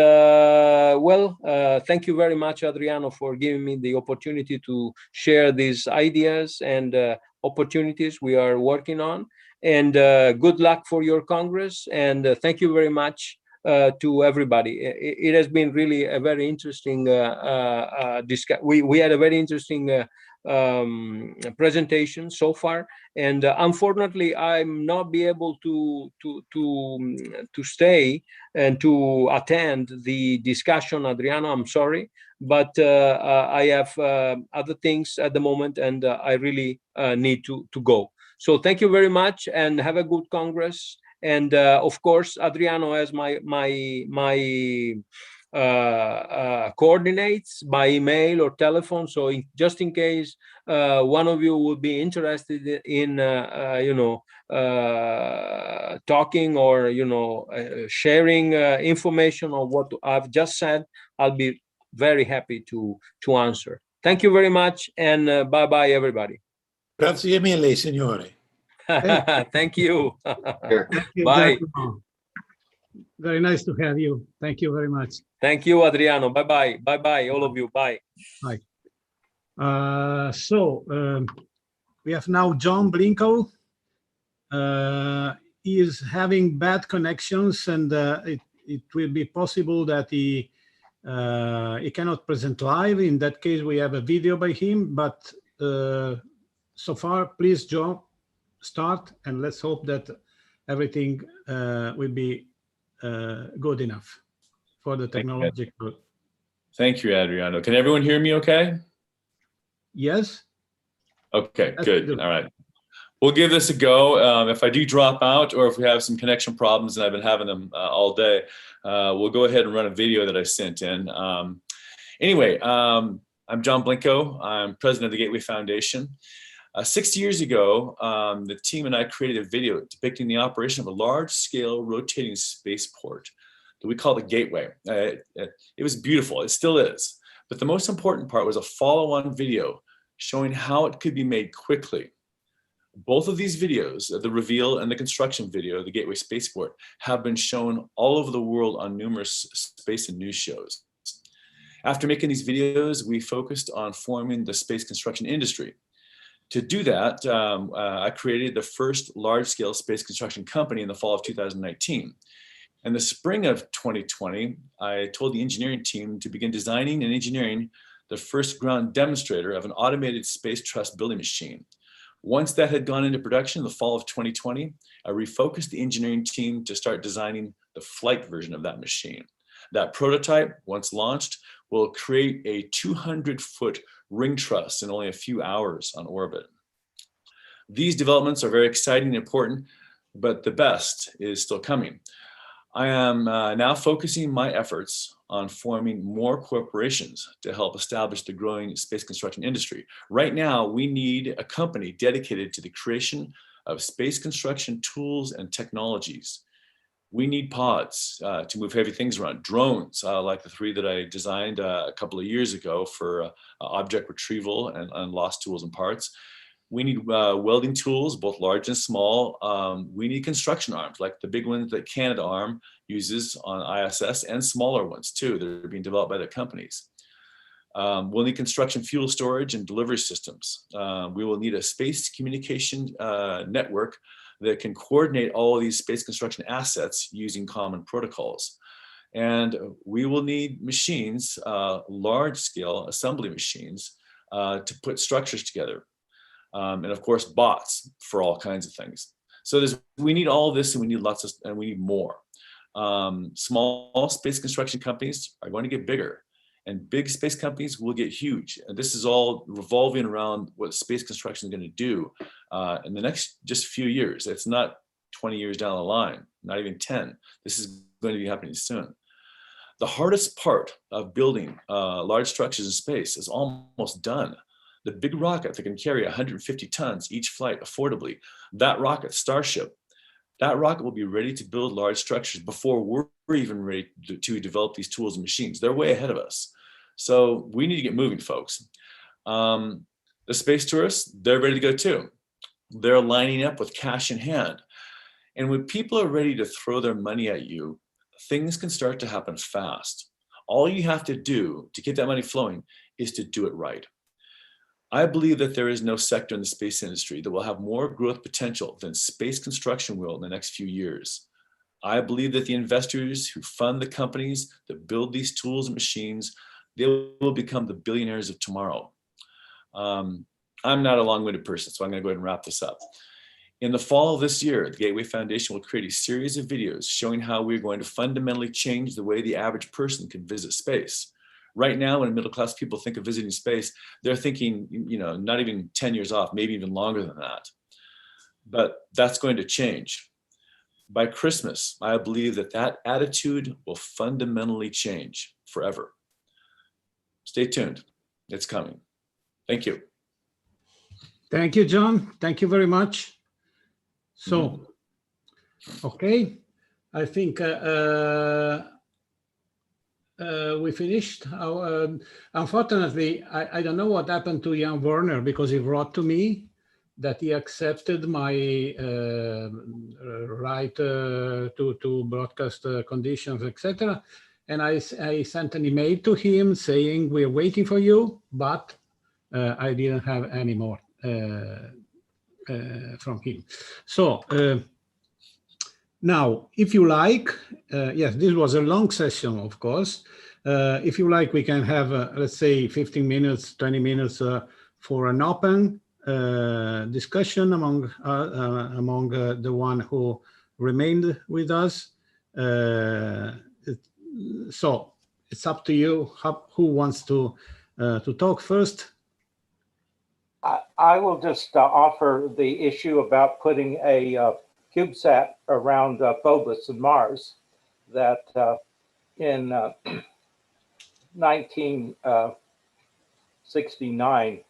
thank you very much, Adriano, for giving me the opportunity to share these ideas and opportunities we are working on. And good luck for your Congress. And thank you very much to everybody. It has been really a very interesting discussion. We had a very interesting presentation so far, and unfortunately, I'm not be able to stay and to attend the discussion, Adriano. I'm sorry, but I have other things at the moment, and I really need to go. So thank you very much, and have a good Congress. And of course, Adriano has my coordinates by email or telephone. So just in case one of you would be interested in, talking or, sharing information on what I've just said, I'll be very happy to answer. Thank you very much. And bye-bye, everybody. Grazie mille, signore. Thank you. Thank you, Bye. Giacomo. Very nice to have you. Thank you very much. Thank you, Adriano. Bye-bye. Bye-bye, all of you. Bye. Bye. We have now John Blincow. He is having bad connections, and it will be possible that he cannot present live. In that case, we have a video by him. But so far, please, John, start, and let's hope that everything will be good enough for the technological. Thank you, Adriano. Can everyone hear me okay? Yes. Okay, good. All right. We'll give this a go. If I do drop out, or if we have some connection problems, and I've been having them all day, we'll go ahead and run a video that I sent in. Anyway, I'm John Blincow. I'm president of the Gateway Foundation. 6 years ago, the team and I created a video depicting the operation of a large-scale rotating spaceport that we call the Gateway. It was beautiful. It still is. But the most important part was a follow-on video showing how it could be made quickly. Both of these videos, the reveal and the construction video, the Gateway Spaceport, have been shown all over the world on numerous space and news shows. After making these videos, we focused on forming the space construction industry. To do that, I created the first large-scale space construction company in the fall of 2019. In the spring of 2020, I told the engineering team to begin designing and engineering the first ground demonstrator of an automated space truss building machine. Once that had gone into production in the fall of 2020, I refocused the engineering team to start designing the flight version of that machine. That prototype, once launched, will create a 200-foot ring truss in only a few hours on orbit. These developments are very exciting and important, but the best is still coming. I am now focusing my efforts on forming more corporations to help establish the growing space construction industry. Right now, we need a company dedicated to the creation of space construction tools and technologies. We need pods to move heavy things around, drones like the 3 that I designed a couple of years ago for object retrieval and lost tools and parts. We need welding tools, both large and small. We need construction arms, like the big ones that Canada Arm uses on ISS, and smaller ones too that are being developed by their companies. We'll need construction fuel storage and delivery systems. We will need a space communication network that can coordinate all of these space construction assets using common protocols. And we will need machines, large scale assembly machines, to put structures together. And of course, bots for all kinds of things. So we need all this, and we need lots of, and we need more. Small space construction companies are going to get bigger, and big space companies will get huge. And this is all revolving around what space construction is going to do in the next just few years. It's not 20 years down the line, not even 10. This is going to be happening soon. The hardest part of building large structures in space is almost done. The big rocket that can carry 150 tons each flight affordably, that rocket, Starship, that rocket will be ready to build large structures before we're even ready to develop these tools and machines. They're way ahead of us. So we need to get moving, folks. The space tourists, they're ready to go too. They're lining up with cash in hand. And when people are ready to throw their money at you, things can start to happen fast. All you have to do to get that money flowing is to do it right. I believe that there is no sector in the space industry that will have more growth potential than space construction will in the next few years. I believe that the investors who fund the companies that build these tools and machines, they will become the billionaires of tomorrow. I'm not a long-winded person, so I'm going to go ahead and wrap this up. In the fall of this year, the Gateway Foundation will create a series of videos showing how we're going to fundamentally change the way the average person can visit space. Right now, when middle-class people think of visiting space, they're thinking, you know, not even 10 years off, maybe even longer than that. But that's going to change. By Christmas, I believe that that attitude will fundamentally change forever. Stay tuned. It's coming. Thank you. Thank you, John. Thank you very much. So, okay, I think we finished. Unfortunately, I don't know what happened to Jan Werner, because he wrote to me that he accepted my right to broadcast conditions, etc. And I sent an email to him saying, we're waiting for you, but I didn't have any more from him. So now, if you like, yes, this was a long session, of course. If you like, we can have, let's say, 15 minutes, 20 minutes for an open discussion among the one who remained with us. So it's up to you. Who wants to talk first? I will just offer the issue about putting a CubeSat around Phobos and Mars, that in 1969,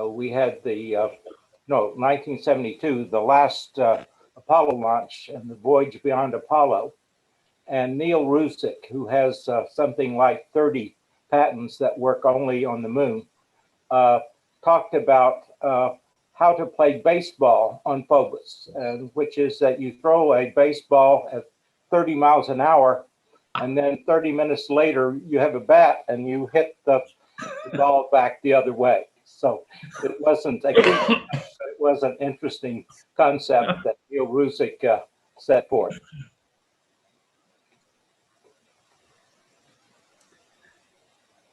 we had the, 1972, the last Apollo launch and the voyage beyond Apollo. And Neil Rusick, who has something like 30 patents that work only on the moon, talked about how to play baseball on Phobos, which is that you throw a baseball at 30 miles an hour, and then 30 minutes later, you have a bat and you hit the ball back the other way. So it wasn't a it was an interesting concept that Neil Rusick set forth.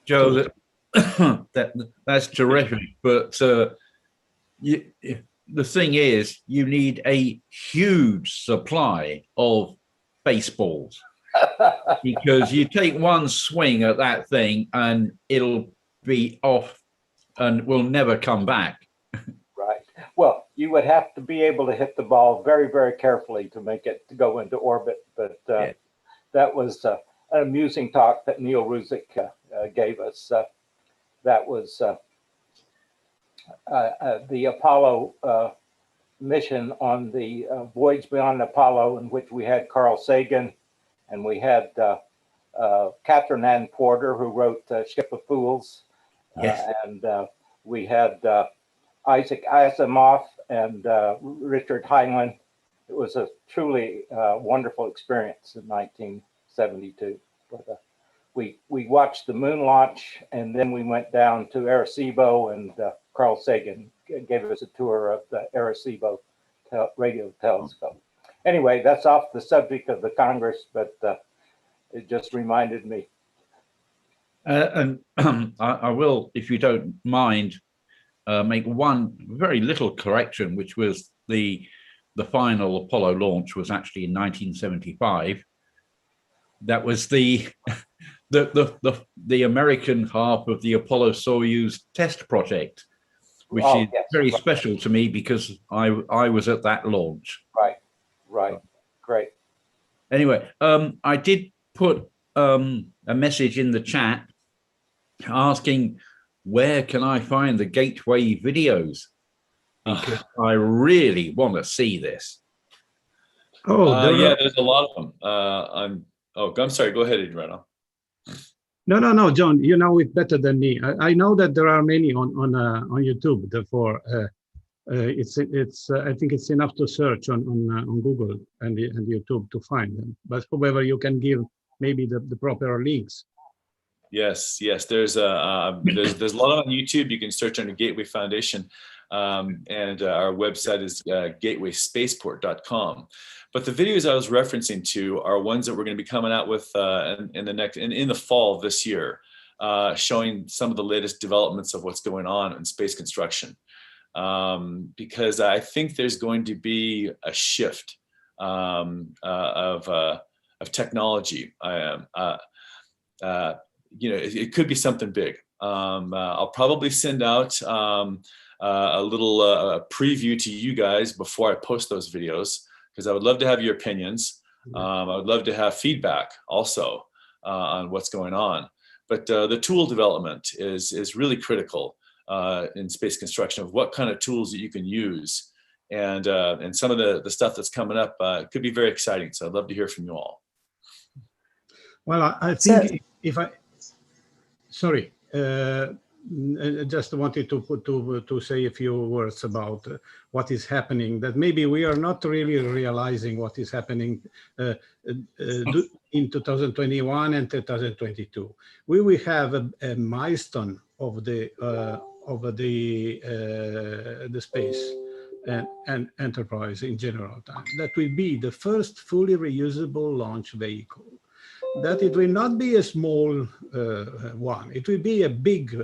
Joe, that's terrific. But the thing is, you need a huge supply of baseballs, because you take one swing at that thing and it'll be off and will never come back. Right. Well, you would have to be able to hit the ball very, very carefully to make it to go into orbit. But that was an amusing talk that Neil Rusick gave us. That was the Apollo mission on the voyage beyond Apollo, in which we had Carl Sagan, and we had Catherine Ann Porter, who wrote Ship of Fools. Yes. And we had Isaac Asimov and Richard Heinlein. It was a truly wonderful experience in 1972. But, we watched the moon launch, and then we went down to Arecibo, and Carl Sagan gave us a tour of the Arecibo radio telescope. Anyway, that's off the subject of the Congress, but it just reminded me. And I will, if you don't mind, make one very little correction, which was the final Apollo launch was actually in 1975. That was the American half of the Apollo Soyuz test project, which is yes, very right. special to me because I was at that launch. Right, great. Anyway, I did put a message in the chat asking where can I find the Gateway videos, because I really want to see this. Oh, yeah, there's a lot of them. I'm sorry. Go ahead, Adriano. No, John. You know it better than me. I know that there are many on YouTube. Therefore, it's I think it's enough to search on Google and YouTube to find them. But however, you can give maybe the proper links. Yes. There's a lot on YouTube. You can search under Gateway Foundation, and our website is gatewayspaceport.com. But the videos I was referencing to are ones that we're going to be coming out with in the fall of this year, showing some of the latest developments of what's going on in space construction. Because I think there's going to be a shift of technology. It could be something big. I'll probably send out a little preview to you guys before I post those videos, because I would love to have your opinions. I would love to have feedback also on what's going on. But the tool development is really critical in space construction, of what kind of tools that you can use. And some of the stuff that's coming up could be very exciting. So I'd love to hear from you all. Well, I think sorry, I just wanted to say a few words about what is happening, that maybe we are not really realizing what is happening in 2021 and 2022. We will have a milestone of the space and enterprise in general time. That will be the first fully reusable launch vehicle. That it will not be a small one. It will be a big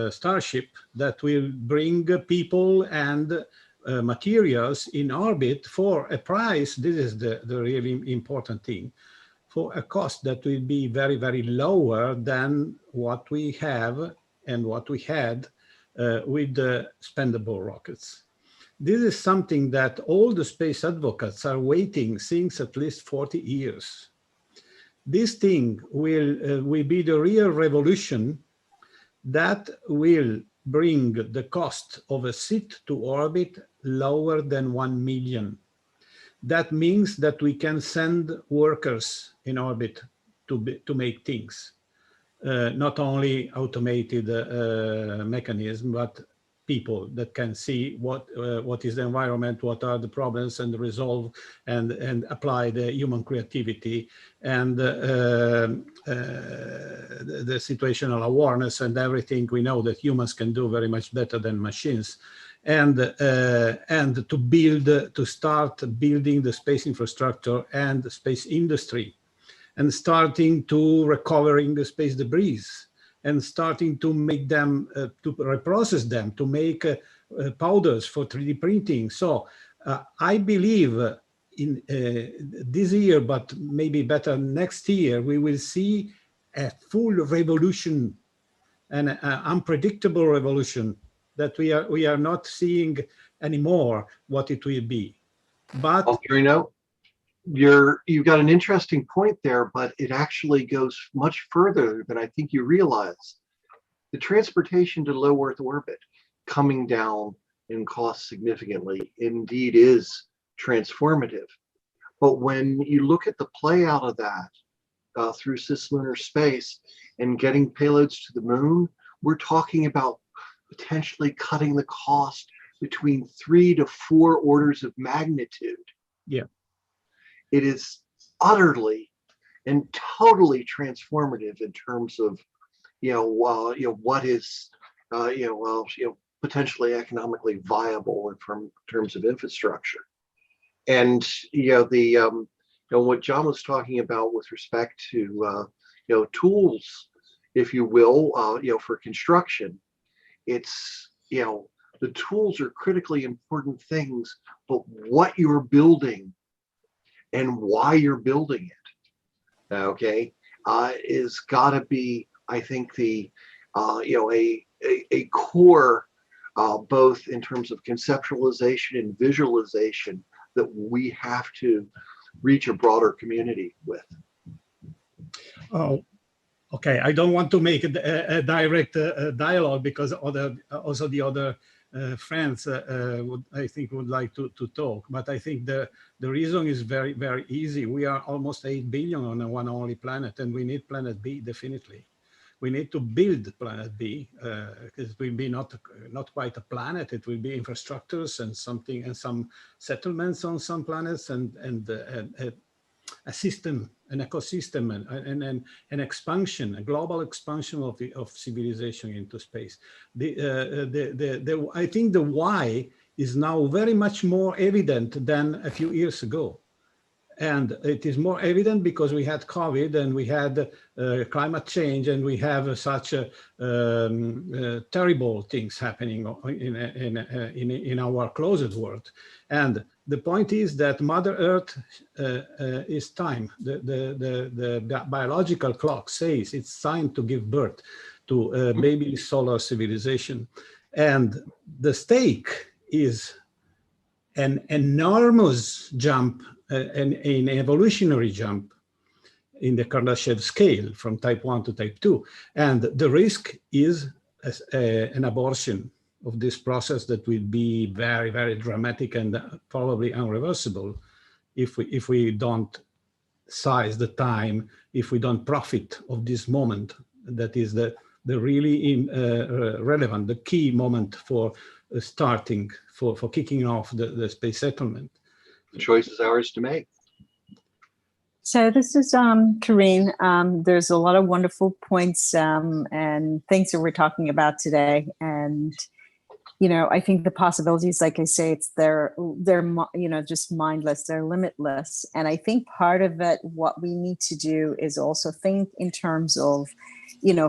starship that will bring people and materials in orbit for a price. This is the really important thing, for a cost that will be very, very lower than what we have and what we had with the spendable rockets. This is something that all the space advocates are waiting since at least 40 years. This thing will be the real revolution that will bring the cost of a seat to orbit lower than 1 million. That means that we can send workers in orbit to make things, not only automated mechanism, but people that can see what is the environment, what are the problems, and resolve and apply the human creativity and the situational awareness and everything we know that humans can do very much better than machines, and to start building the space infrastructure and the space industry, and starting to recovering the space debris, and starting to make them, to reprocess them, to make powders for 3D printing. So I believe in this year, but maybe better next year, we will see a full revolution, and an unpredictable revolution that we are not seeing anymore what it will be. But Autino, you've got an interesting point there, but it actually goes much further than I think you realize. The transportation to low Earth orbit coming down in cost significantly indeed is transformative. But when you look at the play out of that through cislunar space and getting payloads to the moon, we're talking about potentially cutting the cost between 3 to 4 orders of magnitude. Yeah. It is utterly and totally transformative in terms of, what is, potentially economically viable in terms of infrastructure. And, what John was talking about with respect to, tools, if you will, for construction, it's, the tools are critically important things, but what you're building and why you're building it, okay, is got to be, I think, the, a core, both in terms of conceptualization and visualization, that we have to reach a broader community with. Oh, okay. I don't want to make a direct dialogue, because also the other friends I think would like to talk. But I think the reason is very, very easy. We are almost 8 billion on a one only planet, and we need planet B definitely. We need to build planet B, because it will be not quite a planet. It will be infrastructures and something, and some settlements on some planets, and a system, an ecosystem, and an expansion, a global expansion of civilization into space. I think the why is now very much more evident than a few years ago. And it is more evident because we had COVID, and we had climate change, and we have such terrible things happening in our closed world. And the point is that Mother Earth is time. The biological clock says it's time to give birth to a baby solar civilization. And the stake is an enormous jump, an evolutionary jump in the Kardashev scale from type 1 to type 2. And the risk is an abortion of this process that will be very, very dramatic and probably irreversible if we don't size the time, if we don't profit of this moment that is the really relevant, the key moment for starting, for kicking off the space settlement. The choice is ours to make. So this is Corrinne. There's a lot of wonderful points and things that we're talking about today. And, I think the possibilities, like I say, they're just mindless, they're limitless. And I think part of it, what we need to do is also think in terms of,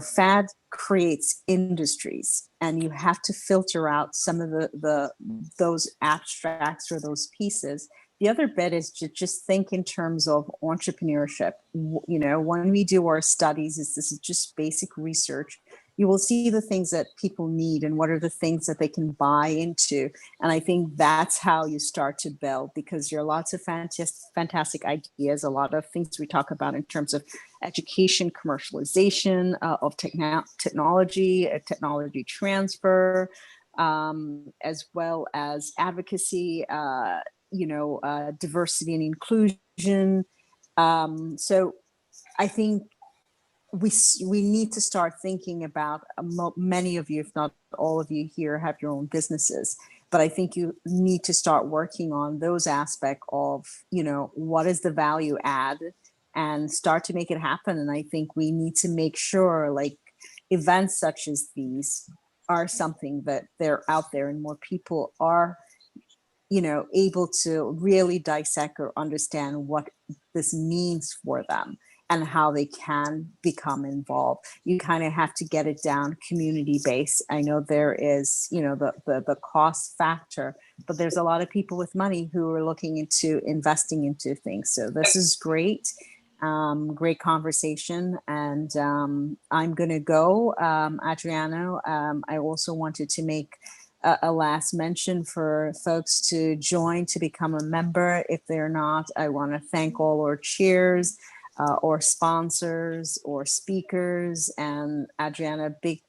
FAD creates industries, and you have to filter out some of those abstracts or those pieces. The other bit is to just think in terms of entrepreneurship. When we do our studies, this is just basic research. You will see the things that people need and what are the things that they can buy into. And I think that's how you start to build, because there are lots of fantastic ideas, a lot of things we talk about in terms of education, commercialization of technology, technology transfer, as well as advocacy, diversity and inclusion. So I think we need to start thinking about, many of you, if not all of you here, have your own businesses, but I think you need to start working on those aspects of, what is the value add, and start to make it happen. And I think we need to make sure, like, events such as these are something that they're out there and more people are able to really dissect or understand what this means for them and how they can become involved. You kind of have to get it down community based. I know there is, the cost factor, but there's a lot of people with money who are looking into investing into things. So this is great. Great conversation. And I'm going to go, Adriano. I also wanted to make a last mention for folks to join, to become a member. If they're not, I want to thank all our cheers, or sponsors or speakers. And Adriana, big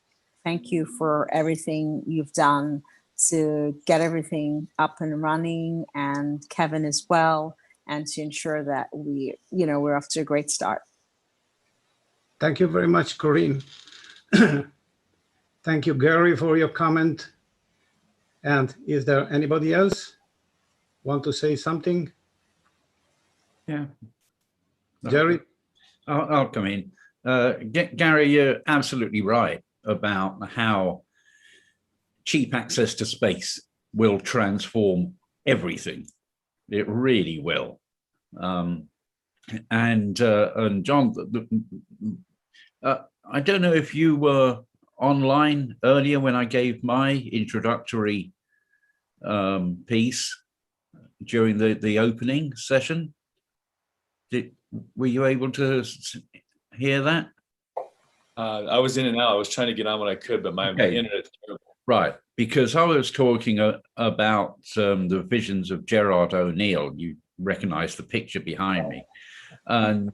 thank you for everything you've done to get everything up and running, and Kevin as well, and to ensure that we're off to a great start. Thank you very much, Corrinne. Thank Thank you, Gary, for your comment. And is there anybody else want to say something? Yeah. Jerry? I'll come in. Gary, you're absolutely right about how cheap access to space will transform everything. It really will. And John, I don't know if you were online earlier when I gave my introductory piece during the opening session. Were you able to hear that? I was in and out. I was trying to get on when I could, but my internet's terrible. Right, because I was talking about the visions of Gerard O'Neill. You recognize the picture behind me, and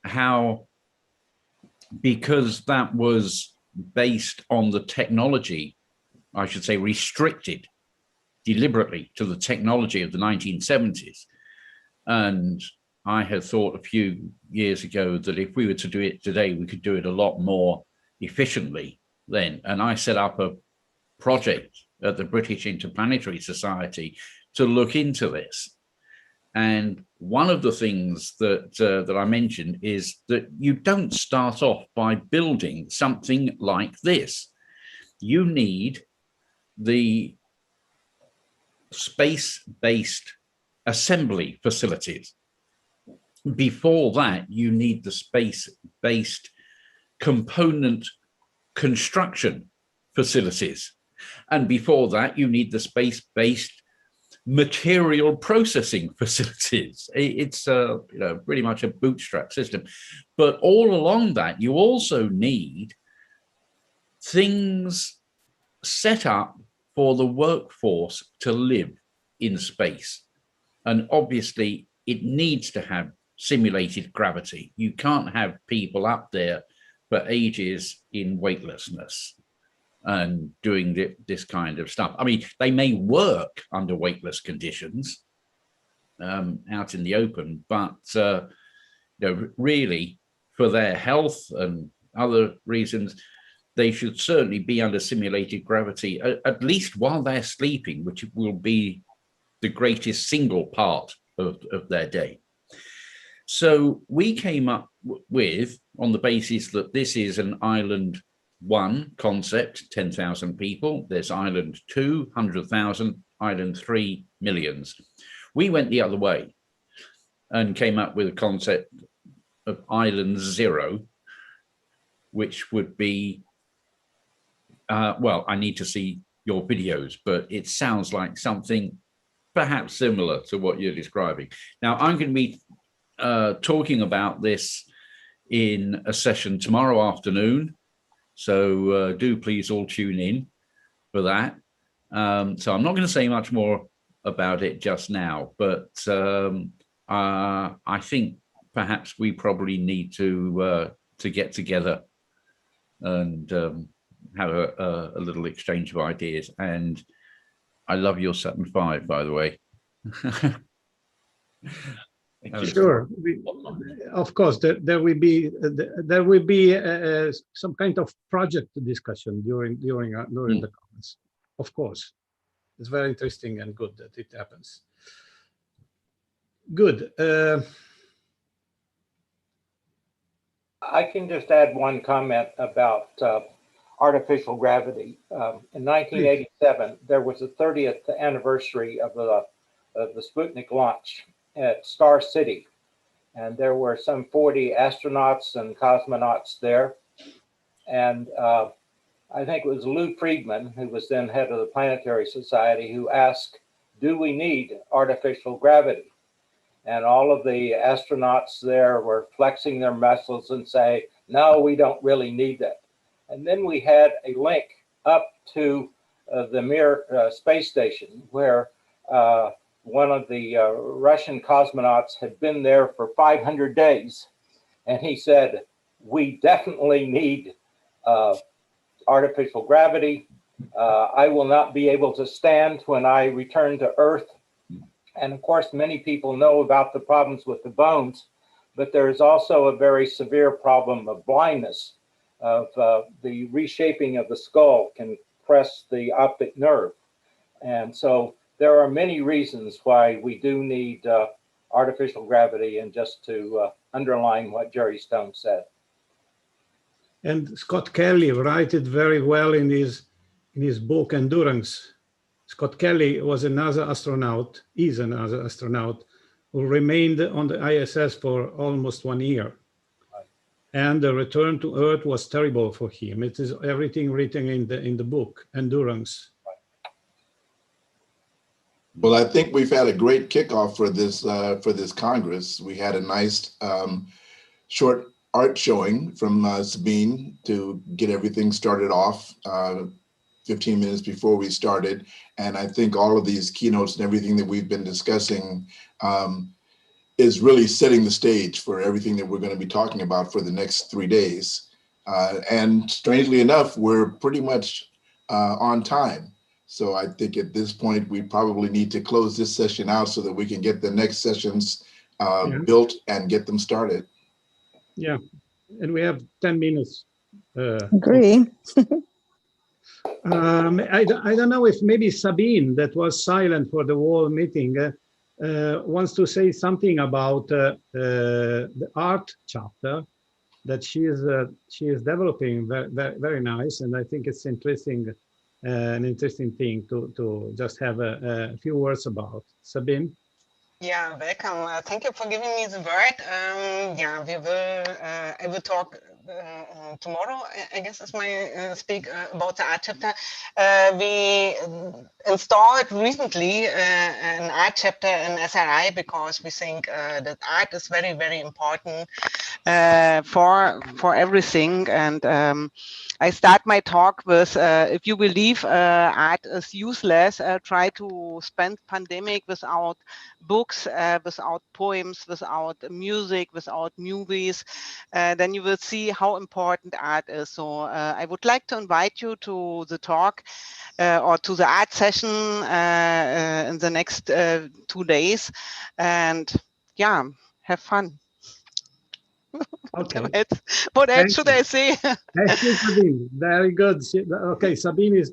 how, because that was based on the technology, I should say restricted deliberately to the technology of the 1970s. And I had thought a few years ago that if we were to do it today, we could do it a lot more efficiently then. And I set up a project at the British Interplanetary Society to look into this. And one of the things that I mentioned is that you don't start off by building something like this. You need the space-based assembly facilities. Before that, you need the space-based component construction facilities. And before that, you need the space-based material processing facilities. It's pretty much a bootstrap system. But all along that, you also need things set up for the workforce to live in space. And obviously, it needs to have simulated gravity. You can't have people up there for ages in weightlessness and doing this kind of stuff. I mean, they may work under weightless conditions out in the open, but really for their health and other reasons, they should certainly be under simulated gravity, at least while they're sleeping, which will be the greatest single part of their day. So we came up with, on the basis that this is an Island 1 concept, 10,000 people. There's Island 2, 100,000, Island 3, millions. We went the other way and came up with a concept of Island 0, which would be, well, I need to see your videos, but it sounds like something perhaps similar to what you're describing. Now, I'm going to be talking about this in a session tomorrow afternoon. So do please all tune in for that. So I'm not going to say much more about it just now, but I think perhaps we probably need to get together and have a little exchange of ideas. And I love your Saturn V, by the way. Sure, of course. There will be some kind of project discussion during the conference. Of course, it's very interesting and good that it happens. Good. I can just add one comment about artificial gravity. In 1987, there was the 30th anniversary of the Sputnik launch at Star City, and there were some 40 astronauts and cosmonauts there. And I think it was Lou Friedman, who was then head of the Planetary Society, who asked, do we need artificial gravity? And all of the astronauts there were flexing their muscles and say, no, we don't really need that. And then we had a link up to the Mir space station, where one of the Russian cosmonauts had been there for 500 days. And he said, we definitely need artificial gravity. I will not be able to stand when I return to Earth. And of course, many people know about the problems with the bones, but there is also a very severe problem of blindness. of the reshaping of the skull can press the optic nerve. And so there are many reasons why we do need artificial gravity, and just to underline what Jerry Stone said. And Scott Kelly wrote it very well in his book Endurance. Scott Kelly was another astronaut, is another astronaut, who remained on the ISS for almost 1 year. Right. And the return to Earth was terrible for him. It is everything written in the book, Endurance. Well, I think we've had a great kickoff for this Congress. We had a nice short art showing from Sabine to get everything started off 15 minutes before we started. And I think all of these keynotes and everything that we've been discussing is really setting the stage for everything that we're going to be talking about for the next 3 days. And strangely enough, we're pretty much on time. So I think at this point, we probably need to close this session out so that we can get the next sessions built and get them started. Yeah, and we have 10 minutes. Agree. I don't know if maybe Sabine, that was silent for the whole meeting, wants to say something about the art chapter that she is developing. Very nice, and I think it's interesting, an interesting thing to just have a few words about. Sabine. Yeah, welcome. Thank you for giving me the word. Yeah, I will talk tomorrow, I guess is my speak about the art chapter. We installed recently an art chapter in SRI because we think that art is very, very important for everything. And I start my talk with, if you believe art is useless, try to spend pandemic without books, without poems, without music, without movies, then you will see how important art is. So I would like to invite you to the talk or to the art session in the next 2 days, and yeah, have fun. Okay. What else should I say? Thank you, Sabine. Very good. Okay, Sabine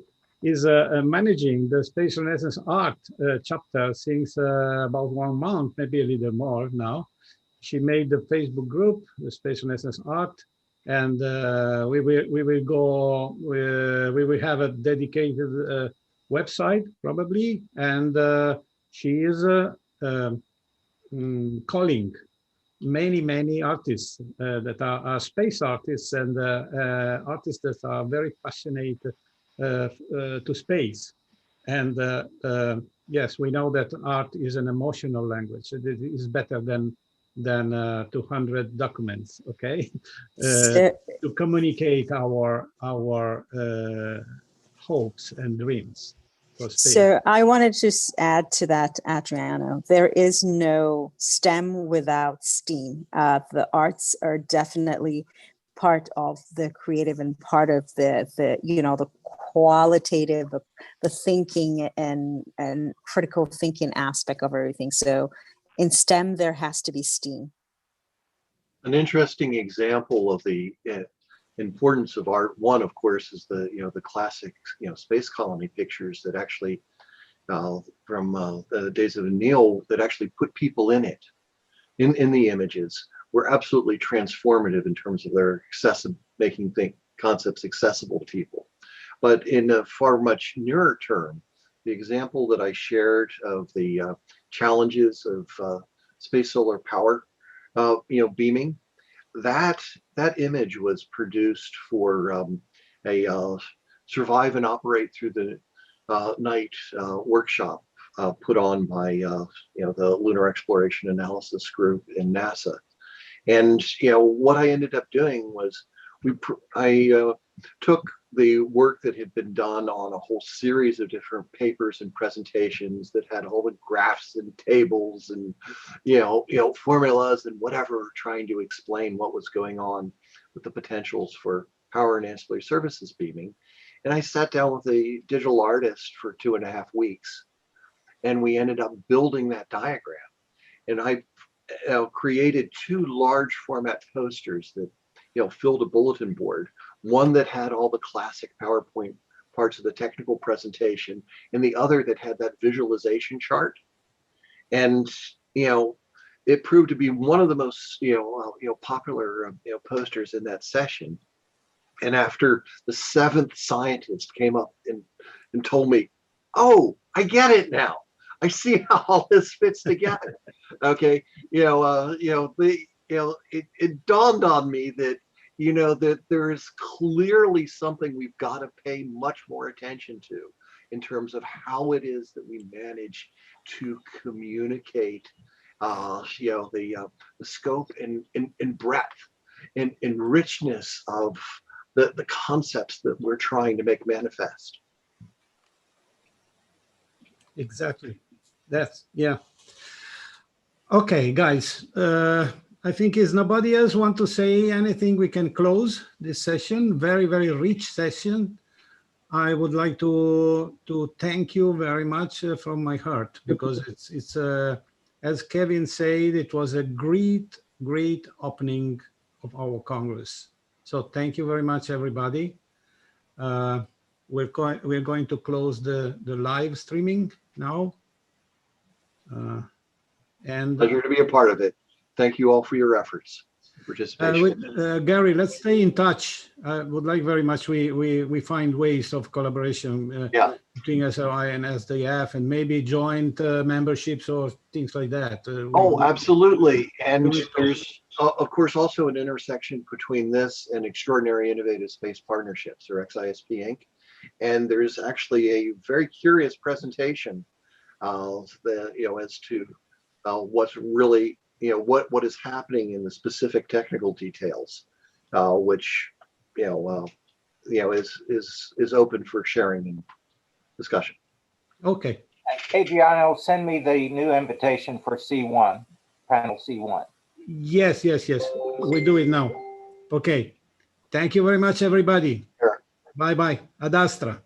is managing the Space Renaissance Art chapter since about 1 month, maybe a little more now. She made the Facebook group, the Space Renaissance Art, and we will have a dedicated website probably, and she is calling many artists that are space artists and artists that are very passionate to space. And yes, we know that art is an emotional language. It is better than 200 documents, okay? To communicate our hopes and dreams. So I wanted to add to that, Adriano, there is no STEM without STEAM. The arts are definitely part of the creative and part of the qualitative, the thinking and critical thinking aspect of everything. So in STEM, there has to be STEAM. An interesting example of the importance of art, one of course is the classic space colony pictures that actually from the days of Neil that actually put people in it, in the images, were absolutely transformative in terms of their making concepts accessible to people. But in a far much nearer term, the example that I shared of the challenges of space solar power, beaming, that image was produced for a survive and operate through the night workshop put on by the Lunar Exploration Analysis Group in NASA. And what I ended up doing was I took the work that had been done on a whole series of different papers and presentations that had all the graphs and tables and formulas and whatever, trying to explain what was going on with the potentials for power and ancillary services beaming. And I sat down with a digital artist for 2.5 weeks, and we ended up building that diagram. And I created 2 large format posters that filled a bulletin board. one that had all the classic PowerPoint parts of the technical presentation, and the other that had that visualization chart. And, you know, it proved to be one of the most, popular, posters in that session. And after the seventh scientist came up and told me, "Oh, I get it now. I see how all this fits together." Okay, it dawned on me that, that there is clearly something we've got to pay much more attention to in terms of how it is that we manage to communicate, the scope and breadth and richness of the concepts that we're trying to make manifest. Exactly. Yeah. Okay, guys. I think is nobody else want to say anything, we can close this session. Very, very rich session. I would like to thank you very much from my heart, because it's as Kevin said, it was a great opening of our Congress. So thank you very much, everybody. We're going to close the live streaming now. And Pleasure to be a part of it. Thank you all for your efforts, participation. Gary, let's stay in touch. I would like very much we find ways of collaboration between SRI and SDF, and maybe joint memberships or things like that. Absolutely. And there's, of course, also an intersection between this and Extraordinary Innovative Space Partnerships, or XISP Inc. And there's actually a very curious presentation as to what's really, what is happening in the specific technical details, which, is open for sharing and discussion. Okay. Adriano, send me the new invitation for C1, panel C1. Yes. We do it now. Okay. Thank you very much, everybody. Sure. Bye-bye. Ad Astra.